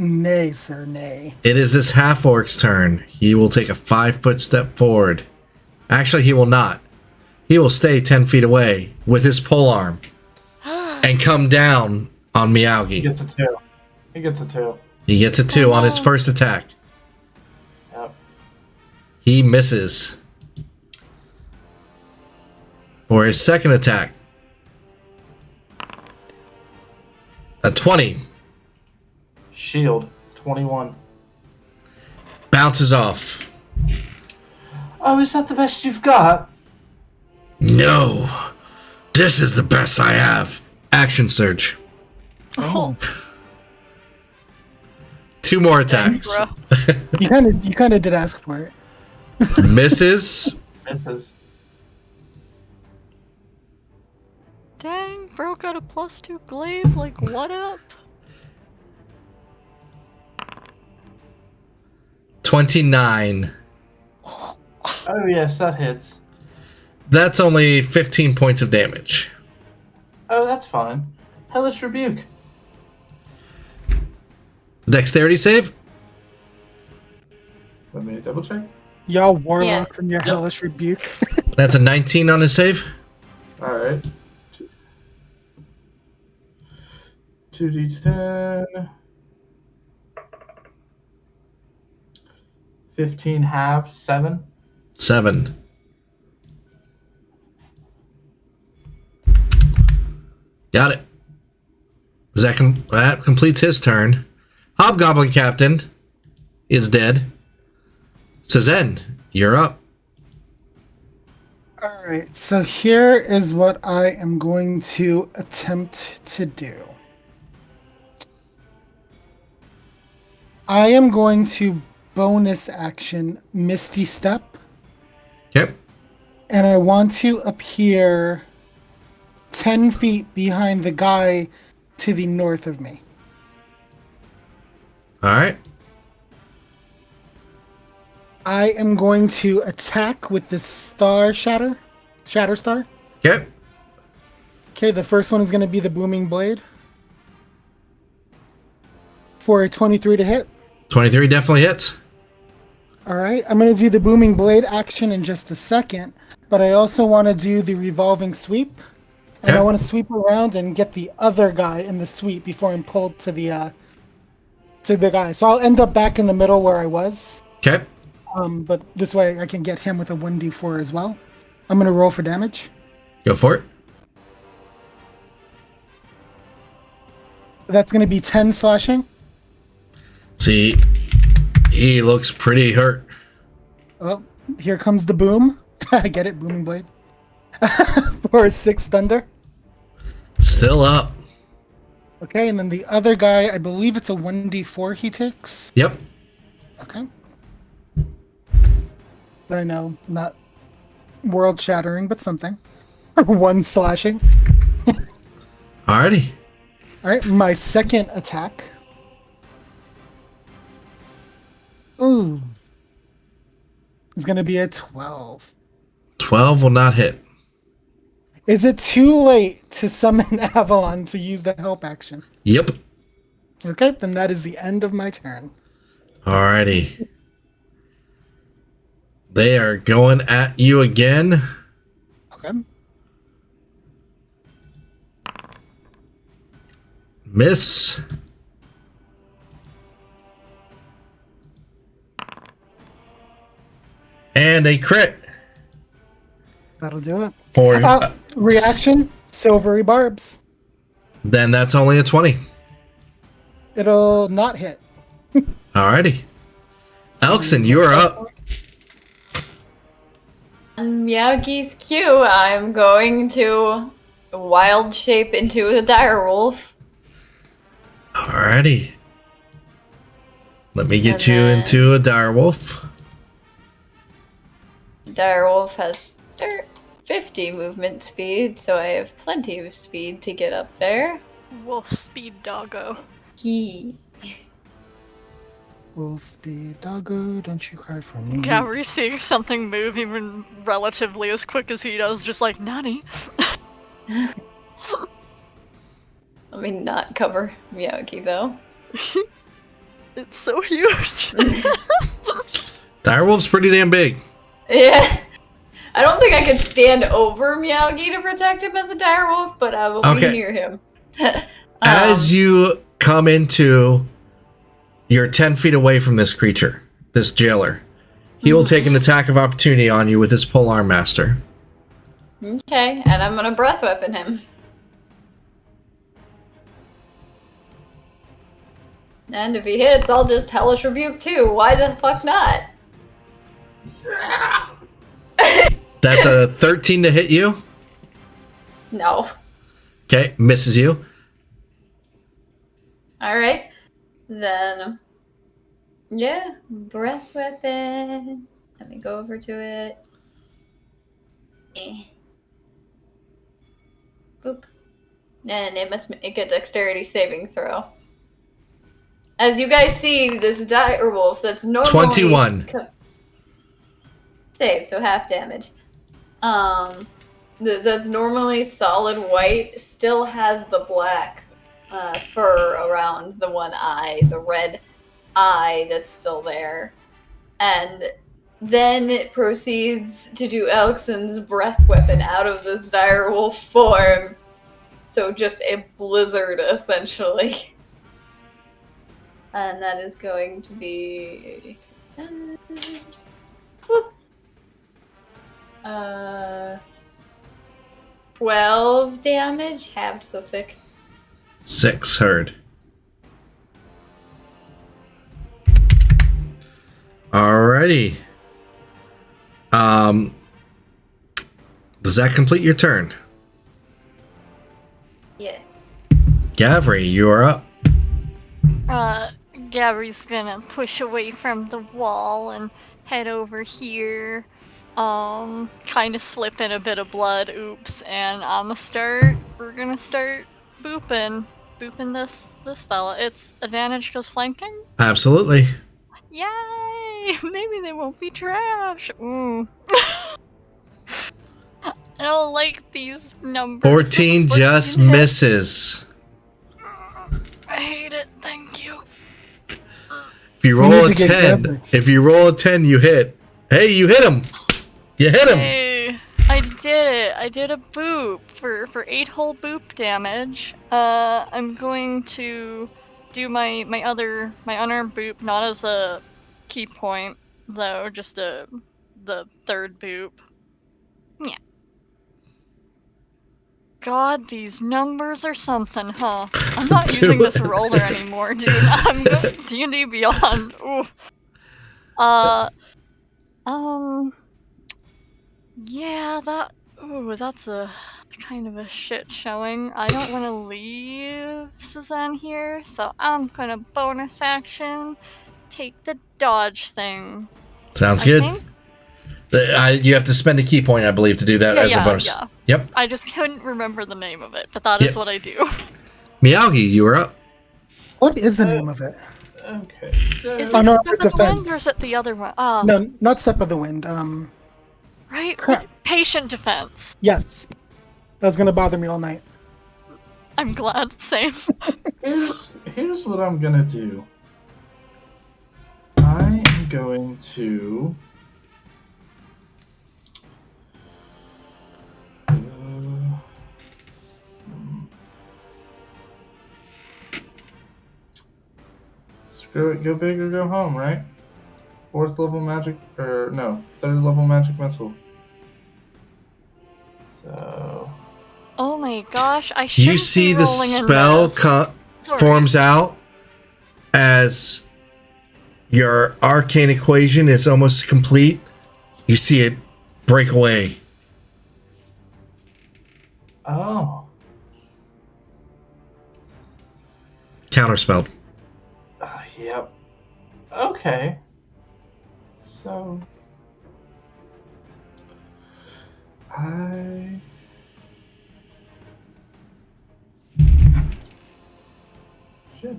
Nay, sir, nay. It is this half-orc's turn. He will take a 5-foot step forward. Actually, he will not. He will stay 10 feet away with his polearm and come down on He Meowgi. gets a 2. He gets a 2. He gets a 2 on his first attack. Yep. He misses. For his second attack. A 20. Shield. 21. Bounces off. Oh, is that the best you've got? No. This is the best I have. Action surge. Oh, 2 more attacks. bruh. You kind of did ask for it. Misses. Misses. Dang, bro got a +2 glaive, like what up? 29. Oh, yes, that hits. That's only 15 points of damage. Oh, that's fine. Hellish Rebuke. Dexterity save? Let me double check. Y'all warlocks and your hellish rebuke. That's a 19 on his save. Alright. 2d10. 15 halves, 7. 7. Got it. That completes his turn. Hobgoblin Captain is dead. Cezanne, you're up. Alright, so here is what I am going to attempt to do. I am going to bonus action Misty Step, Yep. and I want to appear 10 feet behind the guy to the north of me. All right. I am going to attack with the Shatter Star. Yep. Okay, the first one is going to be the Booming Blade. For a 23 to hit. 23 definitely hits. Alright, I'm going to do the Booming Blade action in just a second, but I also want to do the Revolving Sweep. And Okay. I want to sweep around and get the other guy in the sweep before I'm pulled to the guy. So I'll end up back in the middle where I was. Okay. But this way I can get him with a 1d4 as well. I'm going to roll for damage. Go for it. That's going to be 10 slashing. See, he looks pretty hurt. Oh, here comes the boom. I get it, Booming Blade. For 6 thunder. Still up. Okay, and then the other guy, I believe it's a 1d4 he takes. Yep. Okay. I know, not world shattering, but something. 1 slashing. Alrighty. Alright, my second attack. Ooh. Is gonna be a 12. 12 will not hit. Is it too late to summon Avalon to use the help action? Yep. Okay, then that is the end of my turn. Alrighty. They are going at you again. Okay. Miss. And a crit. That'll do it. For Reaction, Silvery Barbs. then that's only a 20. It'll not hit. Alrighty. Elkson, you are up. On Meowgi's cue, I'm going to wild shape into a direwolf. Alrighty. Let me get And you then- into a direwolf. Direwolf has 50 movement speed, so I have plenty of speed to get up there. Wolf speed doggo. He. Wolf speed doggo, don't you cry for me. Gabri seeing something move even relatively as quick as he does, just like, Nani? Let me not cover Miyagi though. It's so huge. Direwolf's pretty damn big. Yeah. I don't think I could stand over Miyagi to protect him as a direwolf, but I will be near him. As you come into, you're 10 feet away from this creature, this jailer. He will take an attack of opportunity on you with his polearm master. Okay, and I'm gonna breath weapon him. And if he hits, I'll just hellish rebuke too. Why the fuck not? That's a 13 to hit you. No. Okay, misses you. Alright. Then, yeah, breath weapon. Let me go over to it. Boop. And it must make a dexterity saving throw. As you guys see, this direwolf that's normally 21. Save, so half damage. That's normally solid white still has the black fur around the one eye, the red eye that's still there, and then it proceeds to do Elkson's breath weapon out of this direwolf form. So just a blizzard, essentially. And that is going to be 10. Whoop. 12 damage, halved, so 6. 6 heard. Alrighty. Does that complete your turn? Yeah. Gavri, you are up. Gabri's gonna push away from the wall and head over here. Kind of slip in a bit of blood, oops, and we're gonna start booping this fella. It's advantage because flanking? Absolutely. Yay! Maybe they won't be trash. I don't like these numbers. 14 just hit. misses. I hate it, thank you. If you roll a 10, you hit. Hey, you hit him. You hit him. Hey, I did it. I did a boop for 8 whole boop damage. I'm going to do my unarmed boop, not as a key point though, just the third boop. Yeah. God, these numbers are something, huh? I'm not using this roller anymore, dude. I'm going D&D Beyond. Ooh. Yeah, that's a kind of a shit showing. I don't want to leave Suzanne here, so I'm gonna bonus action take the dodge thing. Sounds good. You have to spend a key point, I believe, to do that as a bonus. Yeah. Yep. I just couldn't remember the name of it, but that is what I do. Miyagi, you are up. What is the name of it? Okay. Is Oh, it no, Step of the Wind or is it the other one? No, not Step of the Wind. Right? Crap. Patient defense. Yes. That's gonna bother me all night. I'm glad. Same. Here's what I'm gonna do. I am going to. Screw it, go big or go home, right? 4th level magic, or no, 3rd level magic missile. So. Oh my gosh, I shouldn't You see be the rolling in spell this. forms out as your arcane equation is almost complete. You see it break away. Oh. Counterspelled. Yep. Okay. So. I shit.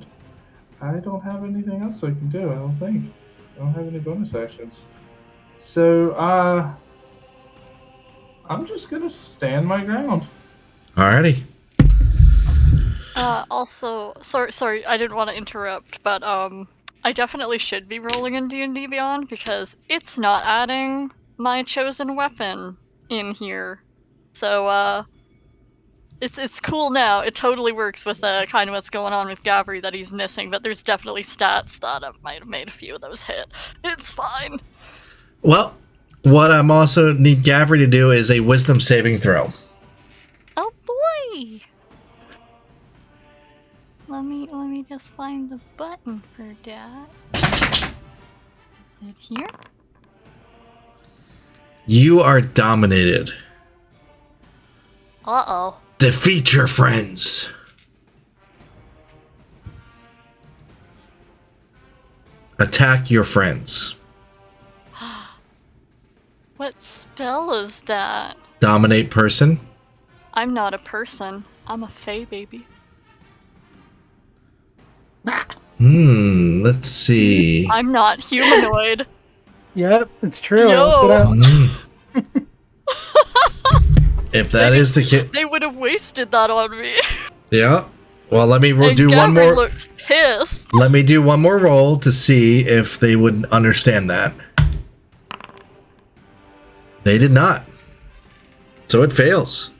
I don't have anything else I can do. I don't think. I don't have any bonus actions. So I'm just gonna stand my ground. Alrighty. Also, sorry, I didn't want to interrupt, but I definitely should be rolling in D&D Beyond because it's not adding my chosen weapon in here. So it's cool now. It totally works with kind of what's going on with Gavri that he's missing, but there's definitely stats that might have made a few of those hit. It's fine. Well, what I'm also need Gavri to do is a wisdom saving throw. Oh boy. Let me just find the button for that. Is it here? You are dominated. Uh-oh. Defeat your friends. Attack your friends. What spell is that? Dominate person. I'm not a person. I'm a fae baby. Let's see. I'm not humanoid. Yep, it's true. Yo. I looked it up. Hmm. If that is the case, They would have wasted that on me. yeah. Well, let me And do one Gabby more. looks pissed. Let me do one more roll to see if they would understand that. They did not. So it fails.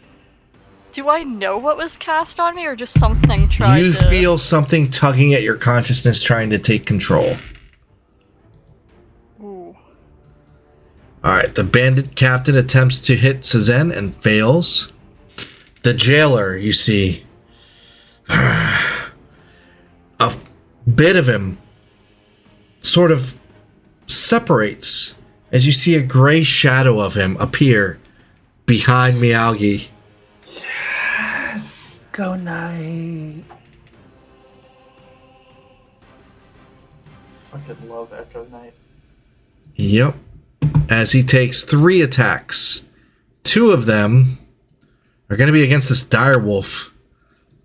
Do I know what was cast on me, or just something tried You to... feel something tugging at your consciousness trying to take control. Ooh. Alright, the bandit captain attempts to hit Suzen and fails. The jailer, you see, a bit of him sort of separates as you see a gray shadow of him appear behind Miyagi. Yes. Go night. Fucking love Echo Knight. Yep. As he takes 3 attacks. 2 of them are going to be against this dire wolf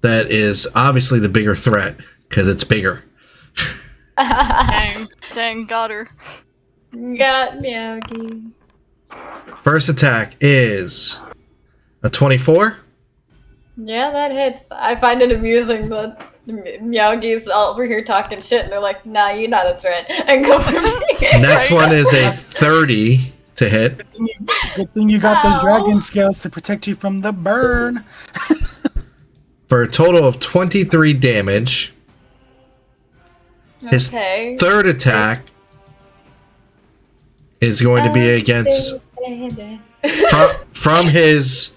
that is obviously the bigger threat because it's bigger. Dang, got her. Got Miyagi. First attack is a 24. Yeah, that hits. I find it amusing that Miyagi's over here talking shit, and they're like, "Nah, you're not a threat," and go for me. Next one is a 30 to hit. Good thing you got those Ow. dragon scales to protect you from the burn. For a total of 23 damage. His Okay. third attack is going to be against from his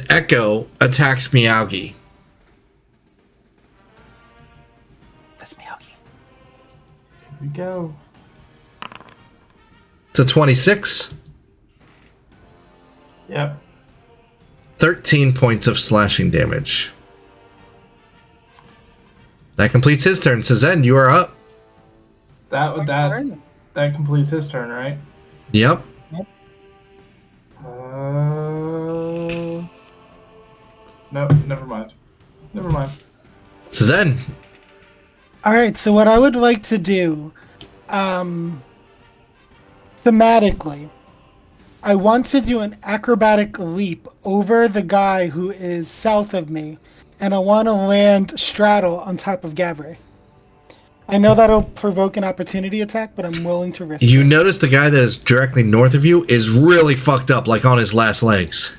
echo attacks Miyagi. That's Miyagi. Here we go. It's a 26. Yep. 13 points of slashing damage. That completes his turn. Suzen, you are up. That completes his turn, right? Yep. No, never mind. Never mind. Suzen. All right, so what I would like to do, thematically, I want to do an acrobatic leap over the guy who is south of me, and I want to land straddle on top of Gavri. I know that'll provoke an opportunity attack, but I'm willing to risk You it. notice the guy that is directly north of you is really fucked up, like on his last legs.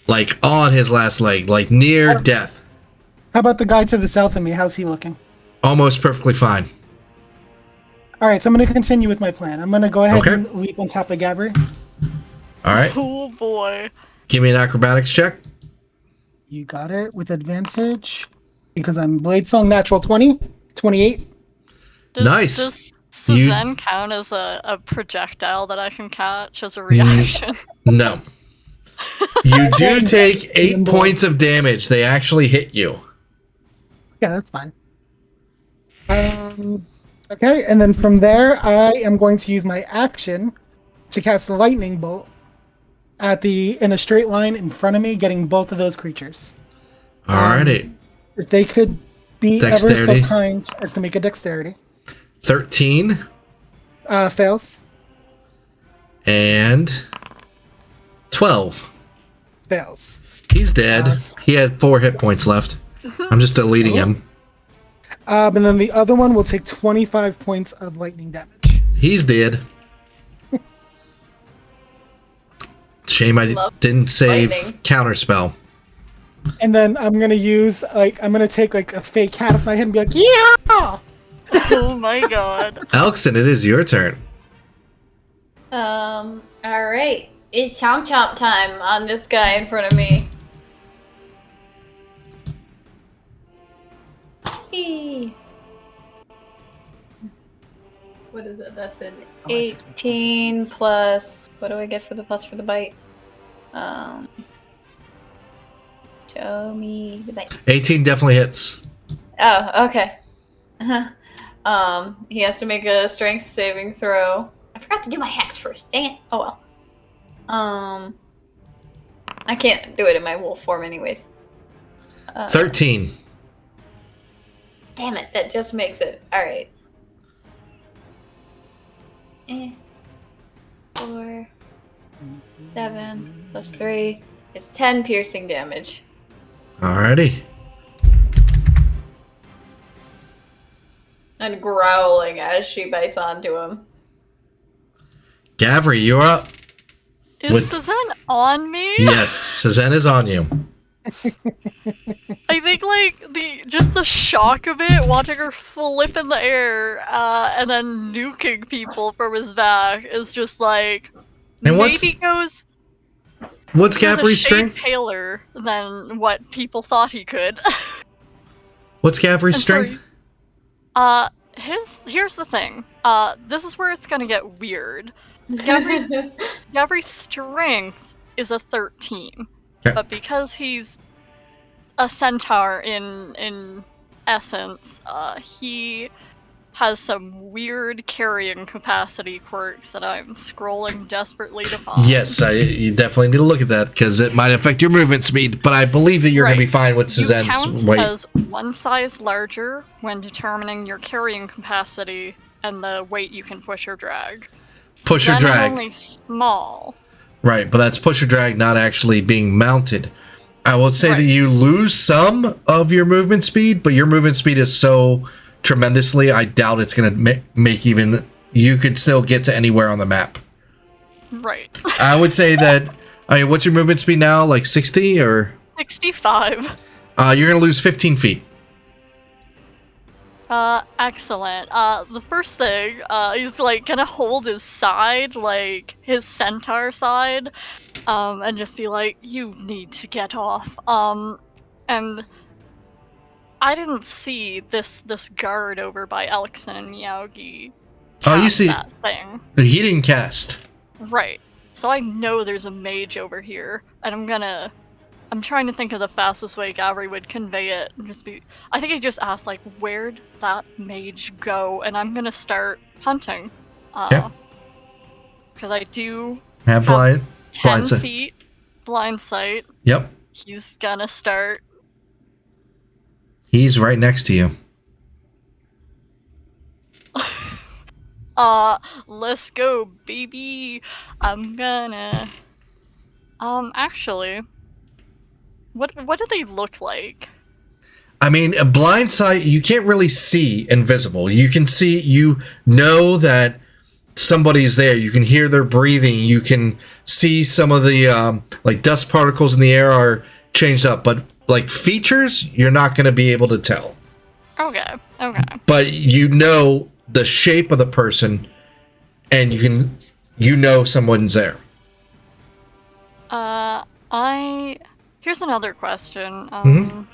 Like on his last leg, like near death. How about the guy to the south of me? How's he looking? Almost perfectly fine. All right, so I'm going to continue with my plan. I'm going to go ahead Okay. and leap on top of Gavri. All right. Oh boy. Give me an acrobatics check. You got it with advantage because I'm Blade Song natural 20, 28. Nice. Does You- Suzen count as a projectile that I can catch as a reaction? No. You do take 8 points of damage. They actually hit you. Yeah, that's fine. Okay, and then from there, I am going to use my action to cast the lightning bolt in a straight line in front of me, getting both of those creatures. Alrighty. If they could be Dexterity. ever so kind as to make a dexterity. 13 Fails. and 12. Fails. He's dead. Yes. He had 4 hit points left. I'm just deleting him. And then the other one will take 25 points of lightning damage. He's dead. Shame I Love didn't save lightning. Counterspell. And then I'm gonna take like a fake hat off my head and be like, yeah! Oh my god. Elkson, it is your turn. Alright. It's chomp chomp time on this guy in front of me. Eee. What is it? That's an 18 plus. What do I get for the plus for the bite? Show me the bite. 18 definitely hits. Oh, okay. He has to make a strength saving throw. I forgot to do my hacks first. Dang it. Oh well. I can't do it in my wolf form anyways. 13. Damn it, that just makes it. Alright. 4, 7, plus 3. It's 10 piercing damage. Alrighty. And growling as she bites onto him. Gavri, you're up. Is With- Suzanne on me? Yes, Suzanne is on you. I think like the shock of it, watching her flip in the air, and then nuking people from his back is just like And what's- maybe goes What's a Gavri's shade strength? paler than what people thought he could. What's Gavri's I'm strength? sorry. Here's the thing. This is where it's gonna get weird. Gavri's strength is a 13. Okay. But because he's a centaur in essence, he has some weird carrying capacity quirks that I'm scrolling desperately to find. Yes, you definitely need to look at that because it might affect your movement speed. But I believe that you're going to Right. be fine with You Suzanne's count weight. as one size larger when determining your carrying capacity and the weight you can push or drag. Push or Suzanne is drag. only small. Right, but that's push or drag, not actually being mounted. I will say Right. that you lose some of your movement speed, but your movement speed is so tremendously, I doubt it's going to make even... You could still get to anywhere on the map. Right. I would say that... I mean, what's your movement speed now? Like 60 or... 65. You're going to lose 15 feet. Excellent. The first thing, he's like gonna hold his side, like his centaur side, and just be like, "You need to get off." And I didn't see this guard over by Elkson and Miyagi. Oh, you cast see... that thing. He didn't cast. Right. So I know there's a mage over here, and I'm trying to think of the fastest way Gavri would convey it. And just be, I think he just asked, like, where'd that mage go? And I'm gonna start hunting. Yeah. Because I do Have blind 10 sight. feet blind sight. Yep. He's gonna start. He's right next to you. Let's go, baby. I'm gonna. Actually, what do they look like? I mean, a blind sight, you can't really see invisible. You can see, you know that somebody's there. You can hear their breathing. You can see some of the, like, dust particles in the air are changed up. But, like, features, you're not going to be able to tell. Okay. But you know the shape of the person, and you know someone's there. Here's another question. Mhm.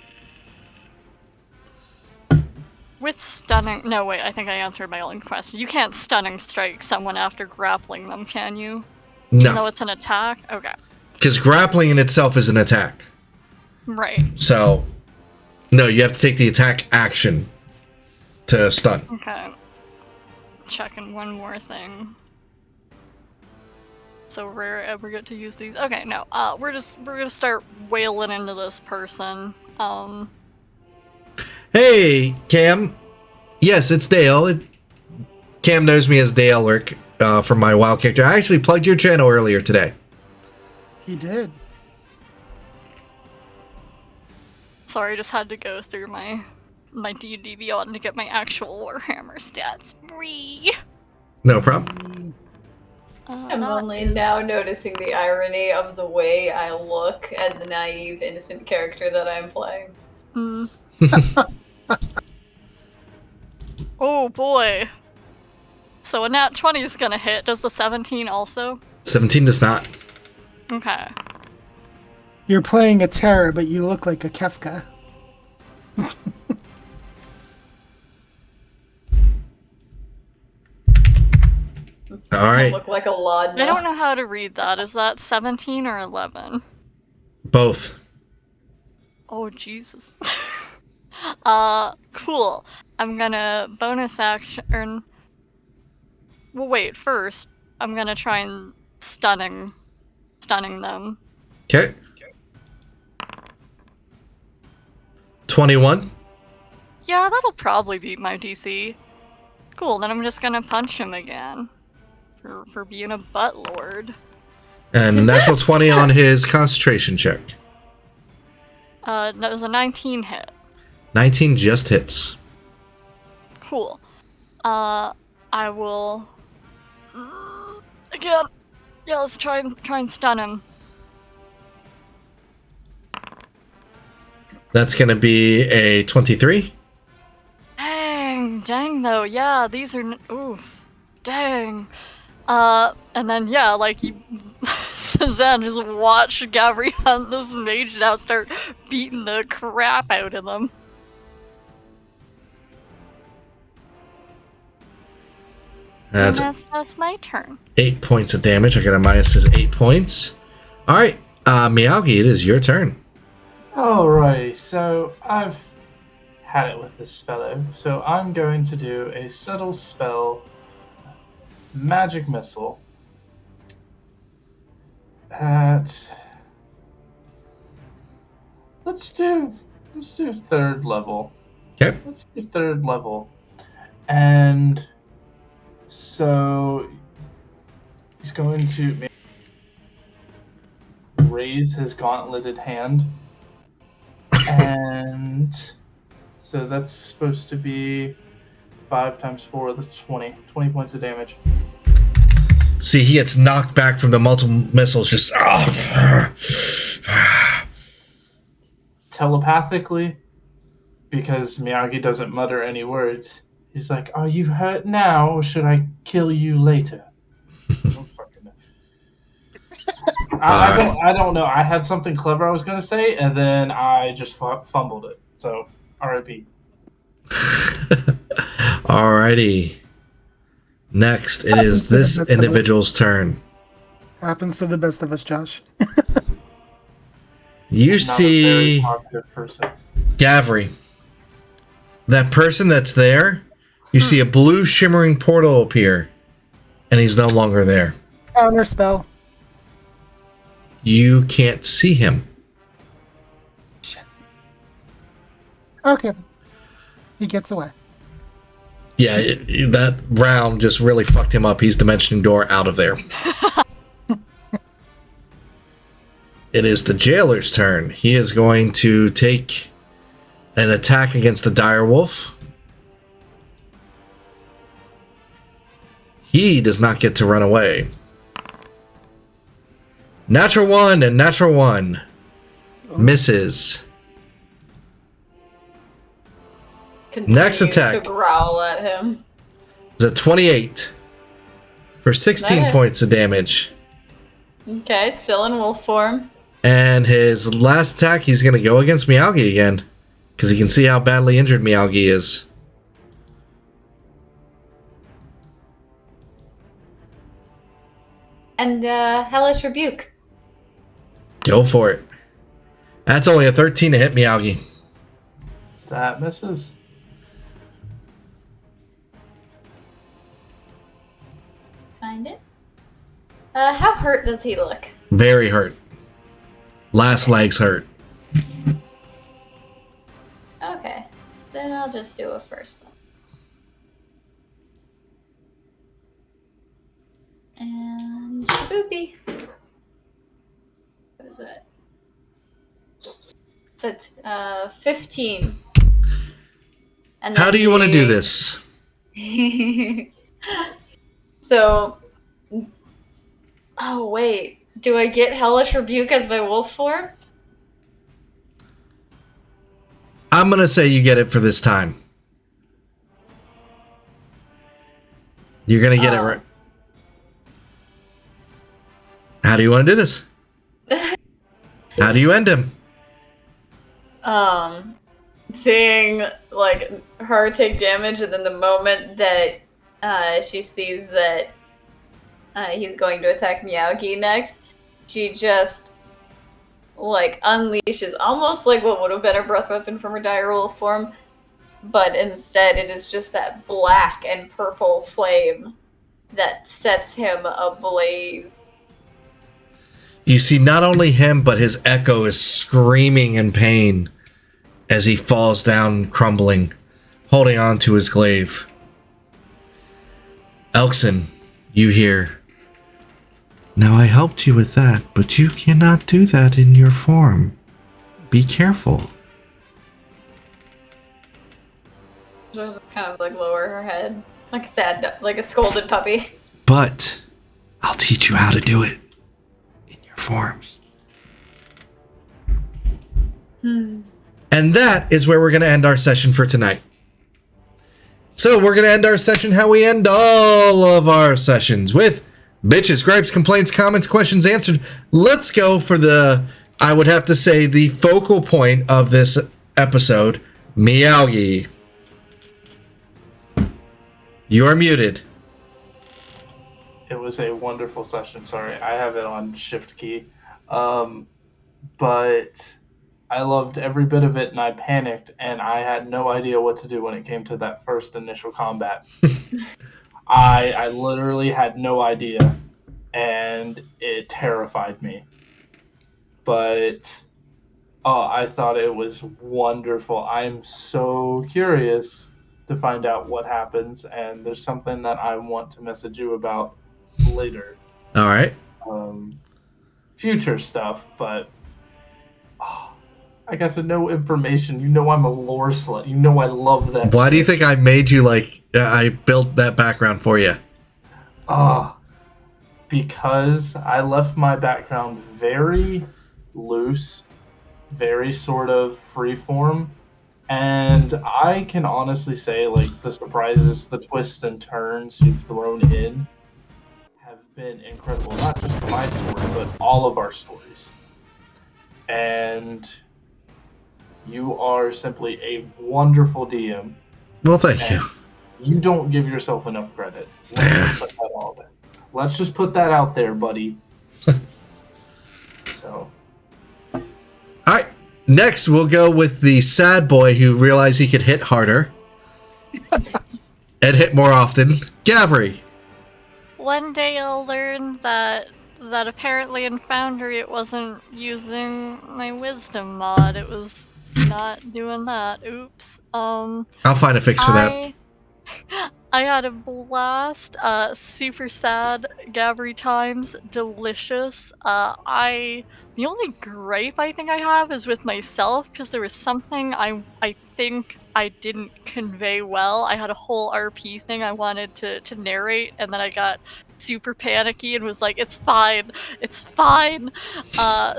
With stunning... No, wait, I think I answered my own question. You can't stunning strike someone after grappling them, can you? Even though No, it's an attack? Okay. because grappling in itself is an attack. Right. So, no, you have to take the attack action to stun. Okay. Checking one more thing. So rare ever get to use these. Okay, no. We're gonna start wailing into this person. Hey, Cam. Yes, it's Dale. Cam knows me as Dale from my WoW character. I actually plugged your channel earlier today. He did. Sorry, I just had to go through my D&D Beyond to get my actual Warhammer stats. Bree. No problem. I'm only now noticing the irony of the way I look and the naive, innocent character that I'm playing. Oh boy. So a nat 20 is gonna hit. Does the 17 also? 17 does not. Okay. You're playing a terror, but you look like a Kefka. All I right. look like a Laudna. I don't know how to read that. Is that 17 or 11? Both. Oh, Jesus. Cool. I'm gonna bonus action. Well, wait, first, I'm gonna try and stunning them. Okay. 21. Yeah, that'll probably beat my DC. Cool, then I'm just gonna punch him again. For being a butt lord. And a natural 20 on his concentration check. That was a 19 hit. 19 just hits. Cool. I will... Again! Yeah, let's try and stun him. That's going to be a 23. Dang though, yeah, these are... Oof. Dang. And then, yeah, like, Suzanne just watched Gabri hunt this mage now start beating the crap out of them. That's That's my turn. 8 points of damage. I got to minus his 8 points. All right, Miyagi, it is your turn. Alrighty, so I've had it with this fellow, so I'm going to do a subtle spell, magic missile. Let's do third level. Okay. Let's do third level, and so he's going to raise his gauntleted hand. And so that's supposed to be 5 times 4, that's 20 points of damage. See, he gets knocked back from the multiple missiles, just... Telepathically, because Miyagi doesn't mutter any words, he's like, "Are you hurt now, or should I kill you later?" I don't fucking know. I don't know. I had something clever I was going to say, and then I just fumbled it. So, R.I.P. Alrighty. Next, it is this individual's turn. Happens to the best of us, Josh. You Not see a very talkative person. Gavri. That person that's there, you see a blue shimmering portal appear, and he's no longer there. Counter spell. You can't see him. Shit. Okay. He gets away. Yeah, that round just really fucked him up. He's dimensioning door out of there. It is the jailer's turn. He is going to take an attack against the dire wolf. He does not get to run away. Natural 1 and natural 1. Misses. Next attack. To growl at him. Is a 28 for 16 Nice. points of damage. Okay, still in wolf form. And his last attack, he's going to go against Miyagi again. Because he can see how badly injured Miyagi is. And Hellish Rebuke. Go for it. That's only a 13 to hit Miyagi. That misses. Find it. How hurt does he look? Very hurt. Last leg's hurt. Okay. Then I'll just do a first then. And Boopy. What is that? That's 15. And How then do you want to do this? So, oh wait, do I get Hellish Rebuke as my wolf form? I'm going to say you get it for this time. You're going to get it right. How do you want to do this? How do you end him? Seeing like her take damage, and then the moment that she sees that he's going to attack Meowgi next, she just like unleashes almost like what would have been a breath weapon from her dire wolf form, but instead it is just that black and purple flame that sets him ablaze. You see not only him, but his echo is screaming in pain as he falls down, crumbling, holding on to his glaive. Elkson, you hear, "Now I helped you with that, but you cannot do that in your form. Be careful." She'll just kind of like lower her head, like a sad, like a scolded puppy. But I'll teach you how to do it in your forms. And that is where we're going to end our session for tonight. So we're going to end our session how we end all of our sessions, with bitches, gripes, complaints, comments, questions answered. Let's go for the, I would have to say, the focal point of this episode, Meowgi. You are muted. It was a wonderful session. Sorry, I have it on shift key. But I loved every bit of it, and I panicked, and I had no idea what to do when it came to that first initial combat. I literally had no idea, and it terrified me. But I thought it was wonderful. I'm so curious to find out what happens, and there's something that I want to message you about later. All right. Future stuff, but I got to know information. You know I'm a lore slut. You know I love that. Why do you think I made you, like, I built that background for you? Because I left my background very loose, very sort of freeform, and I can honestly say, like, the surprises, the twists and turns you've thrown in have been incredible. Not just my story, but all of our stories. And you are simply a wonderful DM. Well, thank you. You don't give yourself enough credit. Let's just put that out there, buddy. So. All right. Next, we'll go with the sad boy who realized he could hit harder and hit more often, Gavri. One day I'll learn that apparently in Foundry it wasn't using my wisdom mod. It was not doing that. Oops. I'll find a fix for that. I had a blast. Super sad. Gabri times. Delicious. The only gripe I think I have is with myself, because there was something I think I didn't convey well. I had a whole RP thing I wanted to narrate, and then I got super panicky and was like, it's fine.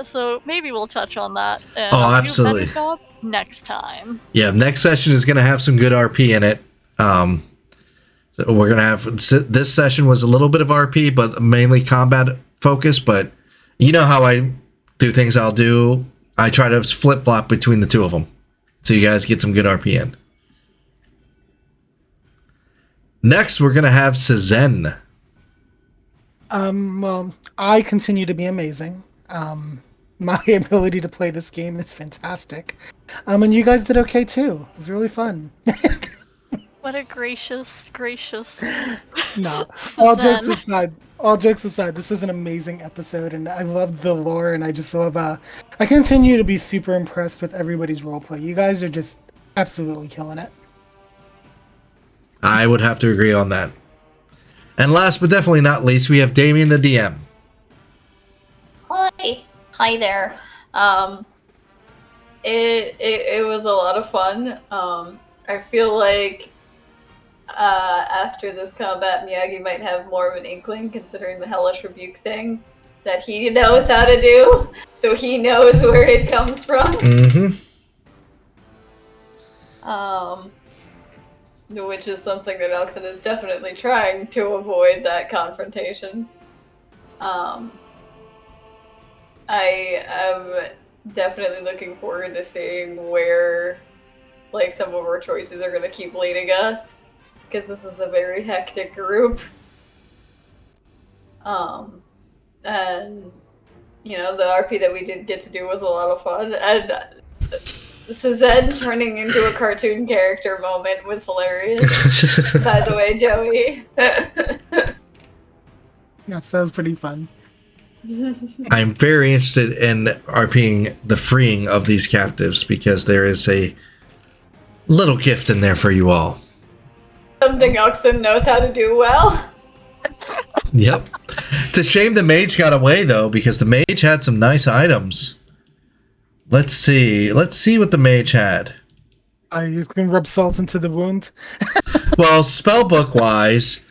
So maybe we'll touch on that. And I'll absolutely. do a better job next time. Yeah, next session is going to have some good RP in it. So we're going to have, this session was a little bit of RP, but mainly combat focused. But you know how I do things. I try to flip flop between the two of them, so you guys get some good RP in. Next, we're going to have Cezanne. Well, I continue to be amazing. My ability to play this game is fantastic. And you guys did okay too. It was really fun. What a gracious. No, all jokes aside, all jokes aside, this is an amazing episode, and I love the lore, and I just love. I continue to be super impressed with everybody's roleplay. You guys are just absolutely killing it. I would have to agree on that. And last but definitely not least, we have Damien the DM. Hi there. It was a lot of fun. I feel like after this combat, Miyagi might have more of an inkling, considering the hellish rebuke thing that he knows how to do, so he knows where it comes from. Mm-hmm. Which is something that Elxon is definitely trying to avoid, that confrontation. I am definitely looking forward to seeing where, like, some of our choices are going to keep leading us, because this is a very hectic group. And, you know, the RP that we did get to do was a lot of fun, and Suzanne turning into a cartoon character moment was hilarious. By the way, Joey. Yes, that was pretty fun. I'm very interested in RPing the freeing of these captives because there is a little gift in there for you all. Something Elxon knows how to do well. Yep. It's a shame the mage got away, though, because the mage had some nice items. Let's see. Let's see what the mage had. Are you just gonna rub salt into the wound? Well, spellbook-wise,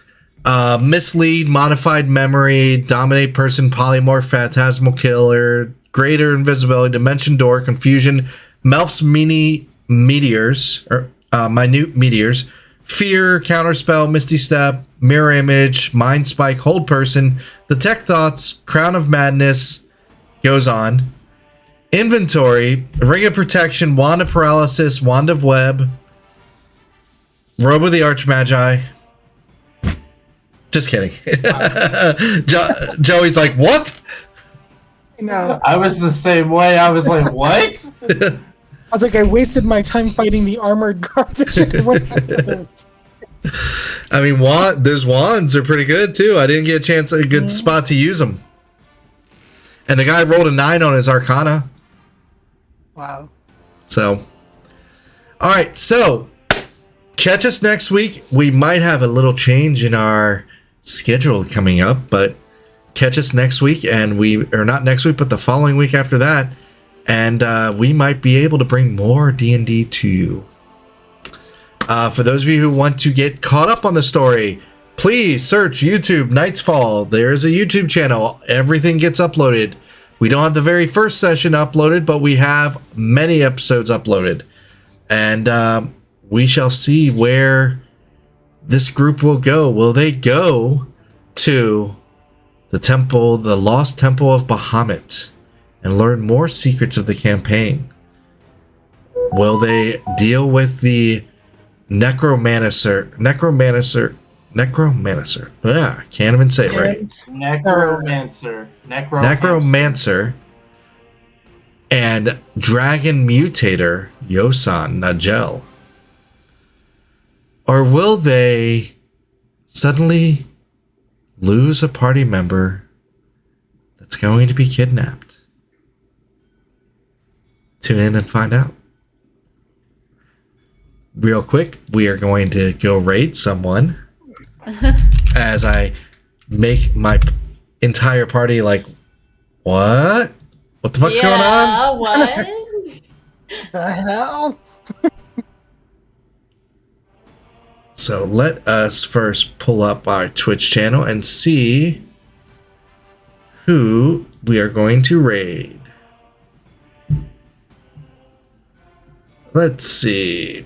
mislead, modified memory, dominate person, polymorph, phantasmal killer, greater invisibility, dimension door, confusion, Melf's meteors, or minute meteors, fear, counterspell, misty step, mirror image, mind spike, hold person, detect thoughts, crown of madness, goes on. Inventory, ring of protection, wand of paralysis, wand of web, robe of the archmagi. Just kidding. Joey's like, what? No. I was the same way. I was like, what? I was like, I wasted my time fighting the armored guards. I mean, those wands are pretty good too. I didn't get a good spot to use them. And the guy rolled a 9 on his Arcana. Wow. So, all right. So, catch us next week. We might have a little change in our schedule coming up, but catch us next week, and or not next week, but the following week after that, and we might be able to bring more D&D to you. For those of you who want to get caught up on the story, please search YouTube Night's Fall. There's a YouTube channel. Everything gets uploaded. We don't have the very first session uploaded, but we have many episodes uploaded. And we shall see where this group will go. Will they go to the temple, the lost temple of Bahamut, and learn more secrets of the campaign? Will they deal with the necromancer? I can't even say it right. Necromancer and dragon mutator Yosan Nagel. Or will they suddenly lose a party member that's going to be kidnapped? Tune in and find out. Real quick, we are going to go raid someone as I make my entire party like, what? What the fuck's going on? What? The hell? So let us first pull up our Twitch channel and see who we are going to raid. Let's see.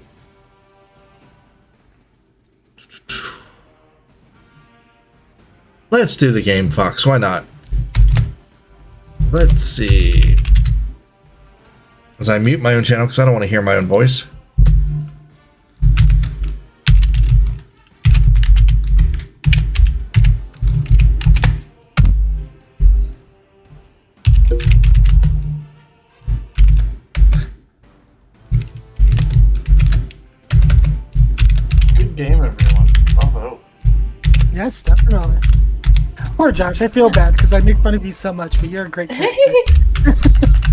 Let's do the game, Fox. Why not? Let's see. As I mute my own channel because I don't want to hear my own voice. Good game, everyone. Bravo. Yes, definitely. Poor Josh, I feel bad because I make fun of you so much, but you're a great character.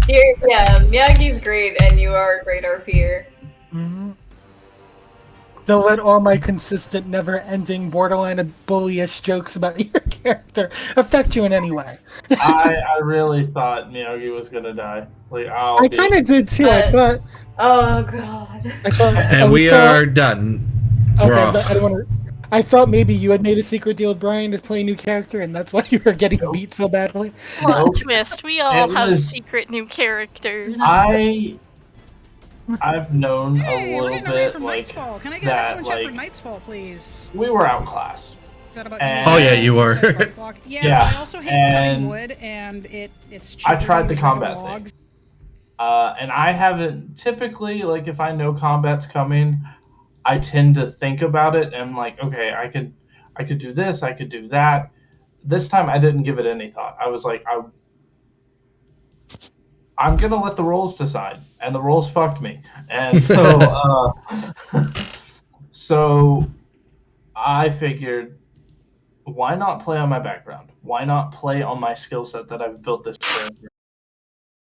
Yeah, Miyagi's great, and you are a great RPer. Mhm. Don't let all my consistent, never-ending, borderline bullyish jokes about your character affect you in any way. I really thought Miyagi was gonna die. Like I kind of did too. Oh god. I thought. And we are done. We're Okay, off. but I don't want to. I thought maybe you had made a secret deal with Brian to play a new character, and that's why you were getting Nope. beat so badly. Plot twist, we all It have was- secret new characters. I've known Hey, a we're little getting a raid bit from like Knight's Fall. Can I get that, this one check like- for Knight's Fall, please? we were outclassed. Is that about And- Oh, yeah, you were. Yeah, Yeah, I also hate and cutting wood, and it's I cheaper tried to the use regular combat thing. logs. And I haven't typically, like, if I know combat's coming, I tend to think about it and like, okay, I could do this, I could do that. This time I didn't give it any thought. I was like, I'm gonna let the rolls decide, and the rolls fucked me. And so so I figured, why not play on my background? Why not play on my skill set that I've built this character